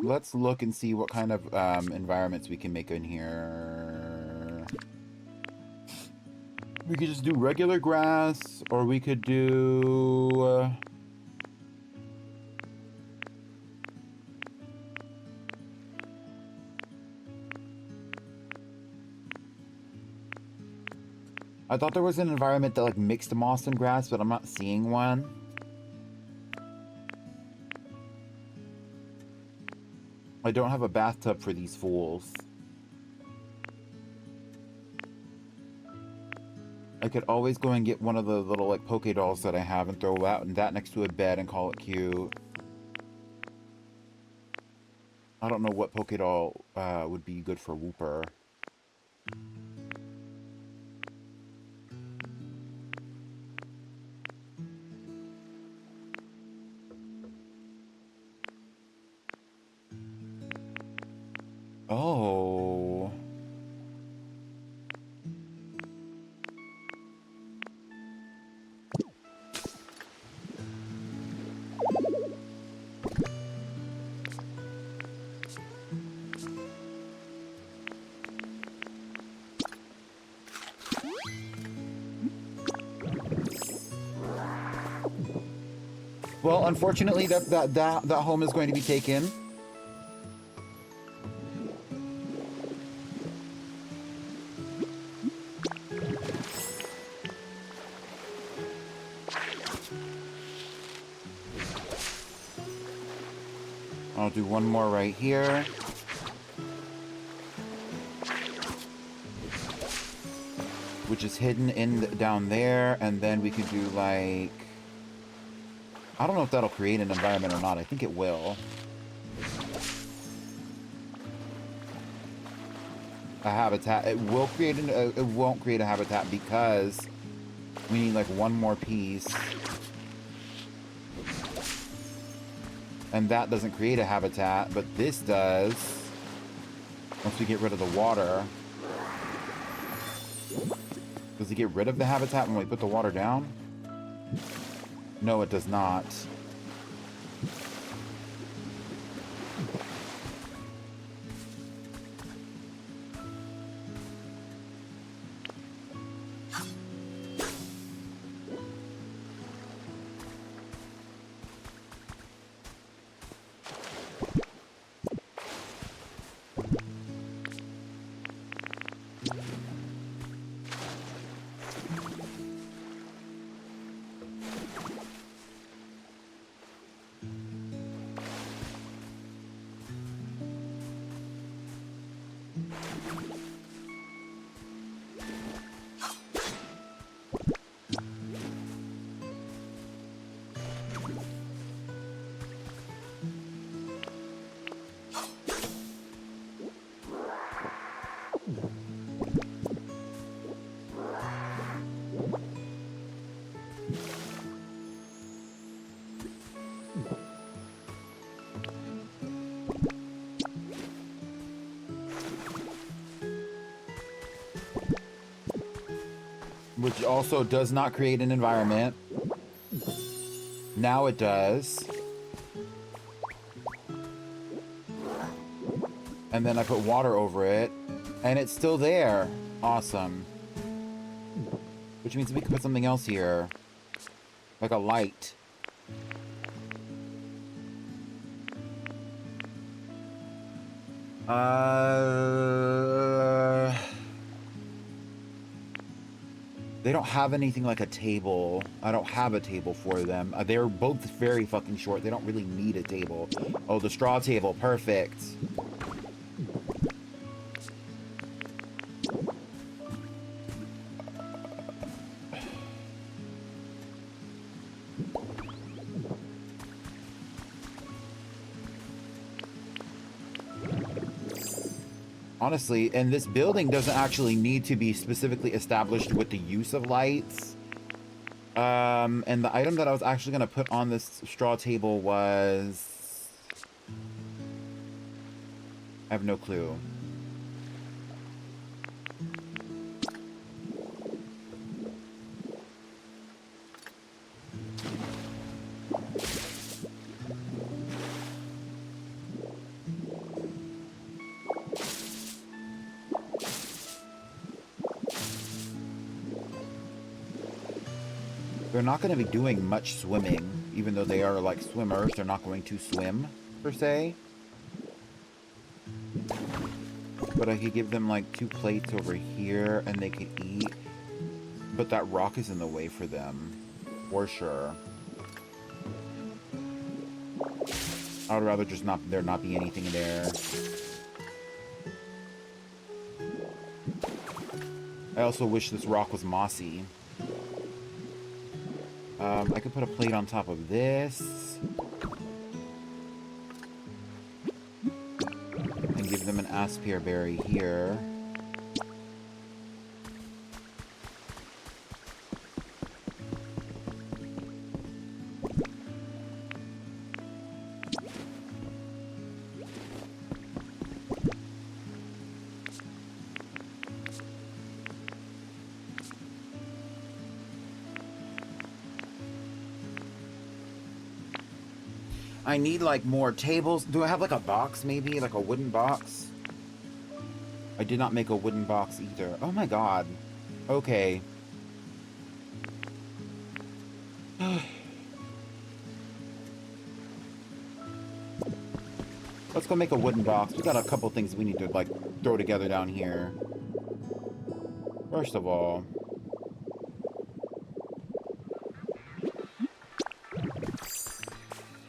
Let's look and see what kind of environments we can make in here. We could just do regular grass, or we could do... I thought there was an environment that like mixed moss and grass, but I'm not seeing one. I don't have a bathtub for these fools. I could always go and get one of the little, like, Poké dolls that I have and throw out that next to a bed and call it cute. I don't know what Poké doll would be good for Wooper. Oh. Well, unfortunately, that home is going to be taken. I'll do one more right here. Which is hidden down there, and then we could do like... I don't know if that'll create an environment or not. I think it will. A habitat. It will create it won't create a habitat because we need like one more piece. And that doesn't create a habitat, but this does. Once we get rid of the water. Does it get rid of the habitat when we put the water down? No, it does not. Which also does not create an environment. Now it does. And then I put water over it, and it's still there. Awesome. Which means we can put something else here. Like a light. They don't have anything like a table. I don't have a table for them. They're both very fucking short. They don't really need a table. Oh, the straw table. Perfect. Honestly, and this building doesn't actually need to be specifically established with the use of lights. And the item that I was actually going to put on this straw table was... I have no clue. They're not going to be doing much swimming, even though they are like swimmers. They're not going to swim, per se. But I could give them like 2 plates over here, and they could eat. But that rock is in the way for them, for sure. I would rather just there not be anything there. I also wish this rock was mossy. I could put a plate on top of this. And give them an Aspire berry here. I need, like, more tables. Do I have, like, a box, maybe? Like a wooden box? I did not make a wooden box either. Oh my god. Okay. Let's go make a wooden box. We got a couple things we need to, like, throw together down here. First of all...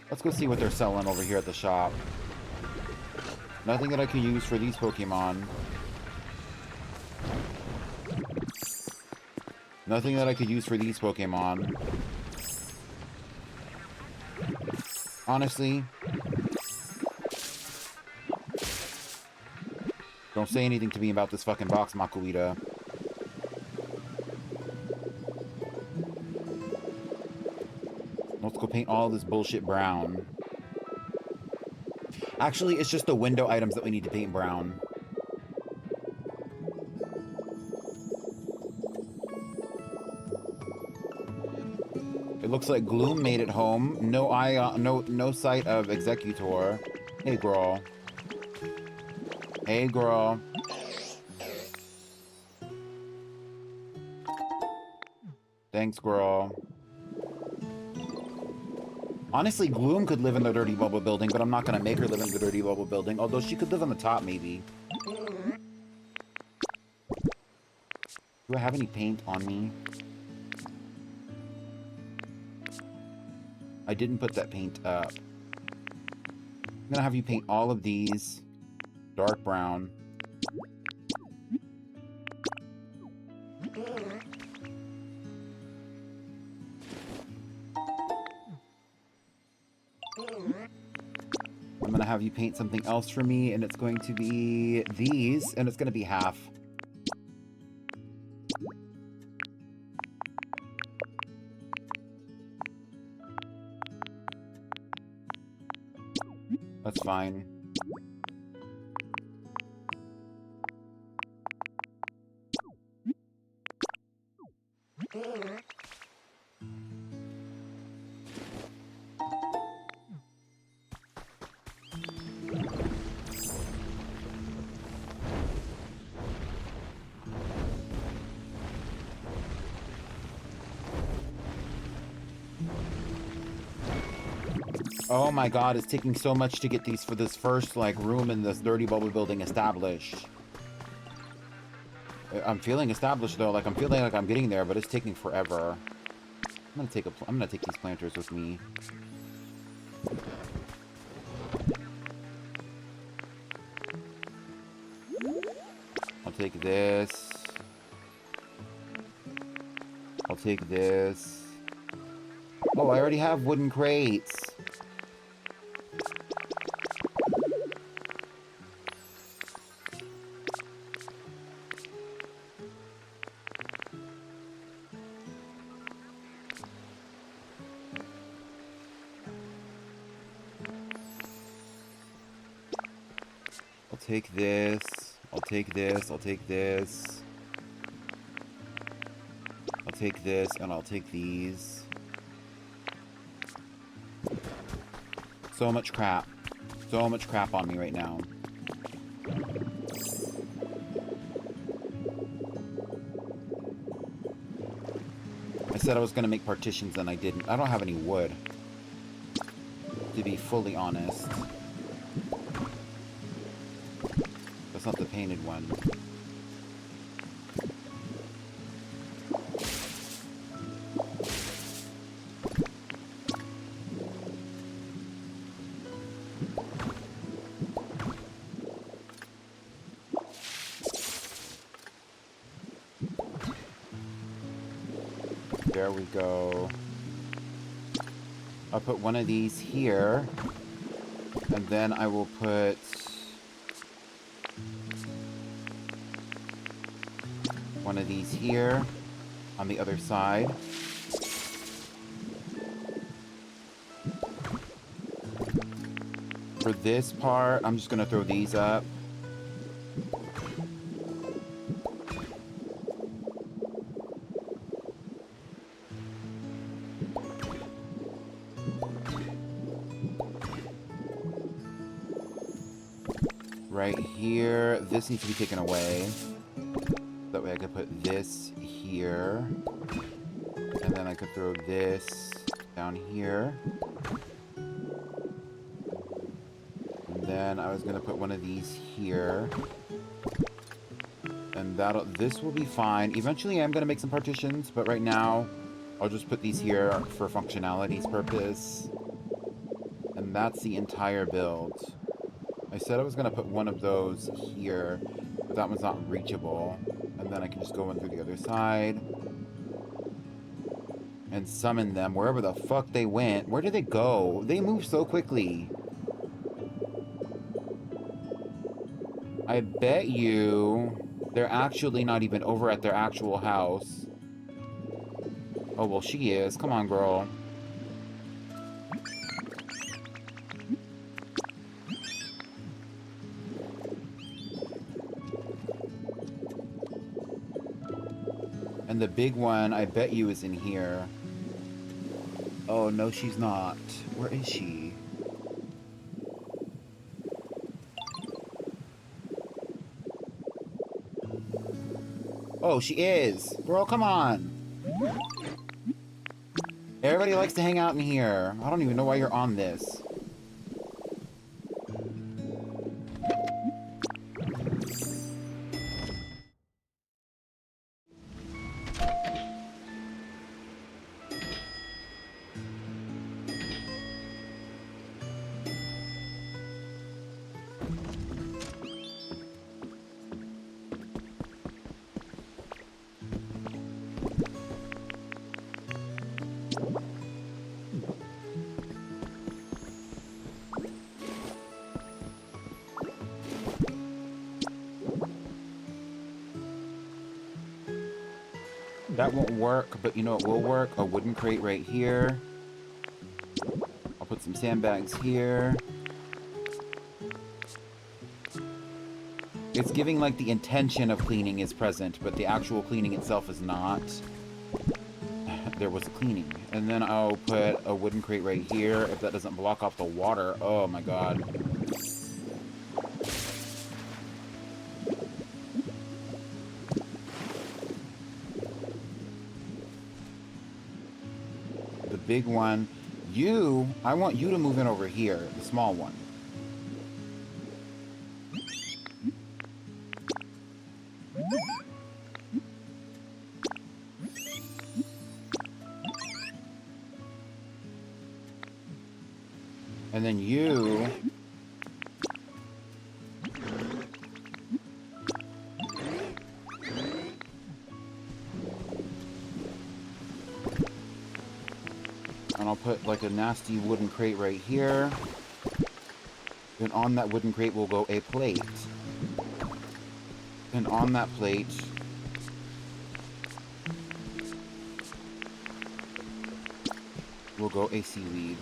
let's go see what they're selling over here at the shop. Nothing that I can use for these Pokemon. Nothing that I could use for these Pokemon. Honestly. Don't say anything to me about this fucking box, Makuita. Let's go paint all this bullshit brown. Actually, it's just the window items that we need to paint brown. It looks like Gloom made it home. No no sight of Executor. Hey, girl. Hey, girl. Thanks, girl. Honestly, Gloom could live in the Dirty Bubble building, but I'm not gonna make her live in the Dirty Bubble building. Although she could live on the top, maybe. Do I have any paint on me? I didn't put that paint up. I'm gonna have you paint all of these dark brown. I'm gonna have you paint something else for me, and it's going to be these, and it's gonna be half. That's fine. Oh my god, it's taking so much to get these for this first, like, room in this Dirty Bubble building established. I'm feeling established, though. Like, I'm feeling like I'm getting there, but it's taking forever. I'm gonna take these planters with me. I'll take this. I'll take this. Oh, I already have wooden crates. Take this, I'll take this, I'll take this. I'll take this, and I'll take these. So much crap. So much crap on me right now. I said I was gonna make partitions, and I didn't. I don't have any wood, to be fully honest. Not the painted one. There we go. I'll put one of these here. And then I will put one of these here on the other side. For this part, I'm just going to throw these up. Right here, this needs to be taken away. That way I could put this here. And then I could throw this down here. And then I was gonna put one of these here. And this will be fine. Eventually I'm gonna make some partitions, but right now I'll just put these here for functionality's purpose. And that's the entire build. I said I was gonna put one of those here, but that one's not reachable. And then I can just go in through the other side. And summon them wherever the fuck they went. Where did they go? They move so quickly. I bet you they're actually not even over at their actual house. Oh, well, she is. Come on, girl. And the big one, I bet you, is in here. Oh, no, she's not. Where is she? Oh, she is. Girl, come on. Everybody likes to hang out in here. I don't even know why you're on this. That won't work, but you know what will work? A wooden crate right here. I'll put some sandbags here. It's giving like the intention of cleaning is present, but the actual cleaning itself is not. There was a cleaning. And then I'll put a wooden crate right here. If that doesn't block off the water, oh my god. Big one. I want you to move in over here, the small one. And then you... And I'll put like a nasty wooden crate right here. And on that wooden crate will go a plate. And on that plate will go a seaweed.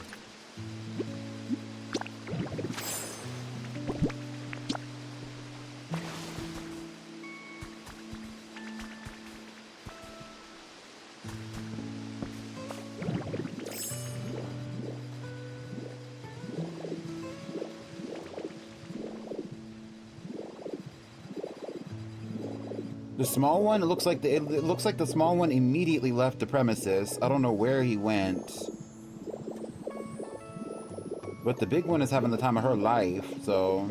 The small one, it looks like the small one immediately left the premises. I don't know where he went. But the big one is having the time of her life, so...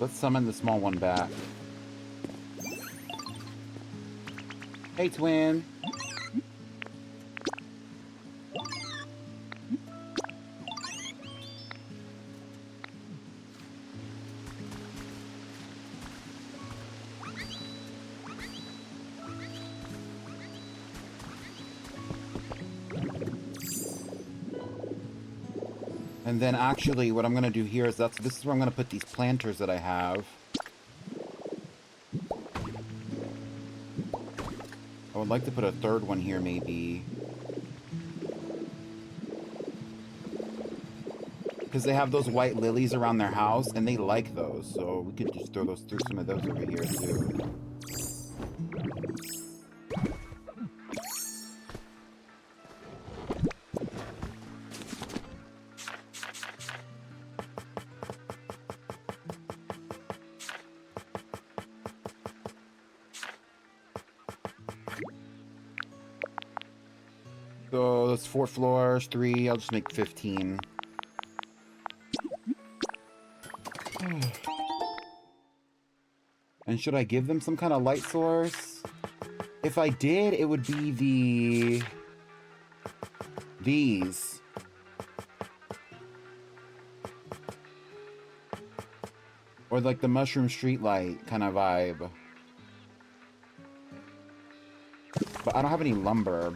Let's summon the small one back. Hey, twin. And then actually what I'm going to do here is this is where I'm going to put these planters that I have. I would like to put a third one here maybe. Because they have those white lilies around their house and they like those. So we could just throw some of those over here too. So that's 4 floors, 3, I'll just make 15. And should I give them some kind of light source? If I did, it would be these. Or like the mushroom streetlight kind of vibe. But I don't have any lumber.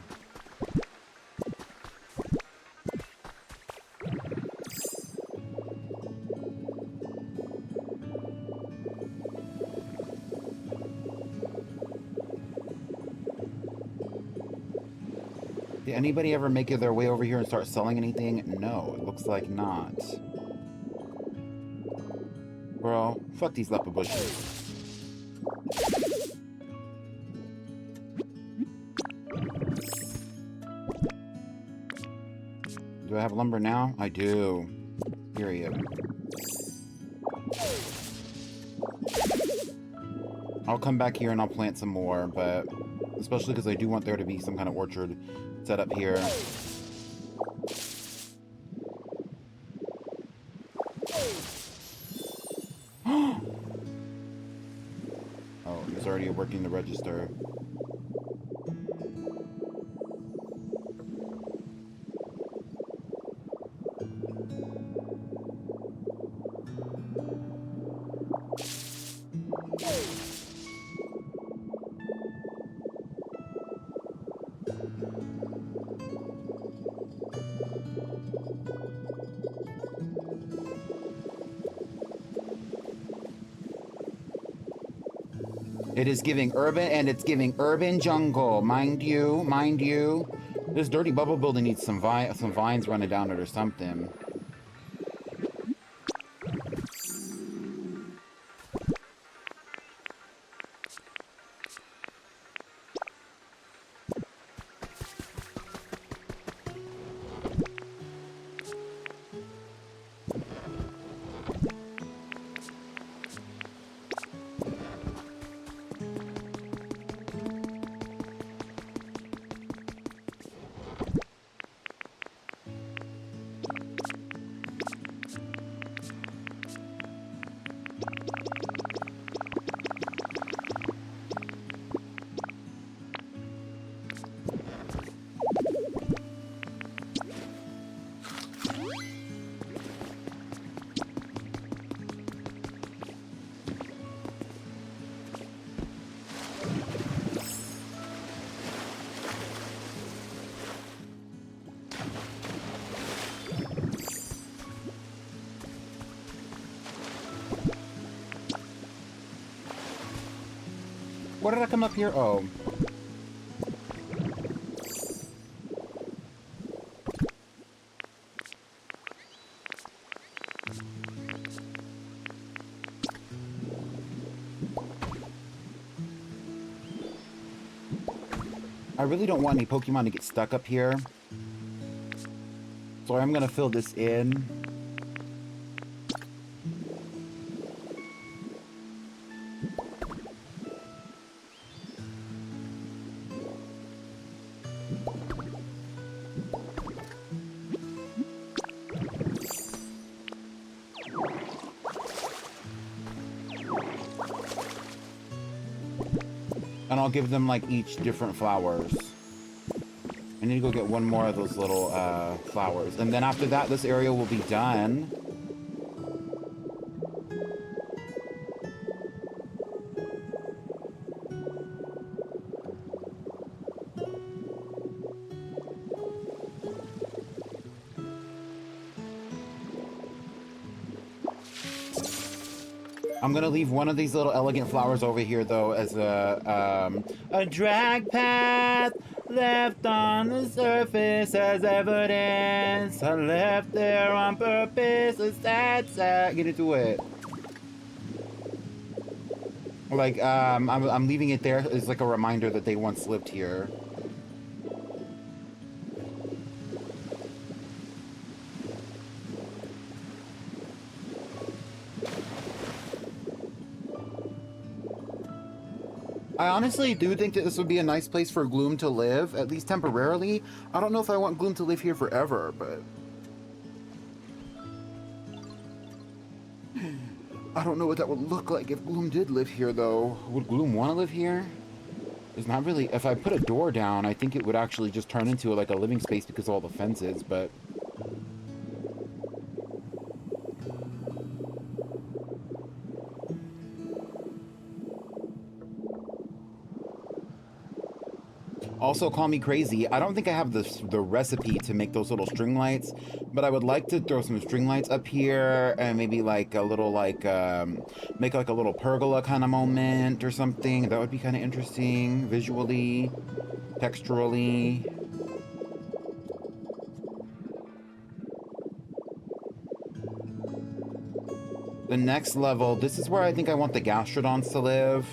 Did anybody ever make their way over here and start selling anything? No, it looks like not. Bro, fuck these leopard bushes. Do I have lumber now? I do. Period. I'll come back here and I'll plant some more, but especially because I do want there to be some kind of orchard set up here. Oh, he's already working the register. It is giving urban, and it's giving urban jungle. Mind you, mind you. This dirty bubble building needs some vines running down it or something. What did I come up here? Oh. I really don't want any Pokemon to get stuck up here. So I'm gonna fill this in. And I'll give them like each different flowers. I need to go get one more of those little flowers. And then after that, this area will be done. I'm gonna leave one of these little elegant flowers over here though as a drag path left on the surface as evidence. I left there on purpose. A sad. Get into it. Like I'm leaving it there as like a reminder that they once lived here. I honestly do think that this would be a nice place for Gloom to live, at least temporarily. I don't know if I want Gloom to live here forever, but... I don't know what that would look like if Gloom did live here, though. Would Gloom want to live here? It's not really... If I put a door down, I think it would actually just turn into like a living space because of all the fences, but... Also, call me crazy. I don't think I have the recipe to make those little string lights, but I would like to throw some string lights up here and maybe like a little like make like a little pergola kind of moment or something. That would be kind of interesting visually, texturally. The next level, this is where I think I want the gastrodons to live.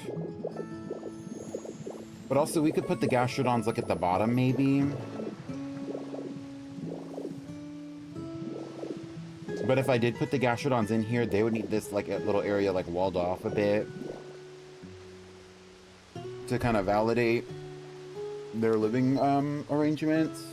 But also, we could put the gastrodons like at the bottom, maybe. But if I did put the gastrodons in here, they would need this like a little area like walled off a bit to kind of validate their living arrangements.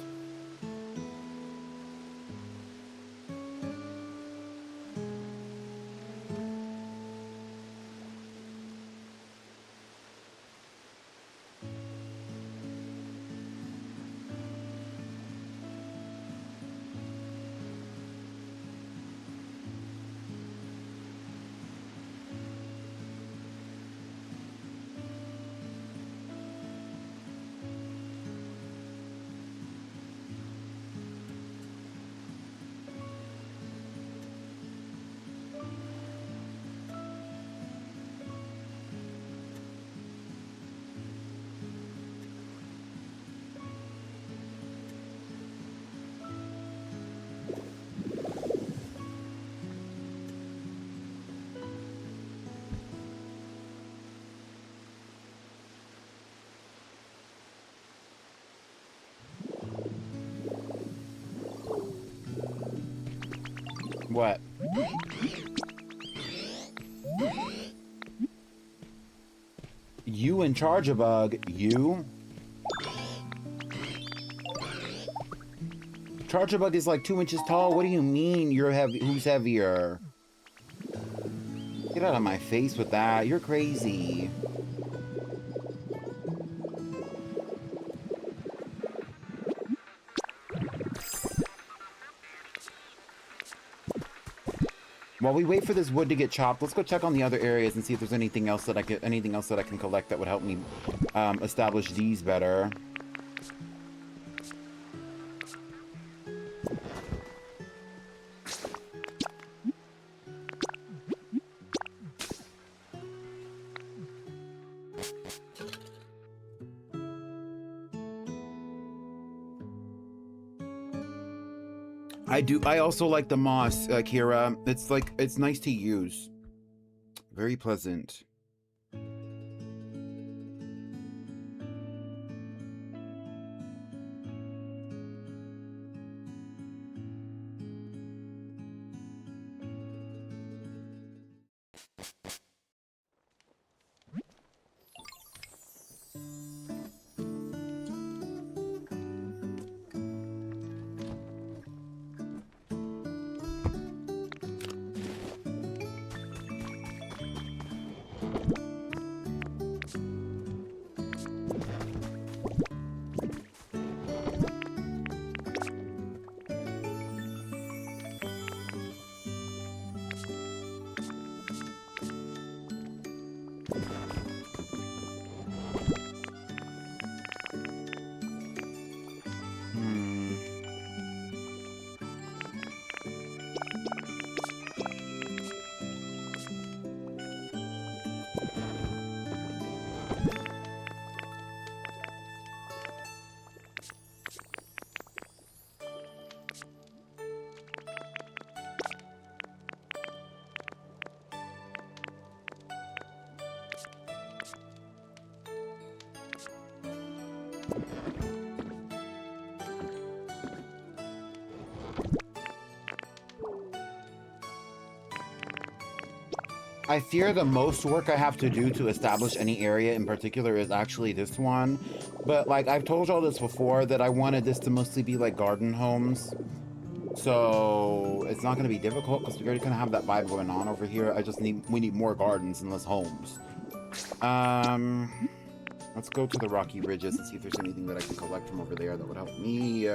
What? You in charge of you? Chargebug is like 2 inches tall. What do you mean you're heavy? Who's heavier? Get out of my face with that. You're crazy. While we wait for this wood to get chopped, let's go check on the other areas and see if there's anything else that I can collect that would help me establish these better. I also like the moss, Kira. It's nice to use. Very pleasant. I fear the most work I have to do to establish any area in particular is actually this one. But like I've told y'all this before, that I wanted this to mostly be like garden homes. So it's not going to be difficult because we already kind of have that vibe going on over here. We need more gardens and less homes. Let's go to the rocky ridges and see if there's anything that I can collect from over there that would help me.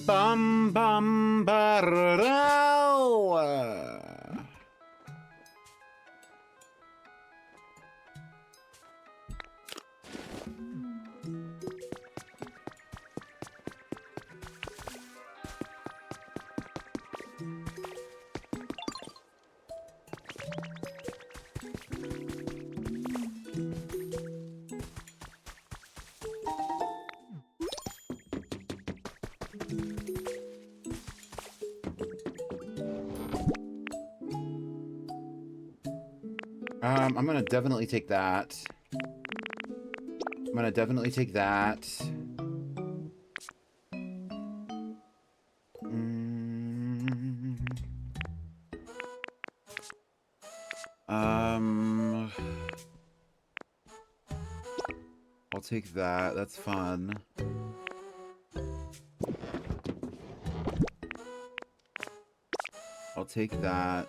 Bum bum barrow. I'm gonna definitely take that. I'm gonna definitely take that. I'll take that. That's fun. I'll take that.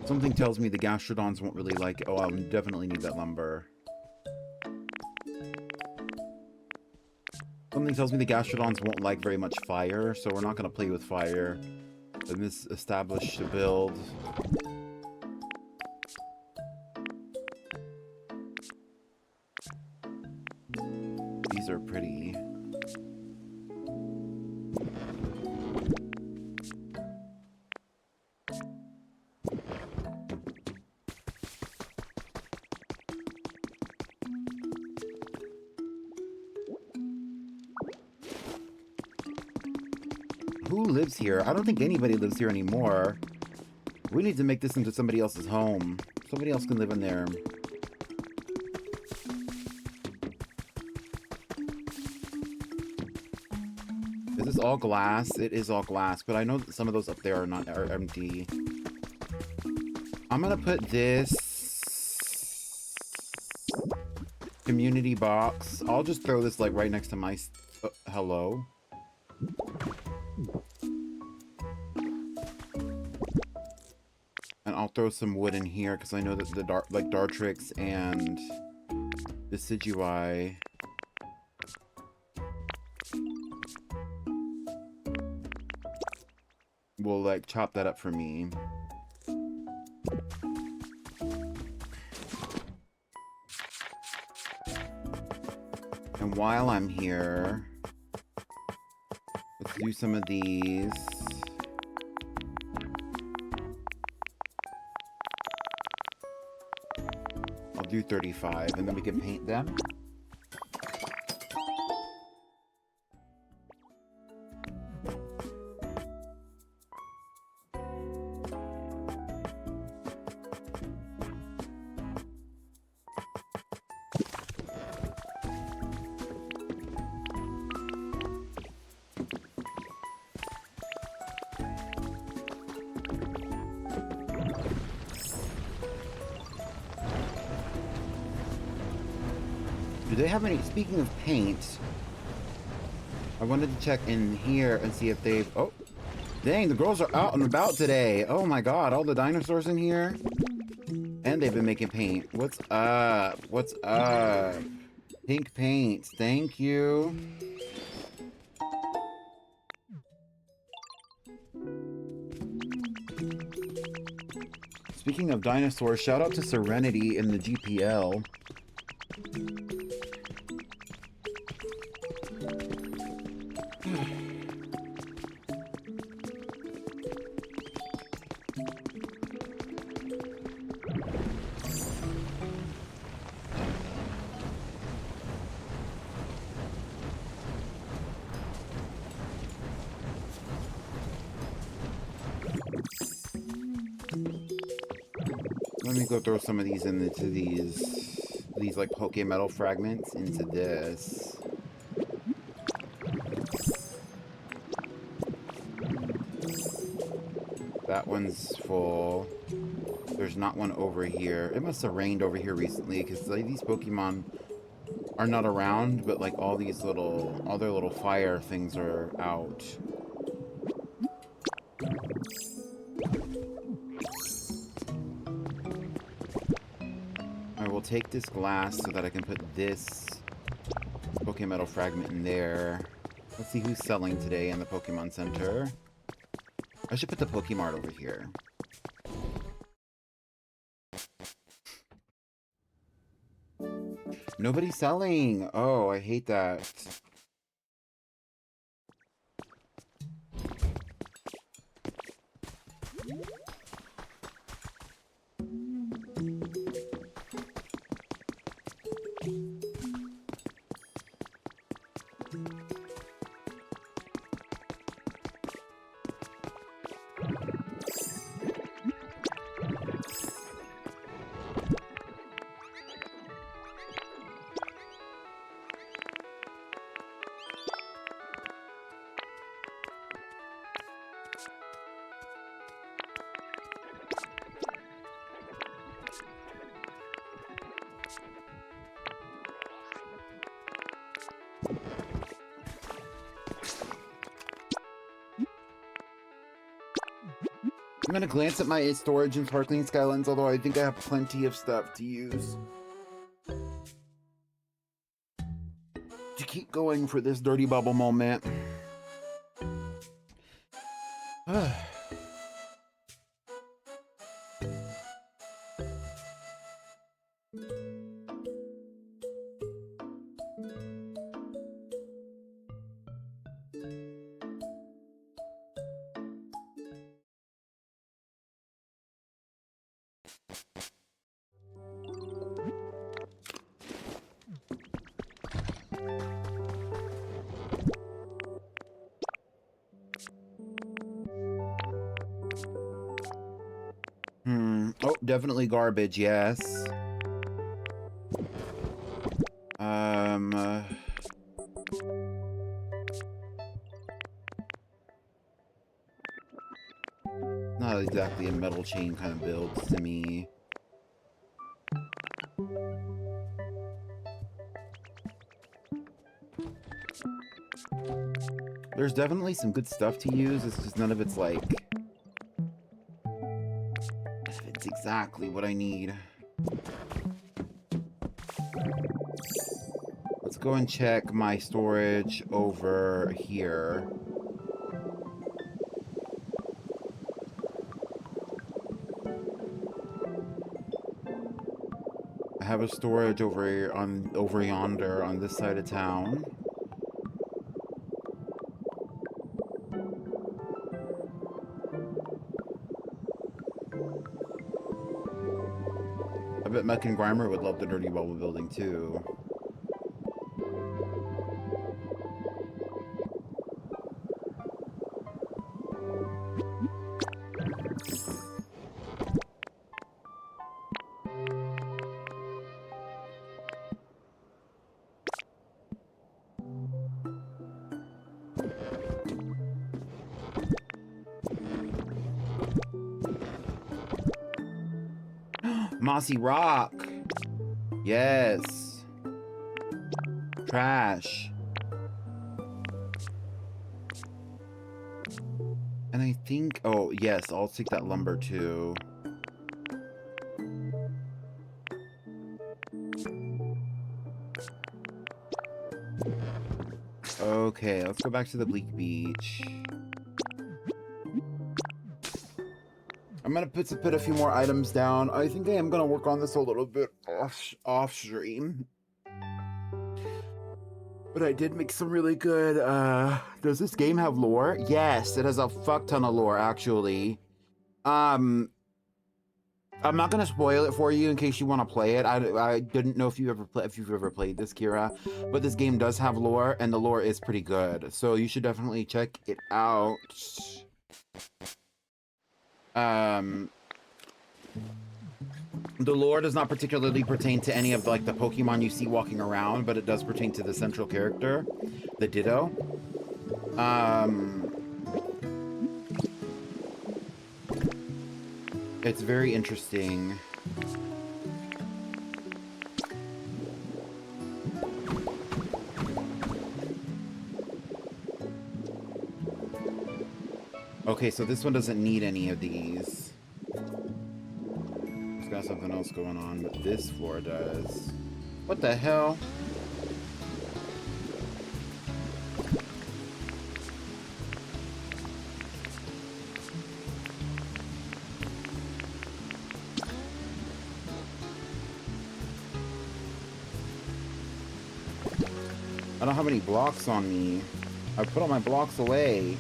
Something tells me the gastrodons won't really like it. Oh, I'll definitely need that lumber. Something tells me the gastrodons won't like very much fire, so we're not going to play with fire in this established build. These are pretty. Who lives here? I don't think anybody lives here anymore. We need to make this into somebody else's home. Somebody else can live in there. Is this all glass? It is all glass, but I know that some of those up there are empty. I'm gonna put this community box. I'll just throw this like right next to my hello. And I'll throw some wood in here because I know that the Dartrix and Decidui will like chop that up for me. And while I'm here, let's do some of these. I'll do 35 and then we can paint them. Do they have any, speaking of paint, I wanted to check in here and see if they've, oh, dang, the girls are out and about today. Oh my god, all the dinosaurs in here. And they've been making paint. What's up? What's up? Pink paint, thank you. Speaking of dinosaurs, shout out to Serenity in the GPL. Let me go throw some of these into these like Poke Metal fragments into this. That one's full. There's not one over here. It must have rained over here recently because like, these Pokemon are not around, but like all these other little fire things are out. I will take this glass so that I can put this Poke Metal fragment in there. Let's see who's selling today in the Pokemon Center. I should put the Pokemart over here. Nobody's selling. Oh, I hate that. I'm gonna glance at my storage and Sparkling Skylines, although I think I have plenty of stuff to use. To keep going for this dirty bubble moment. Oh, definitely garbage, yes. Not exactly a metal chain kind of build to me. There's definitely some good stuff to use, it's just none of it's like... It's exactly what I need. Let's go and check my storage over here. I have a storage over yonder on this side of town. I bet Mech and Grimer would love the Dirty Bubble building too. Mossy Rock. Yes. Trash. And I think, oh yes, I'll take that lumber too. Okay, let's go back to the Bleak Beach. I'm gonna put a few more items down. I think I am gonna work on this a little bit off stream. But I did make some really good, does this game have lore? Yes, it has a fuck ton of lore, actually. I'm not gonna spoil it for you in case you want to play it. I didn't know if you've ever played this, Kira, but this game does have lore, and the lore is pretty good. So you should definitely check it out. The lore does not particularly pertain to any of the, like the Pokemon you see walking around, but it does pertain to the central character, the Ditto. It's very interesting. Okay, so this one doesn't need any of these. It's got something else going on, but this floor does. What the hell? I don't have any blocks on me. I put all my blocks away.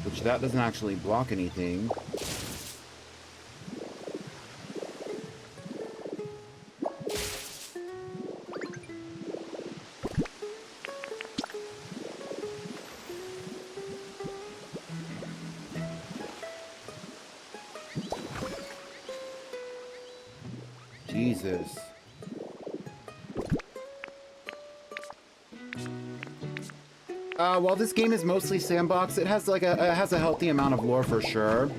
Which that doesn't actually block anything. Jesus. While this game is mostly sandbox, it has like a healthy amount of lore for sure.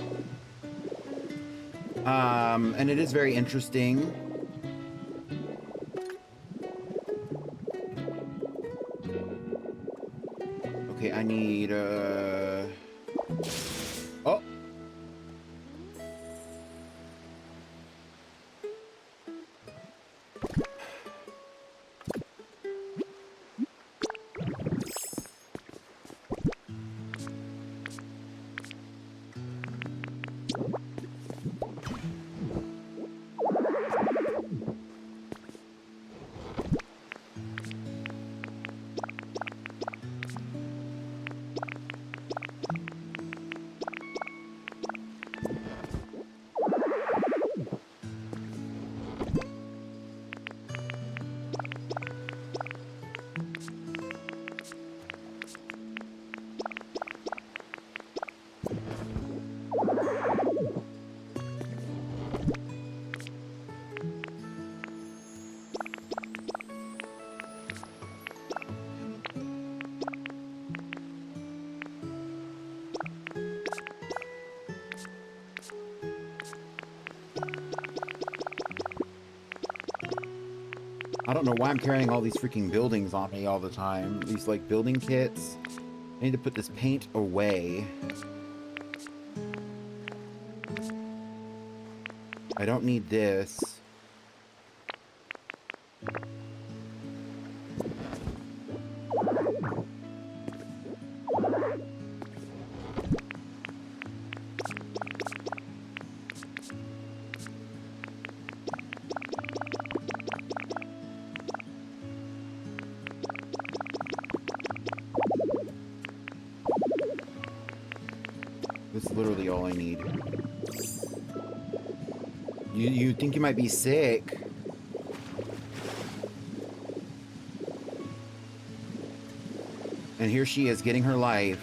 And it is very interesting. Okay, I need oh. I don't know why I'm carrying all these freaking buildings on me all the time. These, like, building kits. I need to put this paint away. I don't need this. This is literally all I need. You think you might be sick? And here she is getting her life.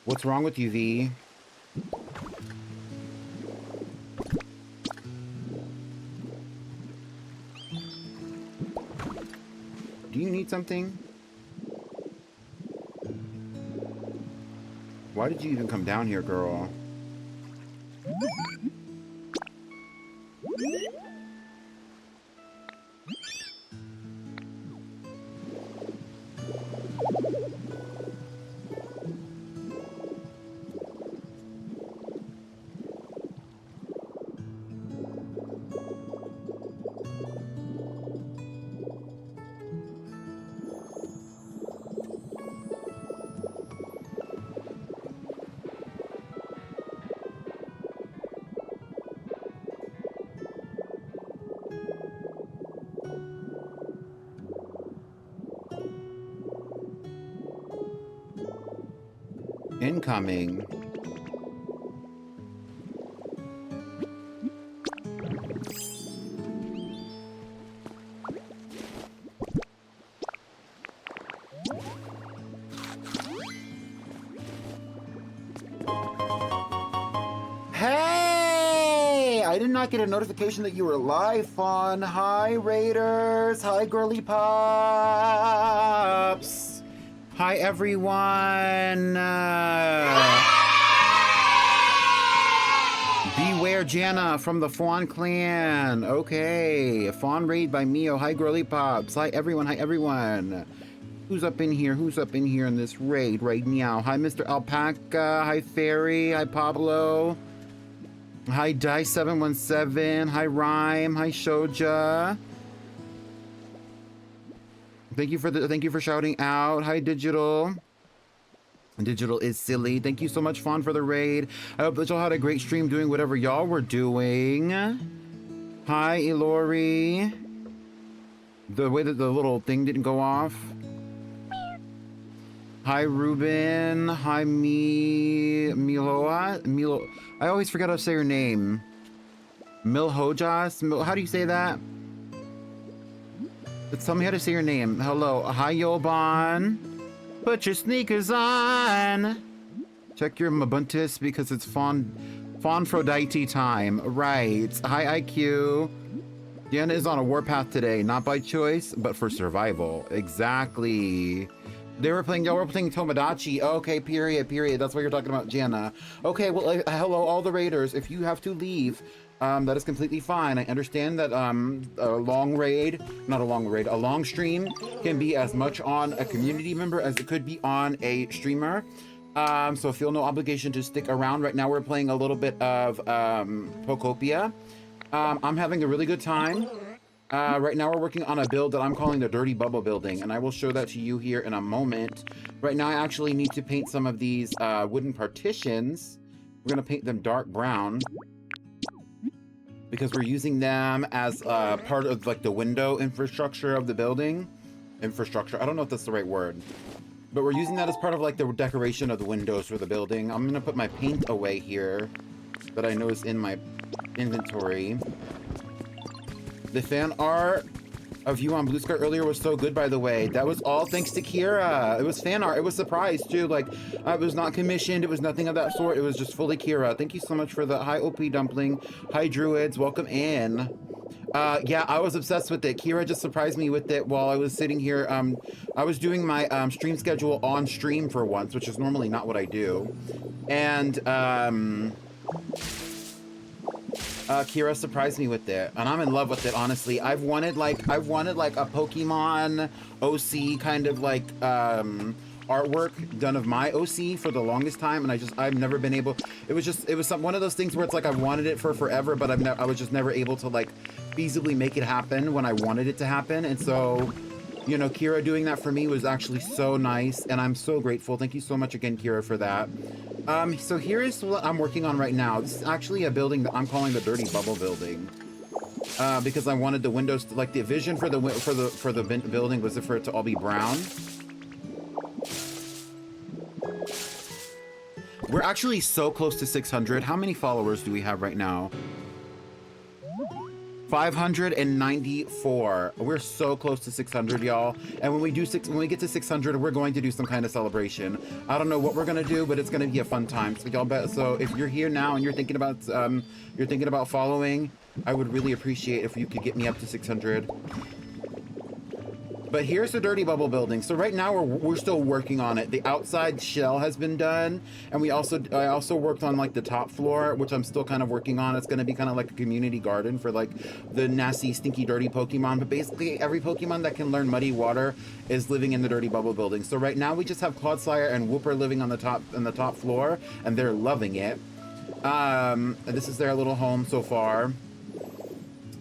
What's wrong with you, V? Do you need something? Why did you even come down here, girl? Incoming. Hey! I did not get a notification that you were live, Fawn. Hi, Raiders. Hi, Girly Pops. Hi, everyone. Beware Jana from the Fawn Clan. Okay. Fawn raid by Mio. Hi, Girly Pops. Hi, everyone. Hi, everyone. Who's up in here? Who's up in here in this raid right now? Hi, Mr. Alpaca. Hi, Fairy. Hi, Pablo. Hi, Dice717. Hi, Rhyme. Hi, Shoja. Thank you for shouting out. Hi, Digital. Digital is silly. Thank you so much, Fawn, for the raid. I hope that y'all had a great stream doing whatever y'all were doing. Hi, Ilori. The way that the little thing didn't go off. Hi, Ruben. Hi, Miloa. I always forget how to say your name. Milhojas? How do you say that? Tell me how to say your name. Hello. Hi, Yoban. Put your sneakers on. Check your Mabuntis because it's Fawnphrodite time. Right. Hi, IQ. Diana is on a warpath today, not by choice, but for survival. Exactly. Y'all were playing Tomodachi. Okay, period. That's what you're talking about, Jana. Okay, well, hello, all the raiders. If you have to leave, that is completely fine. I understand that a long stream can be as much on a community member as it could be on a streamer. So feel no obligation to stick around. Right now, we're playing a little bit of Pokopia. I'm having a really good time. Right now we're working on a build that I'm calling the Dirty Bubble building, and I will show that to you here in a moment. Right now I actually need to paint some of these wooden partitions. We're gonna paint them dark brown because we're using them as part of like the window infrastructure of the building. I don't know if that's the right word, but we're using that as part of like the decoration of the windows for the building. I'm gonna put my paint away here that I know is in my inventory. The fan art of you on Blue Sky earlier was so good, by the way. That was all thanks to Kira. It was fan art. It was surprise, too. Like, it was not commissioned. It was nothing of that sort. It was just fully Kira. Thank you so much for the hi, OP Dumpling. Hi, Druids. Welcome in. Yeah, I was obsessed with it. Kira just surprised me with it while I was sitting here. I was doing my stream schedule on stream for once, which is normally not what I do. And, Kira surprised me with it, and I'm in love with it, honestly. I've wanted like a Pokemon OC kind of like artwork done of my OC for the longest time, and I've never been able. It was one of those things where it's like I wanted it for forever, but I was just never able to like feasibly make it happen when I wanted it to happen. And so, you know, Kira doing that for me was actually so nice, and I'm so grateful. Thank you so much again, Kira, for that. So here is what I'm working on right now. This is actually a building that I'm calling the Dirty Bubble building, because I wanted the windows to, like, the vision for the building was for it to all be brown. We're actually so close to 600. How many followers do we have right now? 594. We're so close to 600, y'all. And when we get to 600, we're going to do some kind of celebration. I don't know what we're gonna do, but it's gonna be a fun time. So y'all bet. So if you're here now and you're thinking about following, I would really appreciate if you could get me up to 600. But here's the Dirty Bubble building. So right now we're still working on it. The outside shell has been done, and I also worked on like the top floor, which I'm still kind of working on. It's going to be kind of like a community garden for like the nasty, stinky, dirty Pokemon. But basically every Pokemon that can learn Muddy Water is living in the Dirty Bubble building. So right now we just have Clodsire and Whooper living on the top floor, and they're loving it. And this is their little home so far.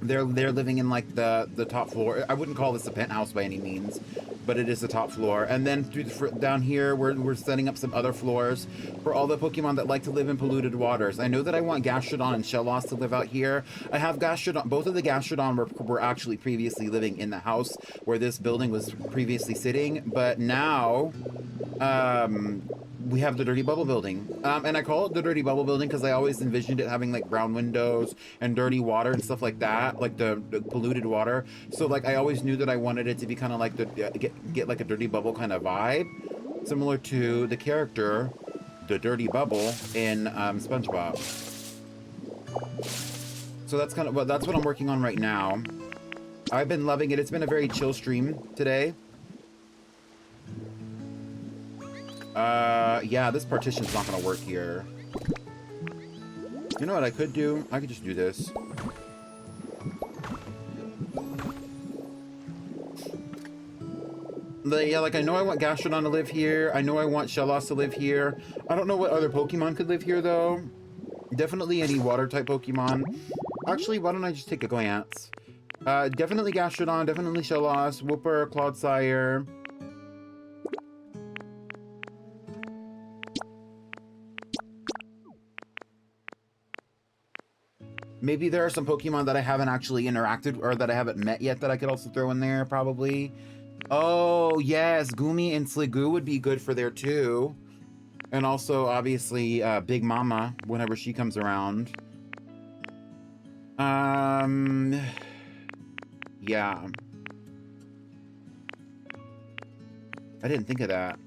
They're living in like the top floor. I wouldn't call this a penthouse by any means, but it is the top floor. And then through down here, we're setting up some other floors for all the Pokemon that like to live in polluted waters. I know that I want Gastrodon and Shellos to live out here. I have Gastrodon. Both of the Gastrodon were actually previously living in the house where this building was previously sitting, but now we have the Dirty Bubble building. And I call it the Dirty Bubble building because I always envisioned it having like brown windows and dirty water and stuff like that, like the polluted water. So like I always knew that I wanted it to be kind of like the get like a Dirty Bubble kind of vibe, similar to the character, the Dirty Bubble in SpongeBob. So that's kind of that's what I'm working on right now. I've been loving it. It's been a very chill stream today. Yeah, this partition's not gonna work here. You know what I could do? I could just do this. But yeah, like I know I want Gastrodon to live here. I know I want Shellos to live here. I don't know what other Pokemon could live here though. Definitely any water type Pokemon. Actually, why don't I just take a glance? Definitely Gastrodon, definitely Shellos, Wooper, Clodsire. Maybe there are some Pokemon that I haven't actually interacted or that I haven't met yet that I could also throw in there, probably. Oh, yes, Goomy and Sliggoo would be good for there, too. And also, obviously, Big Mama, whenever she comes around. Yeah. I didn't think of that.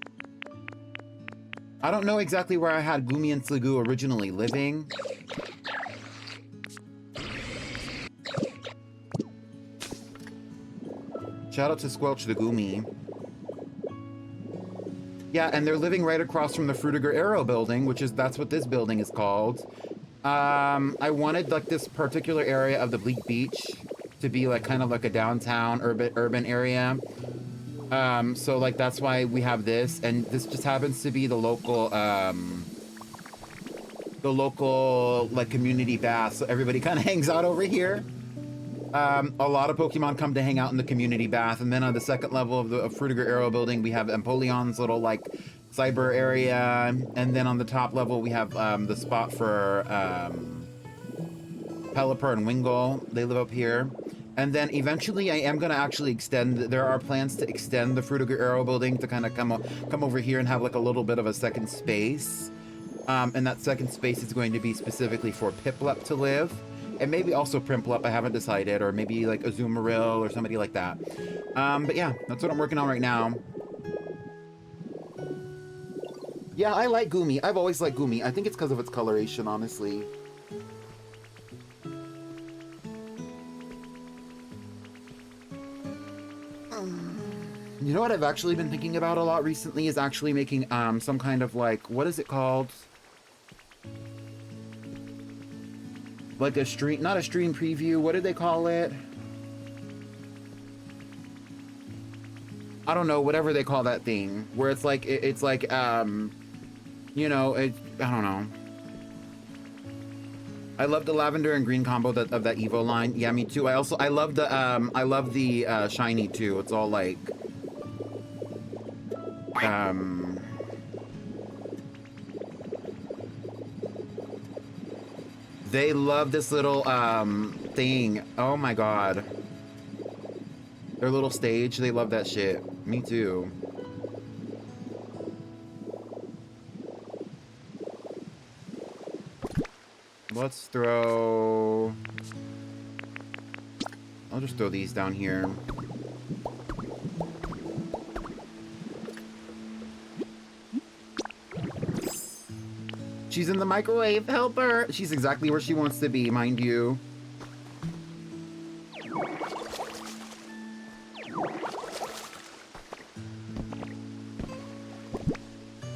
I don't know exactly where I had Goomy and Sliggoo originally living. Shout out to Squelch the Goomy. Yeah, and they're living right across from the Fruitiger Arrow building, that's what this building is called. I wanted like this particular area of the Bleak Beach to be like kind of like a downtown urban area. So like that's why we have this, and this just happens to be the local like community bath. So everybody kind of hangs out over here. A lot of Pokemon come to hang out in the community bath, and then on the second level of the Fruitiger Arrow building, we have Empoleon's little like cyber area, and then on the top level we have the spot for Pelipper and Wingull. They live up here, and then eventually I am going to actually extend. There are plans to extend the Fruitiger Arrow building to kind of come over here and have like a little bit of a second space, and that second space is going to be specifically for Piplup to live. And maybe also Primplup, I haven't decided, or maybe like Azumarill or somebody like that. But yeah, that's what I'm working on right now. Yeah, I like Goomy. I've always liked Goomy. I think it's because of its coloration, honestly. You know what I've actually been thinking about a lot recently is actually making some kind of like, what is it called? Like a stream, not a stream preview, what did they call it? I don't know, whatever they call that thing, where it's like, you know, I don't know. I love the lavender and green combo of that Evo line. Yeah, me too. I love the shiny too. It's all like, they love this little thing. Oh my god. Their little stage, they love that shit. Me too. Let's throw... I'll just throw these down here. She's in the microwave, help her! She's exactly where she wants to be, mind you.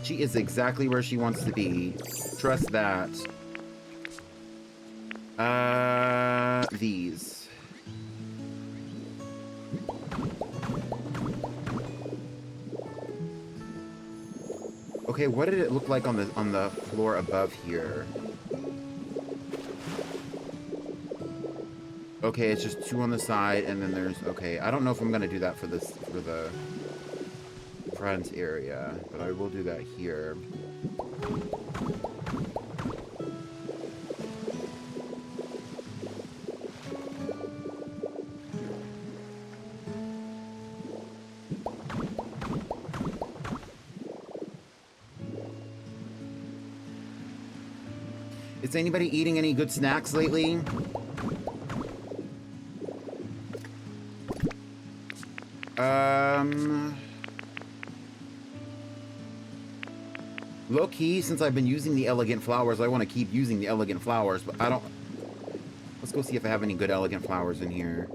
She is exactly where she wants to be. Trust that. These. Okay, what did it look like on the floor above here? Okay, it's just two on the side, and then there's... Okay, I don't know if I'm gonna do that for this, for the... front area, but I will do that here. Is anybody eating any good snacks lately? Low key, since I've been using the elegant flowers, I want to keep using the elegant flowers, but I don't... Let's go see if I have any good elegant flowers in here.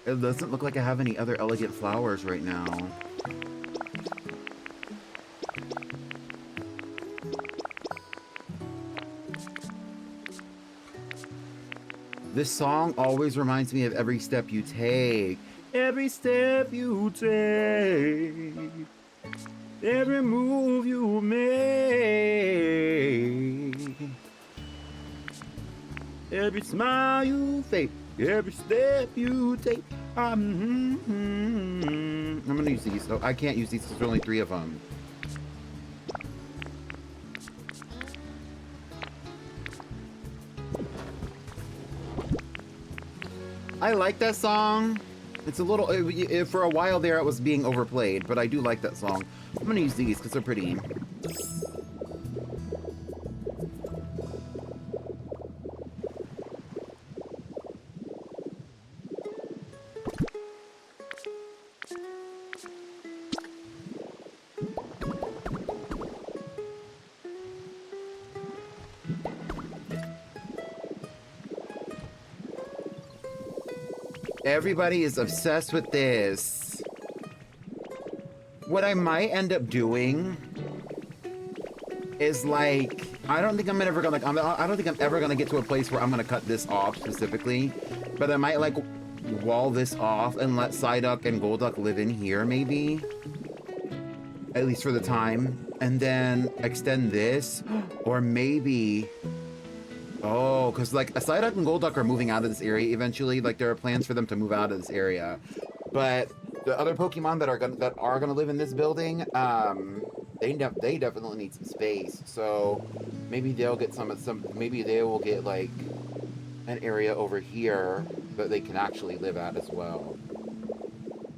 It doesn't look like I have any other elegant flowers right now. This song always reminds me of Every Step You Take. Every step you take, every move you make, every smile you fake, every step you take. I'm gonna use these. Oh, I can't use these because there's only 3 of them. I like that song. It's a little, for a while there it was being overplayed, but I do like that song. I'm gonna use these because they're pretty. Everybody is obsessed with this. What I might end up doing is like, I don't think I'm ever gonna I don't think I'm ever gonna get to a place where I'm gonna cut this off specifically, but I might like wall this off and let Psyduck and Golduck live in here maybe, at least for the time, and then extend this, or maybe. Oh, because like Psyduck and Golduck are moving out of this area eventually. Like there are plans for them to move out of this area, but the other Pokemon that are gonna live in this building, they definitely need some space. So maybe they'll get maybe they will get like an area over here that they can actually live at as well.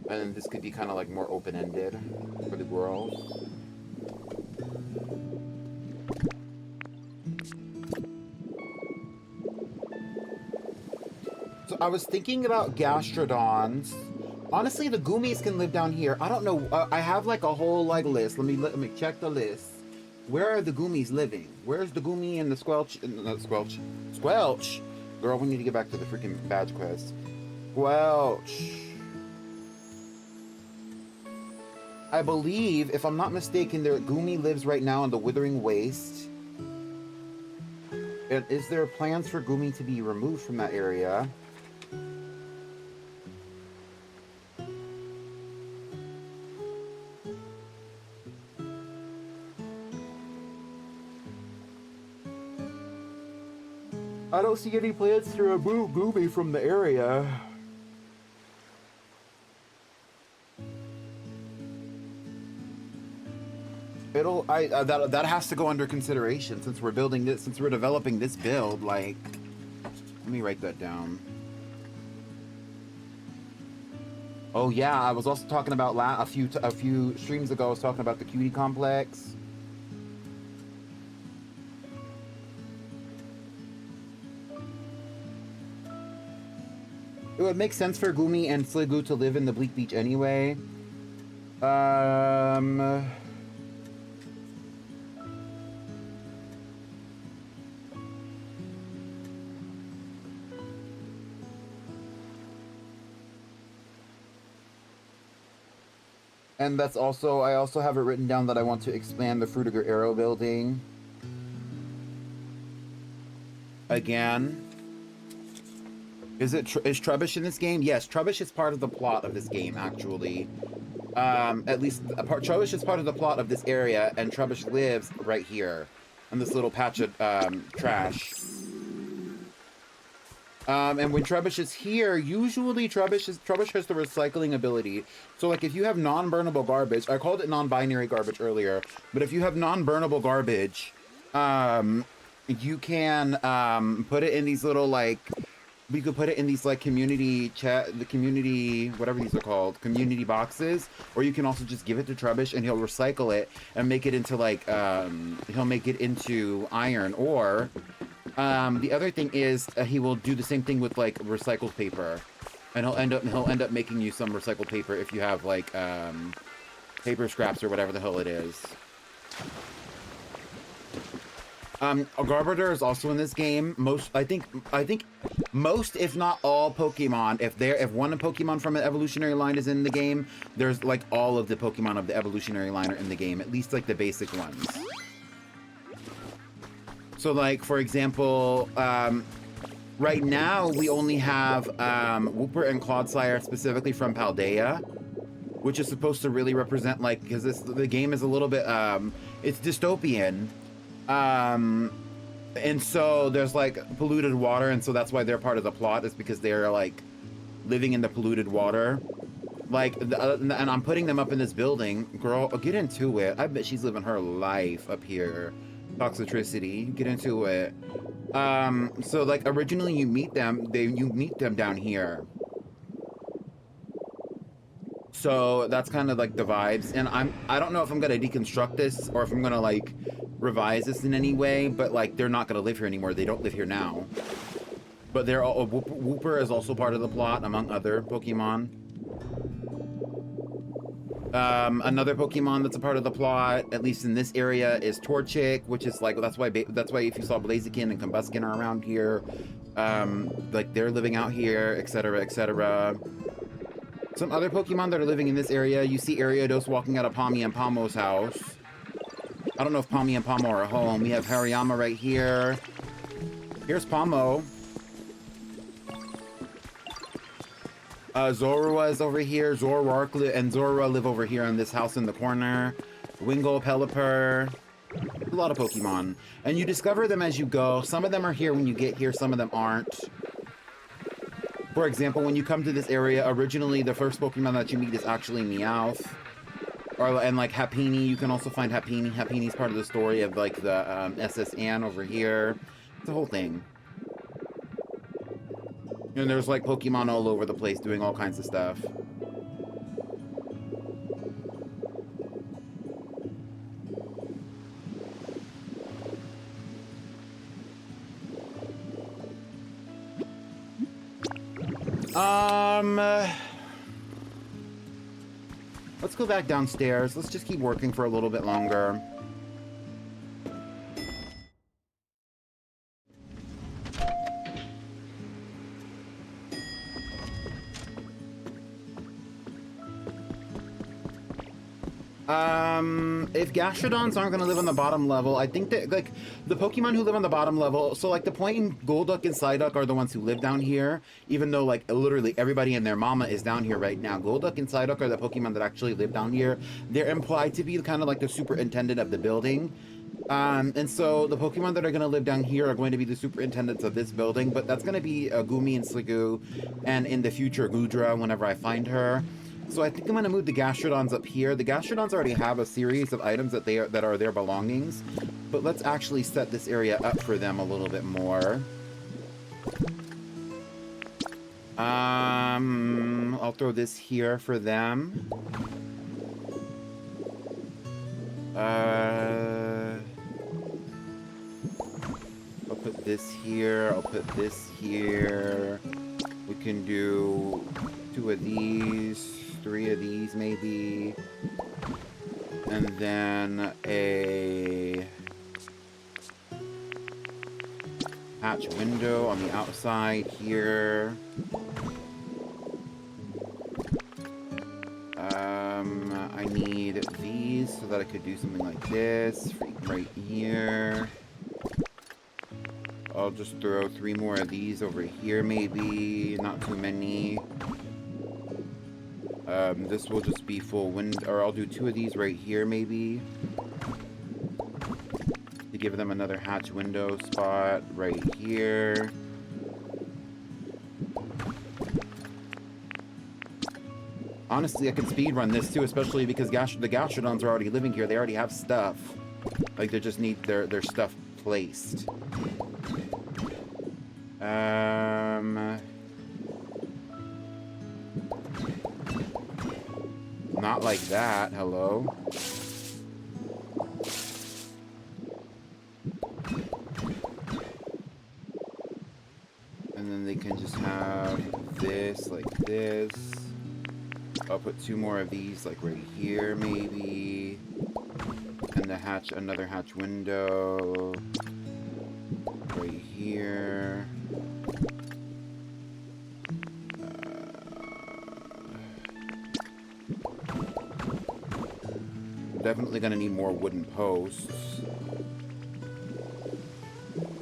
And this could be kind of like more open-ended for the world. So I was thinking about Gastrodons. Honestly, the Goomies can live down here. I don't know. I have like a whole like list. Let me check the list. Where are the Goomies living? Where's the Goomie and the Squelch? Not Squelch. Squelch. Girl, we need to get back to the freaking badge quest. Squelch. I believe, if I'm not mistaken, their Goomy lives right now in the Withering Waste. Is there plans for Goomy to be removed from that area? I don't see any plans to remove Goomy from the area. That has to go under consideration since we're building this, since we're developing this build. Like, let me write that down. Oh yeah, I was also talking about a few streams ago. I was talking about the Cutie Complex. It would make sense for Goomy and Sliggoo to live in the Bleak Beach anyway. And that's also, I also have it written down that I want to expand the Fruitiger Arrow building. Again. Is Trubbish in this game? Yes, Trubbish is part of the plot of this game, actually. At least, Trubbish is part of the plot of this area, and Trubbish lives right here. On this little patch of, trash. And when Trubbish is here, usually Trubbish has the recycling ability. So, like, if you have non-burnable garbage, I called it non-binary garbage earlier, but if you have non-burnable garbage, you can, put it in these little, like, we could put it in these, like, community, whatever these are called, community boxes, or you can also just give it to Trubbish and he'll recycle it and make it into, like, he'll make it into iron, or... the other thing is he will do the same thing with like recycled paper, and he'll end up making you some recycled paper if you have like paper scraps or whatever the hell it is. A Garbodor is also in this game. I think most, if not all, Pokemon. If one Pokemon from an evolutionary line is in the game, there's like all of the Pokemon of the evolutionary line are in the game. At least like the basic ones. So, like, for example, right now we only have Wooper and Clodsire specifically from Paldea, which is supposed to really represent, like, because the game is a little bit, it's dystopian. And so there's, like, polluted water, and so that's why they're part of the plot, is because they're, like, living in the polluted water. Like, and I'm putting them up in this building. Girl, get into it. I bet she's living her life up here. Toxicity, get into it. So like originally you meet them down here. So that's kind of like the vibes, and I don't know if I'm gonna deconstruct this or if I'm gonna like revise this in any way, but like they're not gonna live here anymore. They don't live here now. But they're all, Wooper is also part of the plot among other Pokemon. Another Pokemon that's a part of the plot, at least in this area, is Torchic, which is like, that's why if you saw Blaziken and Combusken are around here, like they're living out here, etc., etc. Some other Pokemon that are living in this area, you see Ariados walking out of Pami and Pomo's house. I don't know if Pami and Pomo are home. We have Hariyama right here. Here's Pomo. Zorua is over here. Zoroark and Zorua live over here in this house in the corner. Wingull, Pelipper. A lot of Pokemon. And you discover them as you go. Some of them are here when you get here, some of them aren't. For example, when you come to this area, originally the first Pokemon that you meet is actually Meowth. And like Happiny, you can also find Happiny. Happini's part of the story of like the SS Anne over here. It's a whole thing. And there's like Pokemon all over the place doing all kinds of stuff. Let's go back downstairs. Let's just keep working for a little bit longer. If Gastrodons aren't gonna live on the bottom level, I think that, like, the Pokemon who live on the bottom level, so, like, the point in Golduck and Psyduck are the ones who live down here, even though, like, literally everybody and their mama is down here right now. Golduck and Psyduck are the Pokemon that actually live down here. They're implied to be kind of like the superintendent of the building. And so the Pokemon that are going to live down here are going to be the superintendents of this building, but that's going to be Gumi and Sliggoo, and in the future, Gudra, whenever I find her. So I think I'm going to move the Gastrodons up here. The Gastrodons already have a series of items that are their belongings, but let's actually set this area up for them a little bit more. I'll throw this here for them. I'll put this here. I'll put this here. We can do 2 of these. 3 of these maybe, and then a hatch window on the outside here. I need these so that I could do something like this right here. I'll just throw 3 more of these over here, maybe. Not too many. This will just be full wind, or I'll do 2 of these right here, maybe. To give them another hatch window spot right here. Honestly, I could speedrun this too, especially because the Gastrodons are already living here. They already have stuff. Like, they just need their stuff placed. Not like that, hello. And then they can just have this, like this. I'll put 2 more of these, like right here, maybe. And the hatch, another hatch window. Right here. Definitely gonna need more wooden posts.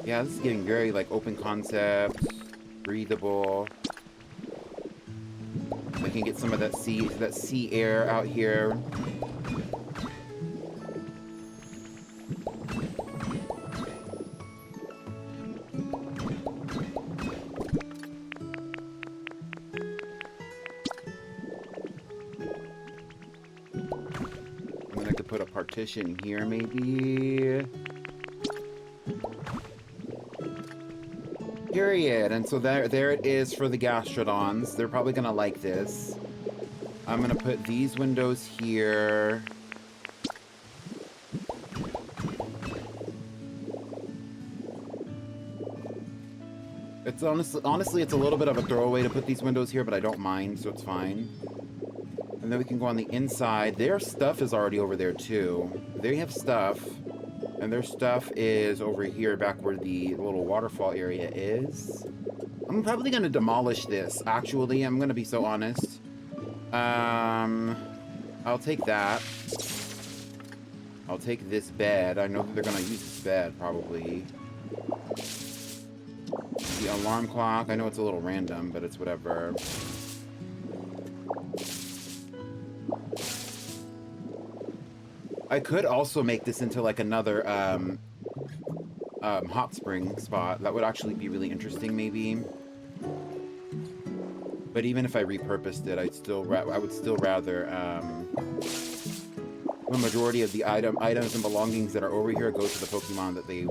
Yeah, this is getting very like open concept, breathable. I can get some of that sea air out here. And then I could put a partition here, maybe. Period. And so there it is for the Gastrodons. They're probably gonna like this. I'm gonna put these windows here. It's honestly it's a little bit of a throwaway to put these windows here, but I don't mind, so it's fine. And then we can go on the inside. Their stuff is already over there too. They have stuff. And their stuff is over here, back where the little waterfall area is. I'm probably gonna demolish this, actually. I'm gonna be so honest. I'll take that. I'll take this bed. I know that they're gonna use this bed, probably. The alarm clock. I know it's a little random, but it's whatever. I could also make this into like another hot spring spot. That would actually be really interesting, maybe. But even if I repurposed it, I would still rather the majority of the items and belongings that are over here go to the Pokemon that they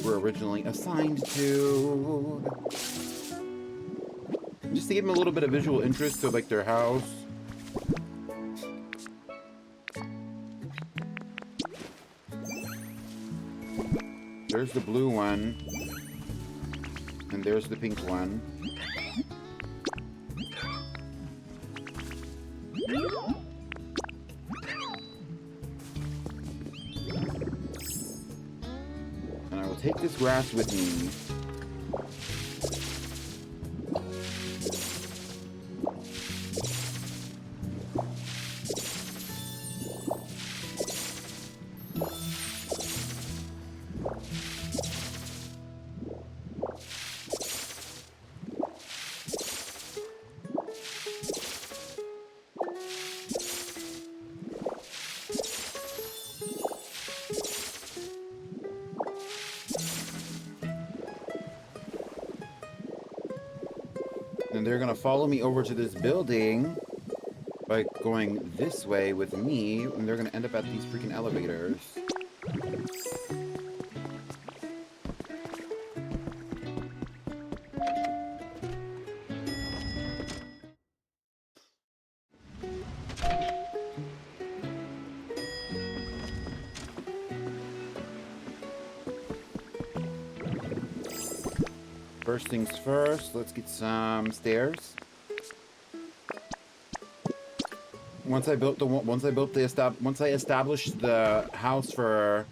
were originally assigned to. Just to give them a little bit of visual interest to like their house. There's the blue one. And there's the pink one. And I will take this grass with me. And they're gonna follow me over to this building by going this way with me, and they're gonna end up at these freaking elevators. First things first, let's get some stairs. Once I established the house for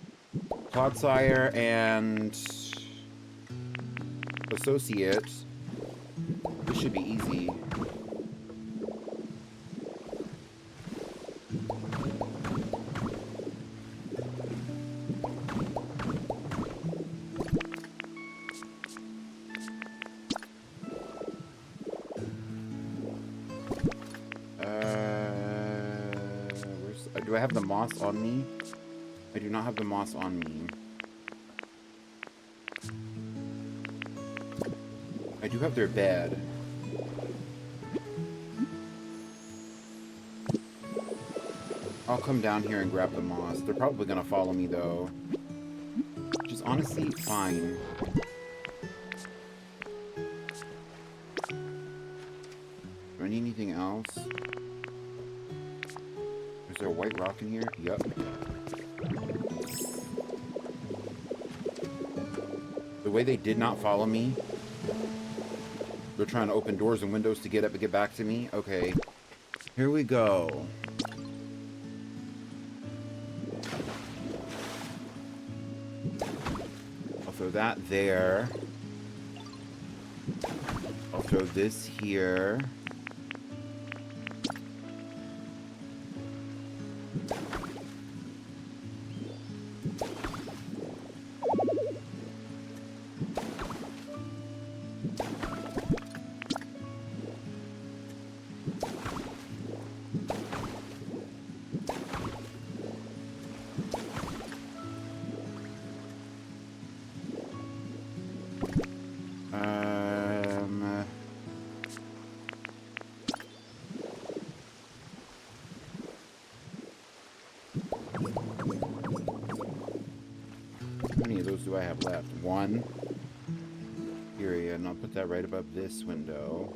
Clodsire and Associates, this should be easy. Do I have the moss on me? I do not have the moss on me. I do have their bed. I'll come down here and grab the moss. They're probably gonna follow me though. Which is honestly fine. Do I need anything else? Is there a white rock in here? Yep. The way they did not follow me. They're trying to open doors and windows to get up and get back to me. Okay. Here we go. I'll throw that there. I'll throw this here. Do I have left? One. Here, and I'll put that right above this window.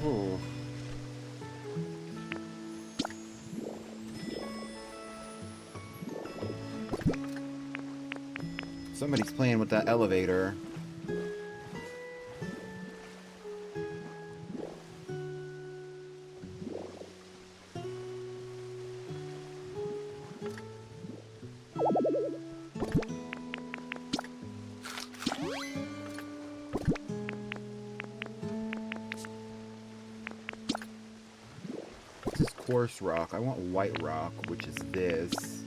Oh. Somebody's playing with that elevator. Coarse rock. I want white rock, which is this.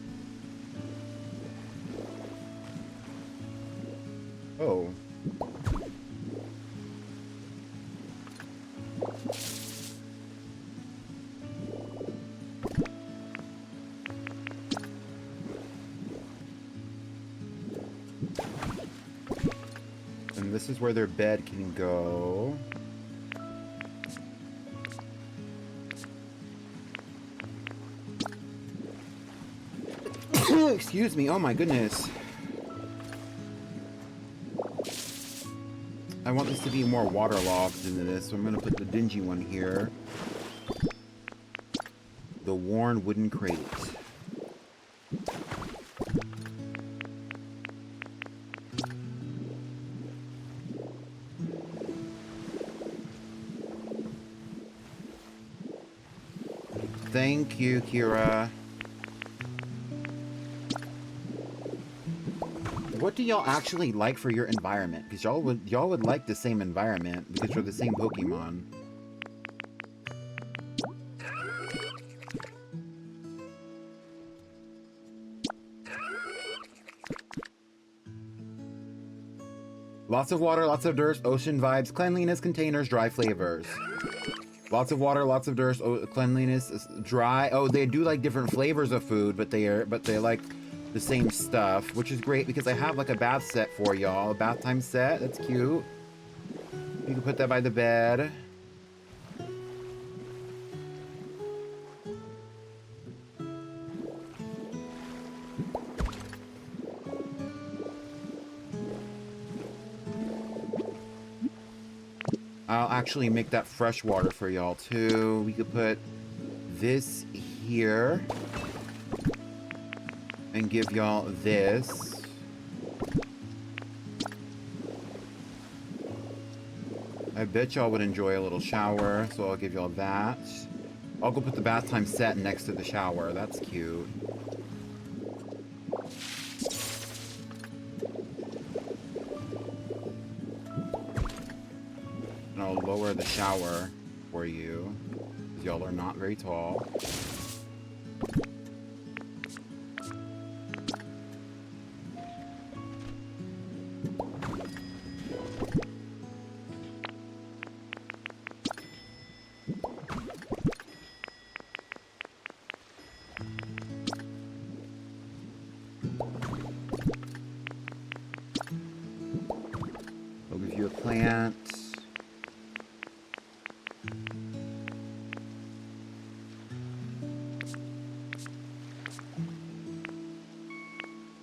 Oh. And this is where their bed can go. Excuse me, oh my goodness. I want this to be more waterlogged than this, so I'm gonna put the dingy one here. The worn wooden crate. Thank you, Kira. What do y'all actually like for your environment? Because y'all would like the same environment because you're the same Pokemon. Lots of water, lots of dirt, ocean vibes, cleanliness, containers, dry flavors. Lots of water, lots of dirt, cleanliness, dry. Oh, they do like different flavors of food, but they like the same stuff, which is great because I have like a bath set for y'all. A bath time set. That's cute. You can put that by the bed. I'll actually make that fresh water for y'all too. We could put this here and give y'all this. I bet y'all would enjoy a little shower, so I'll give y'all that. I'll go put the bath time set next to the shower. That's cute. lower the shower for you, because y'all are not very tall. I'll give you a plant.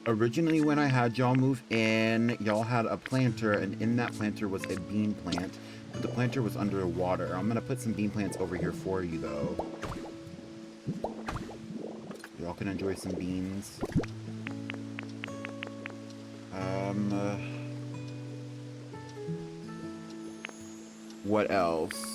Originally, when I had y'all move in, y'all had a planter, and in that planter was a bean plant, but the planter was underwater. I'm gonna put some bean plants over here for you, though. Y'all can enjoy some beans. What else?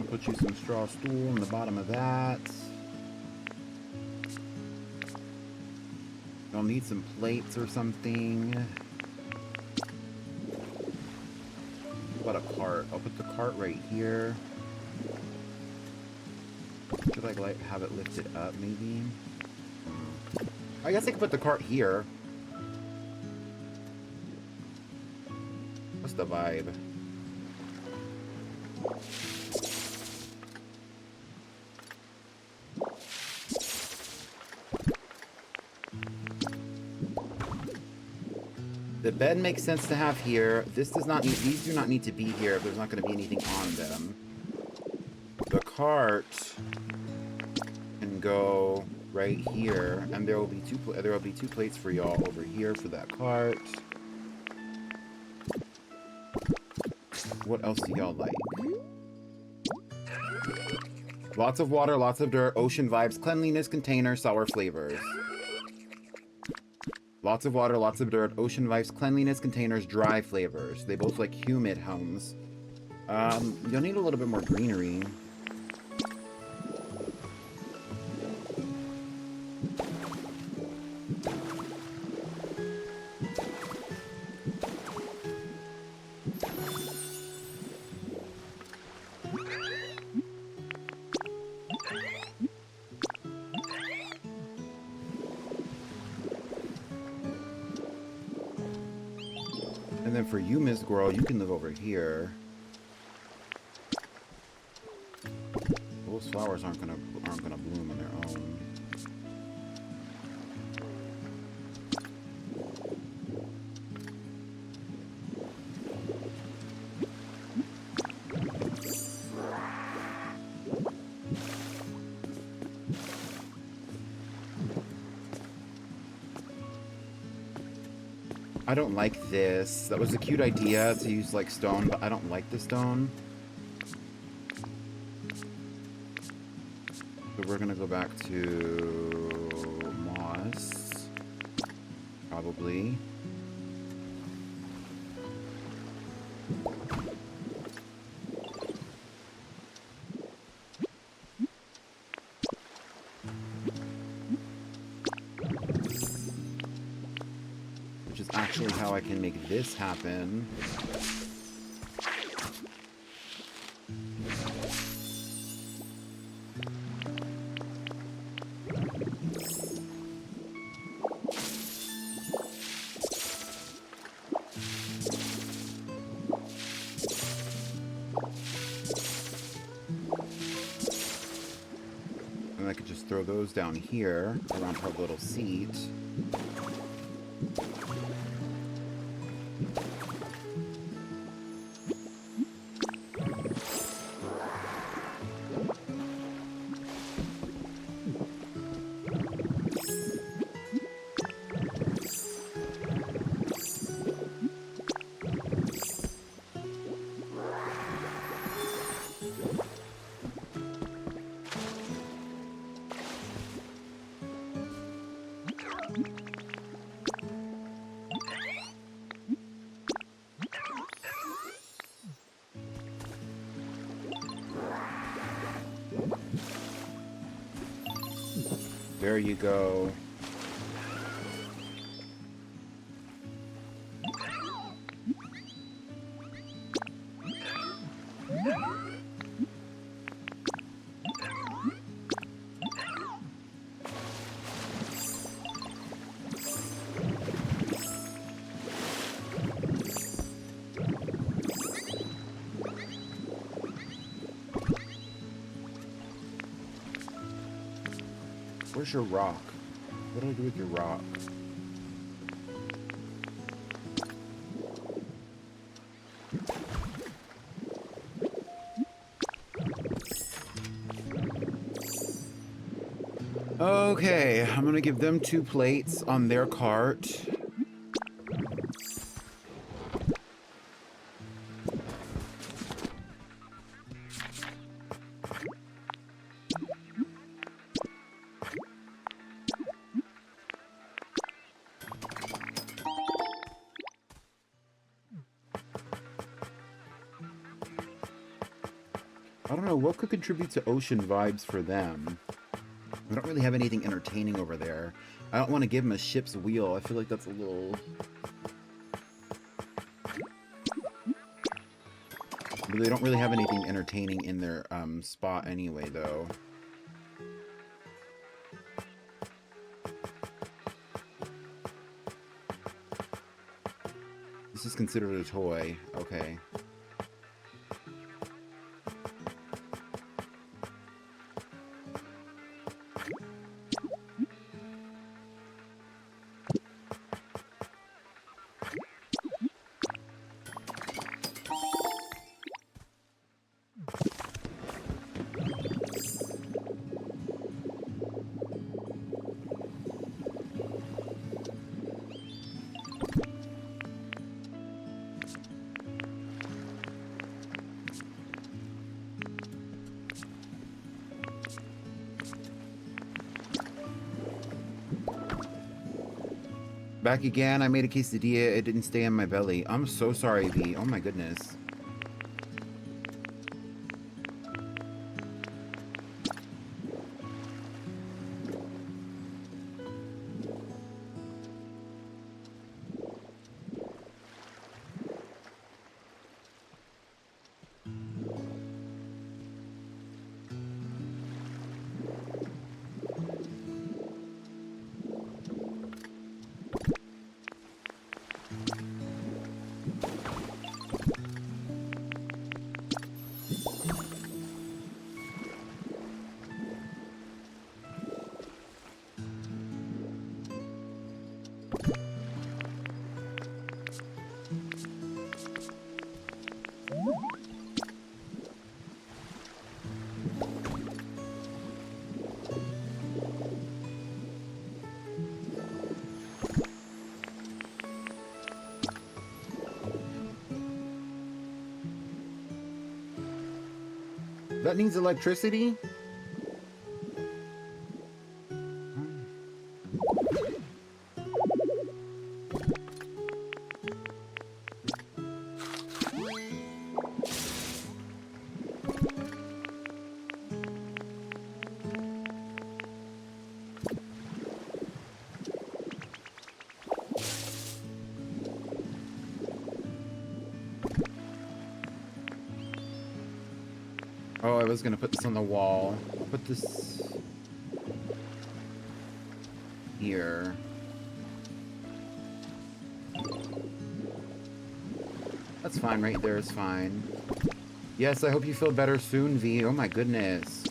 Put you some straw stool on the bottom of that. You'll need some plates or something. What about a cart? I'll put the cart right here. Should I like have it lifted up maybe? I guess I could put the cart here. What's the vibe? The bed makes sense to have here. This does not need, these do not need to be here if there's not going to be anything on them. The cart can go right here, and there will be two plates for y'all over here for that cart. What else do y'all like? Lots of water, lots of dirt, ocean vibes, cleanliness, container, sour flavors. Lots of water, lots of dirt, ocean vibes, cleanliness, containers, dry flavors. They both like humid homes. You'll need a little bit more greenery. And then for you, Miss Squirrel, you can live over here. Those flowers aren't gonna bloom on their own. I don't like this. That was a cute idea to use like stone, but I don't like the stone. So we're gonna go back to moss, probably. Which is actually how I can make this happen. And I could just throw those down here around her little seat. There you go. Where's your rock? What do I do with your rock? Okay, I'm gonna give them 2 plates on their cart. I don't know, what could contribute to ocean vibes for them? We don't really have anything entertaining over there. I don't want to give them a ship's wheel. I feel like that's a little... But they don't really have anything entertaining in their spot anyway, though. This is considered a toy. Okay. Back again, I made a quesadilla, it didn't stay in my belly. I'm so sorry, V. Oh my goodness. That needs electricity? Oh, I was gonna put this on the wall. I'll put this here. That's fine, right there is fine. Yes, I hope you feel better soon, V. Oh my goodness.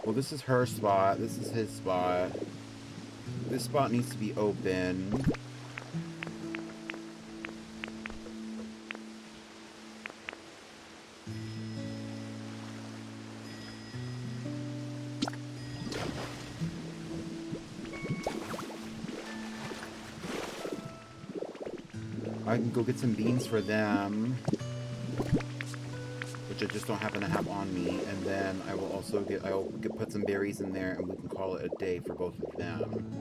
Well, this is her spot. This is his spot. This spot needs to be open. I can go get some beans for them, which I just don't happen to have on me, and then I will also put some berries in there, and we can call it a day for both of them.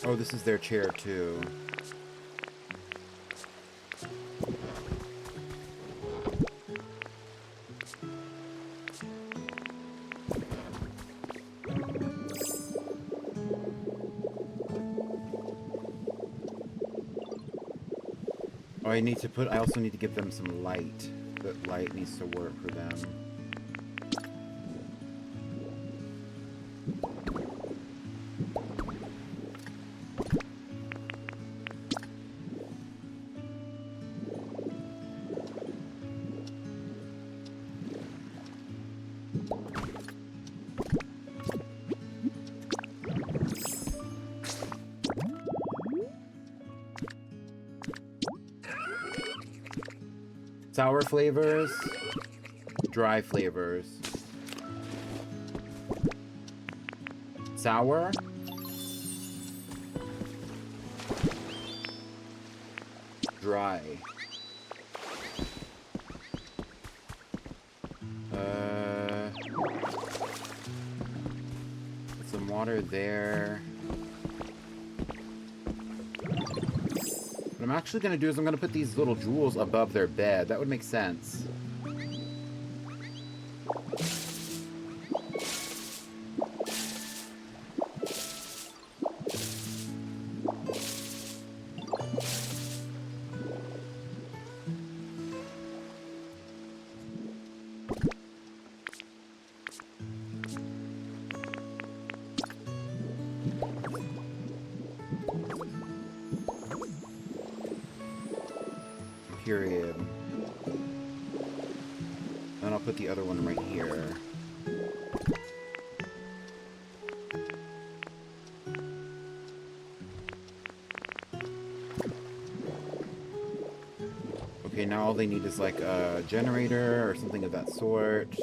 Oh, this is their chair too. Oh, I also need to give them some light. That light needs to work for them. Sour flavors, dry flavors. Sour. Dry. Put some water there. What I'm actually going to do is I'm going to put these little jewels above their bed. That would make sense. Period. And I'll put the other one right here. Okay, now all they need is like a generator or something of that sort.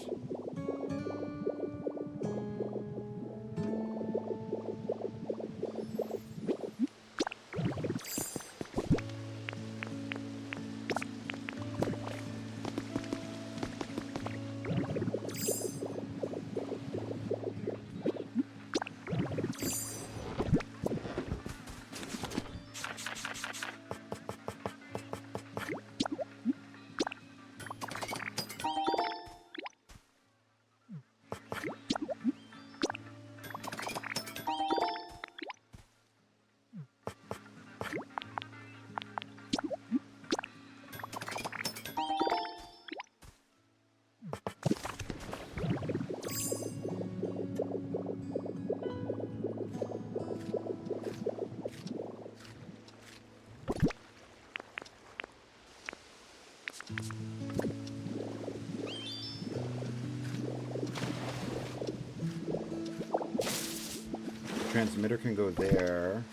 Transmitter can go there.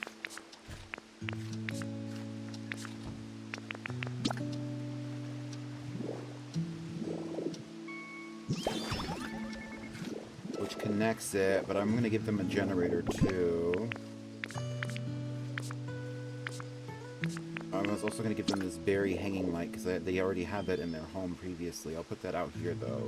Which connects it, but I'm going to give them a generator too. I was also going to give them this berry hanging light because they already had that in their home previously. I'll put that out here though.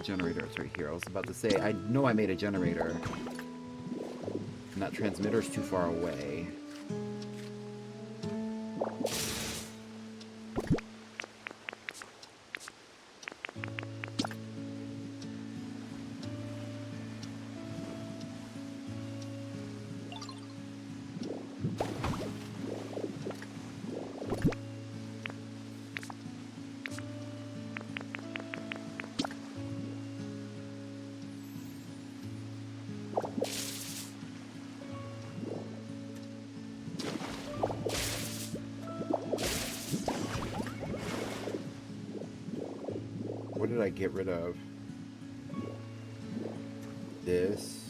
Generator, it's right here. I was about to say, I know I made a generator. And that transmitter's too far away. did I get rid of? This.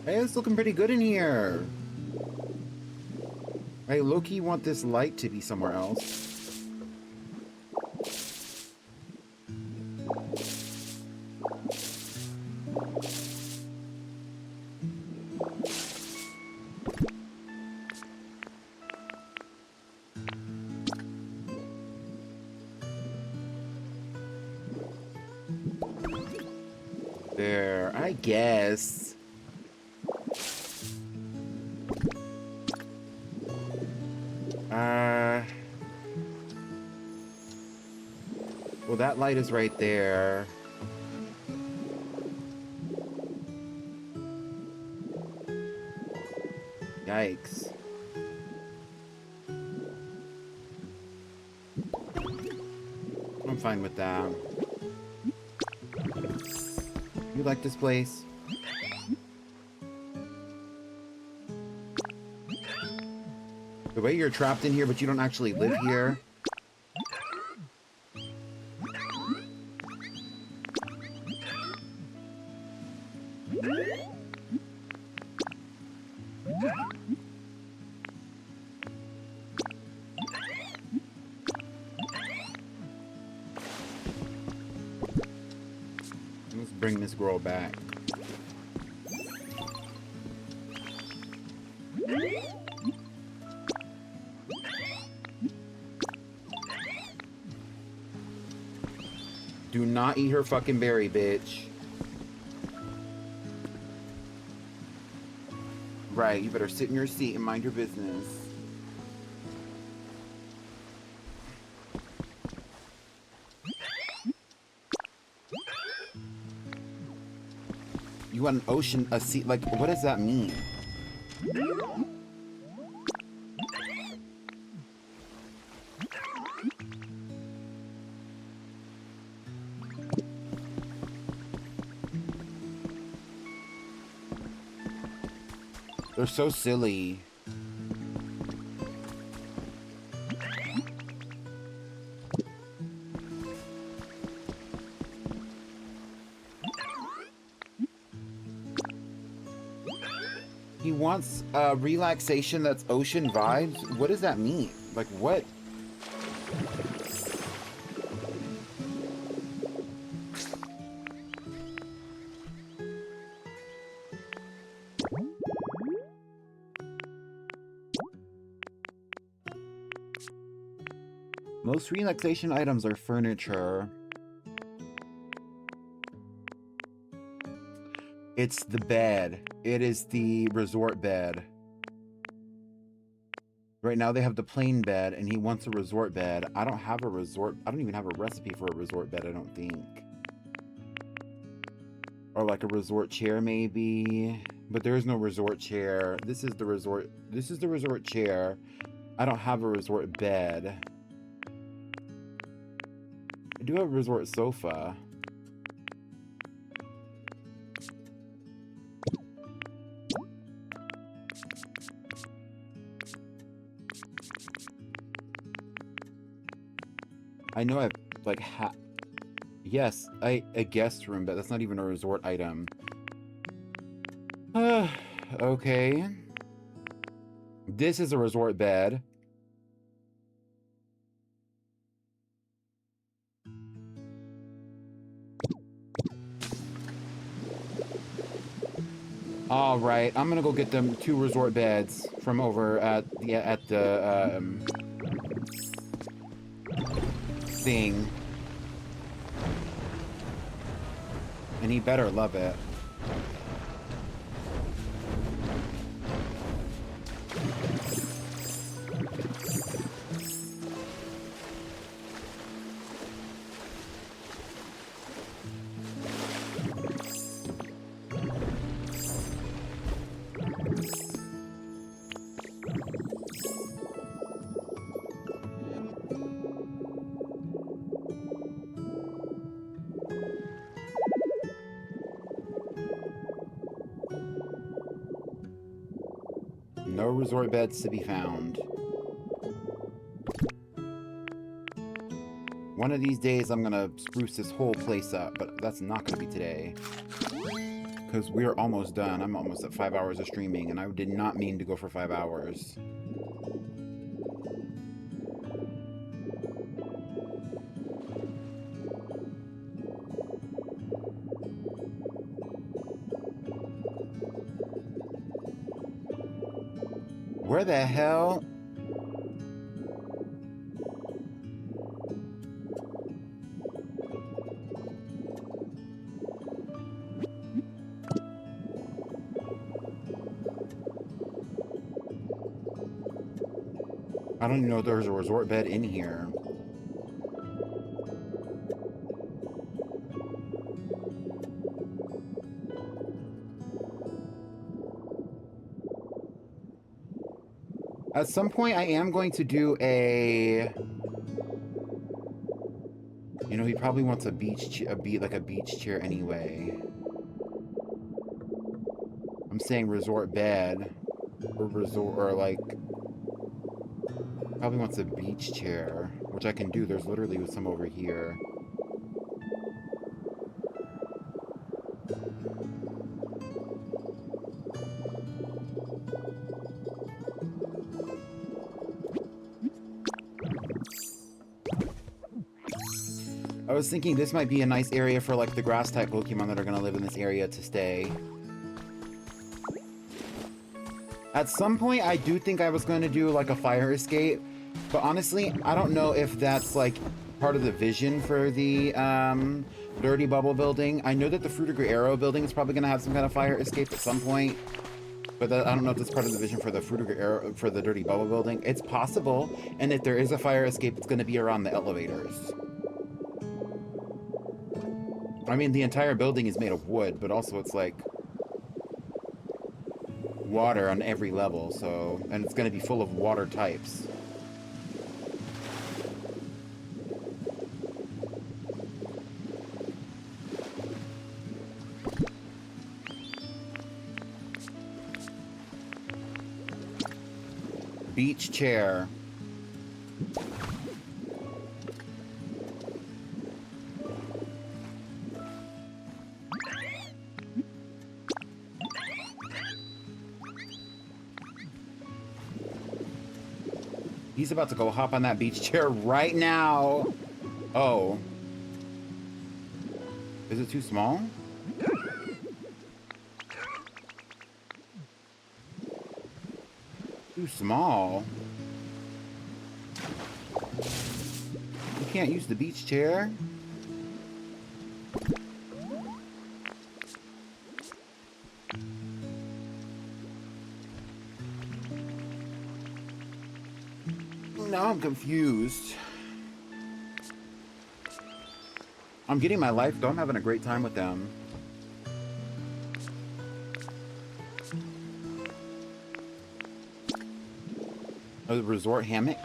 Hey, it's looking pretty good in here. I low-key want this light to be somewhere else. There, I guess. Well, that light is right there. Yikes. I'm fine with that. You like this place? The way you're trapped in here, but you don't actually live here. Let's bring this girl back. Do not eat her fucking berry, bitch. Right, you better sit in your seat and mind your business. You want an ocean, a sea, like, what does that mean? They're so silly. He wants relaxation that's ocean vibes? What does that mean? Like, what? Most relaxation items are furniture. It's the bed. It is the resort bed. Right now they have the plain bed and he wants a resort bed. I don't have a resort. I don't even have a recipe for a resort bed, I don't think. Or like a resort chair maybe. But there is no resort chair. This is the resort. This is the resort chair. I don't have a resort bed. I do have a resort sofa. I know I've like yes, a guest room, but that's not even a resort item. Okay. This is a resort bed. All right, I'm gonna go get them 2 resort beds from over at the thing, and he better love it. No resort beds to be found. One of these days I'm gonna spruce this whole place up, but that's not gonna be today. Because we're almost done. I'm almost at 5 hours of streaming, and I did not mean to go for 5 hours. Where the hell? I don't even know if there's a resort bed in here. At some point, I am going to do a... You know, he probably wants a beach chair anyway. I'm saying resort bed. Or resort, or like... Probably wants a beach chair, which I can do. There's literally some over here. I was thinking this might be a nice area for like the grass type Pokemon that are going to live in this area to stay. At some point, I do think I was going to do like a fire escape, but honestly, I don't know if that's like part of the vision for the Dirty Bubble building. I know that the Fruitiger Arrow building is probably going to have some kind of fire escape at some point, but I don't know if that's part of the vision for the Fruitiger Arrow, for the Dirty Bubble building. It's possible, and if there is a fire escape, it's going to be around the elevators. I mean, the entire building is made of wood, but also it's like water on every level, so, and it's going to be full of water types. Beach chair. He's about to go hop on that beach chair right now. Oh. Is it too small? Too small. You can't use the beach chair. Now I'm confused. I'm getting my life though. I'm having a great time with them. A resort hammock.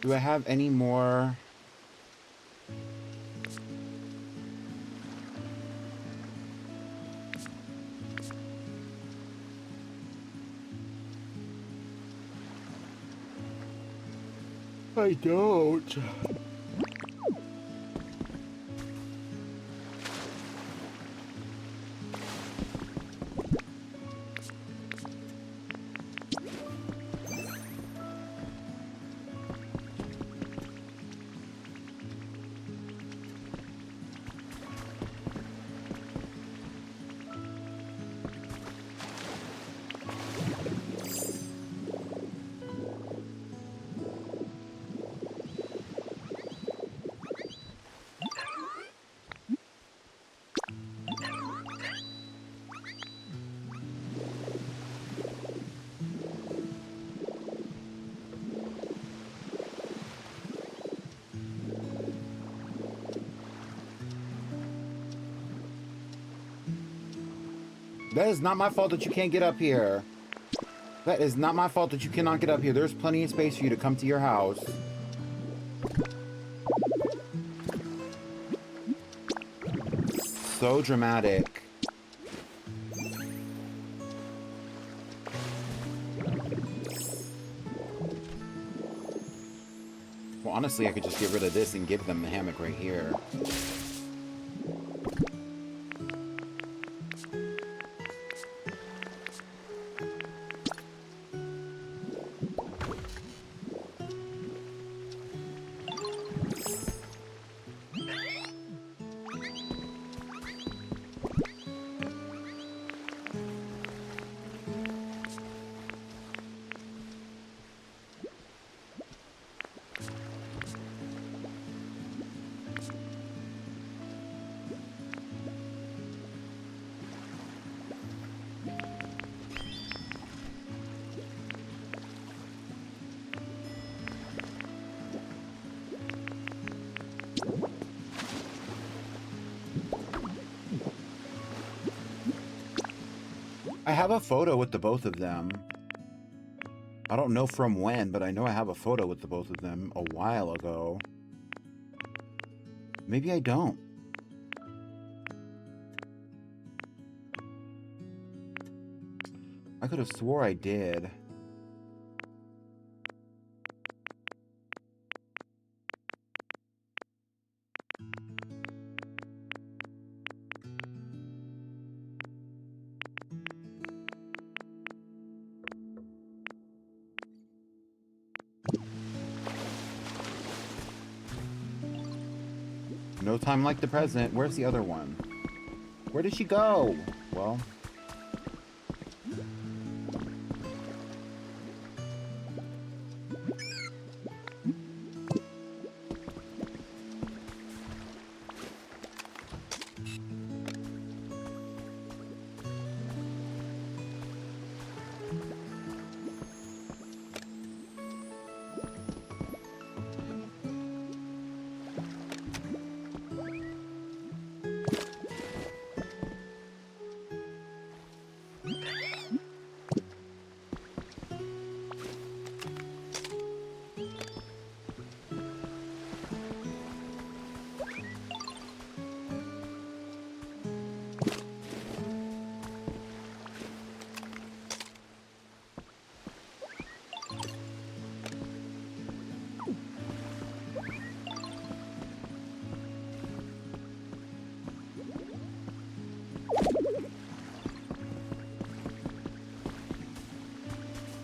Do I have any more? I don't. That is not my fault that you can't get up here. That is not my fault that you cannot get up here. There's plenty of space for you to come to your house. So dramatic. Well, honestly, I could just get rid of this and give them the hammock right here. I have a photo with the both of them. I don't know from when, but I know I have a photo with the both of them a while ago. Maybe I don't. I could have swore I did. No time like the present. Where's the other one? Where did she go? Well...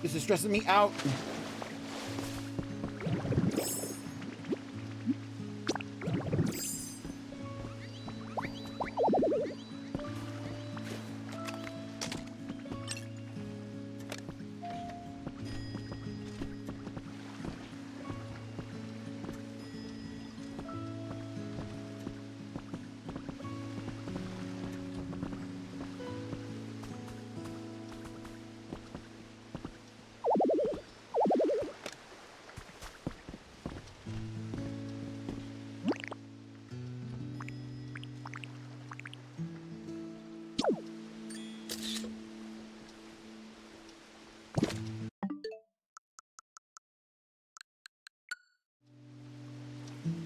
This is stressing me out.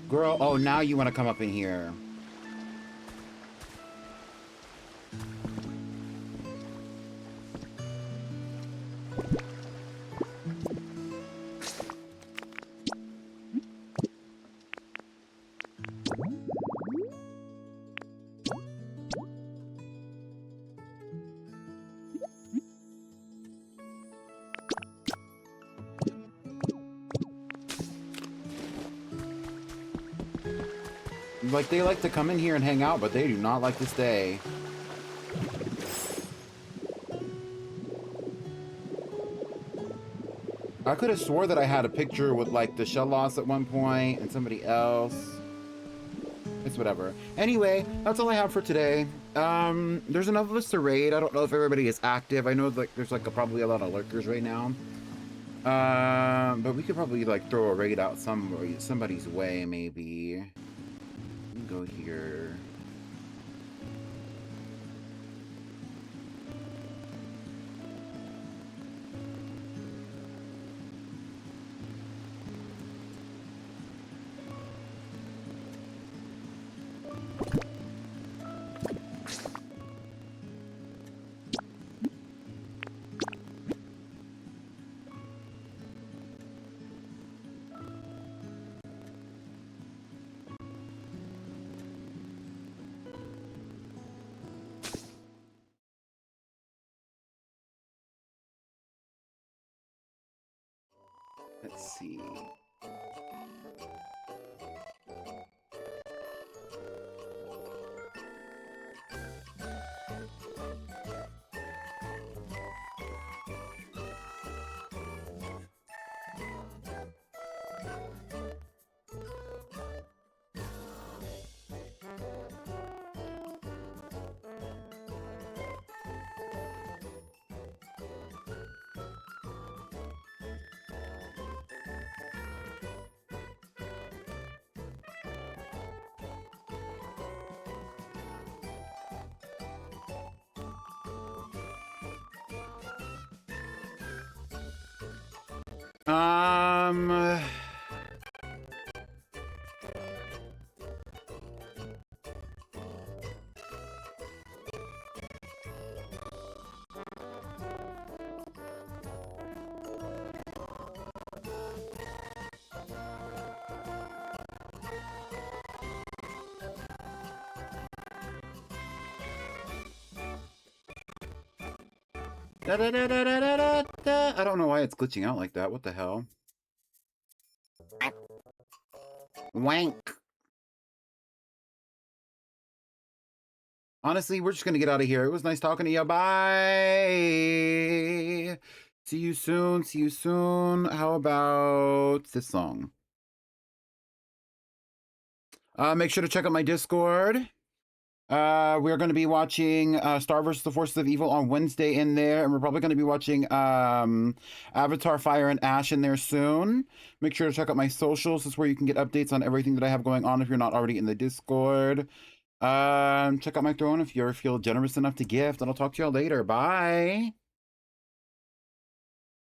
Girl, oh, now you want to come up in here. Like, they like to come in here and hang out, but they do not like to stay. I could have swore that I had a picture with, like, the shell loss at one point and somebody else. It's whatever. Anyway, that's all I have for today. There's enough of us to raid. I don't know if everybody is active. I know, like, there's, like, probably a lot of lurkers right now. But we could probably, like, throw a raid out somebody's way, maybe. Go here. Let's see. I don't know why it's glitching out like that. What the hell? Wank. Honestly, we're just gonna get out of here. It was nice talking to you. Bye. See you soon. See you soon. How about this song? Make sure to check out my Discord. We're going to be watching Star vs. the Forces of Evil on Wednesday in there, and we're probably going to be watching Avatar Fire and Ash in there soon. Make sure to check out my socials. This is where you can get updates on everything that I have going on if you're not already in the Discord. Check out my throne if you ever feel generous enough to gift, and I'll talk to y'all later. Bye!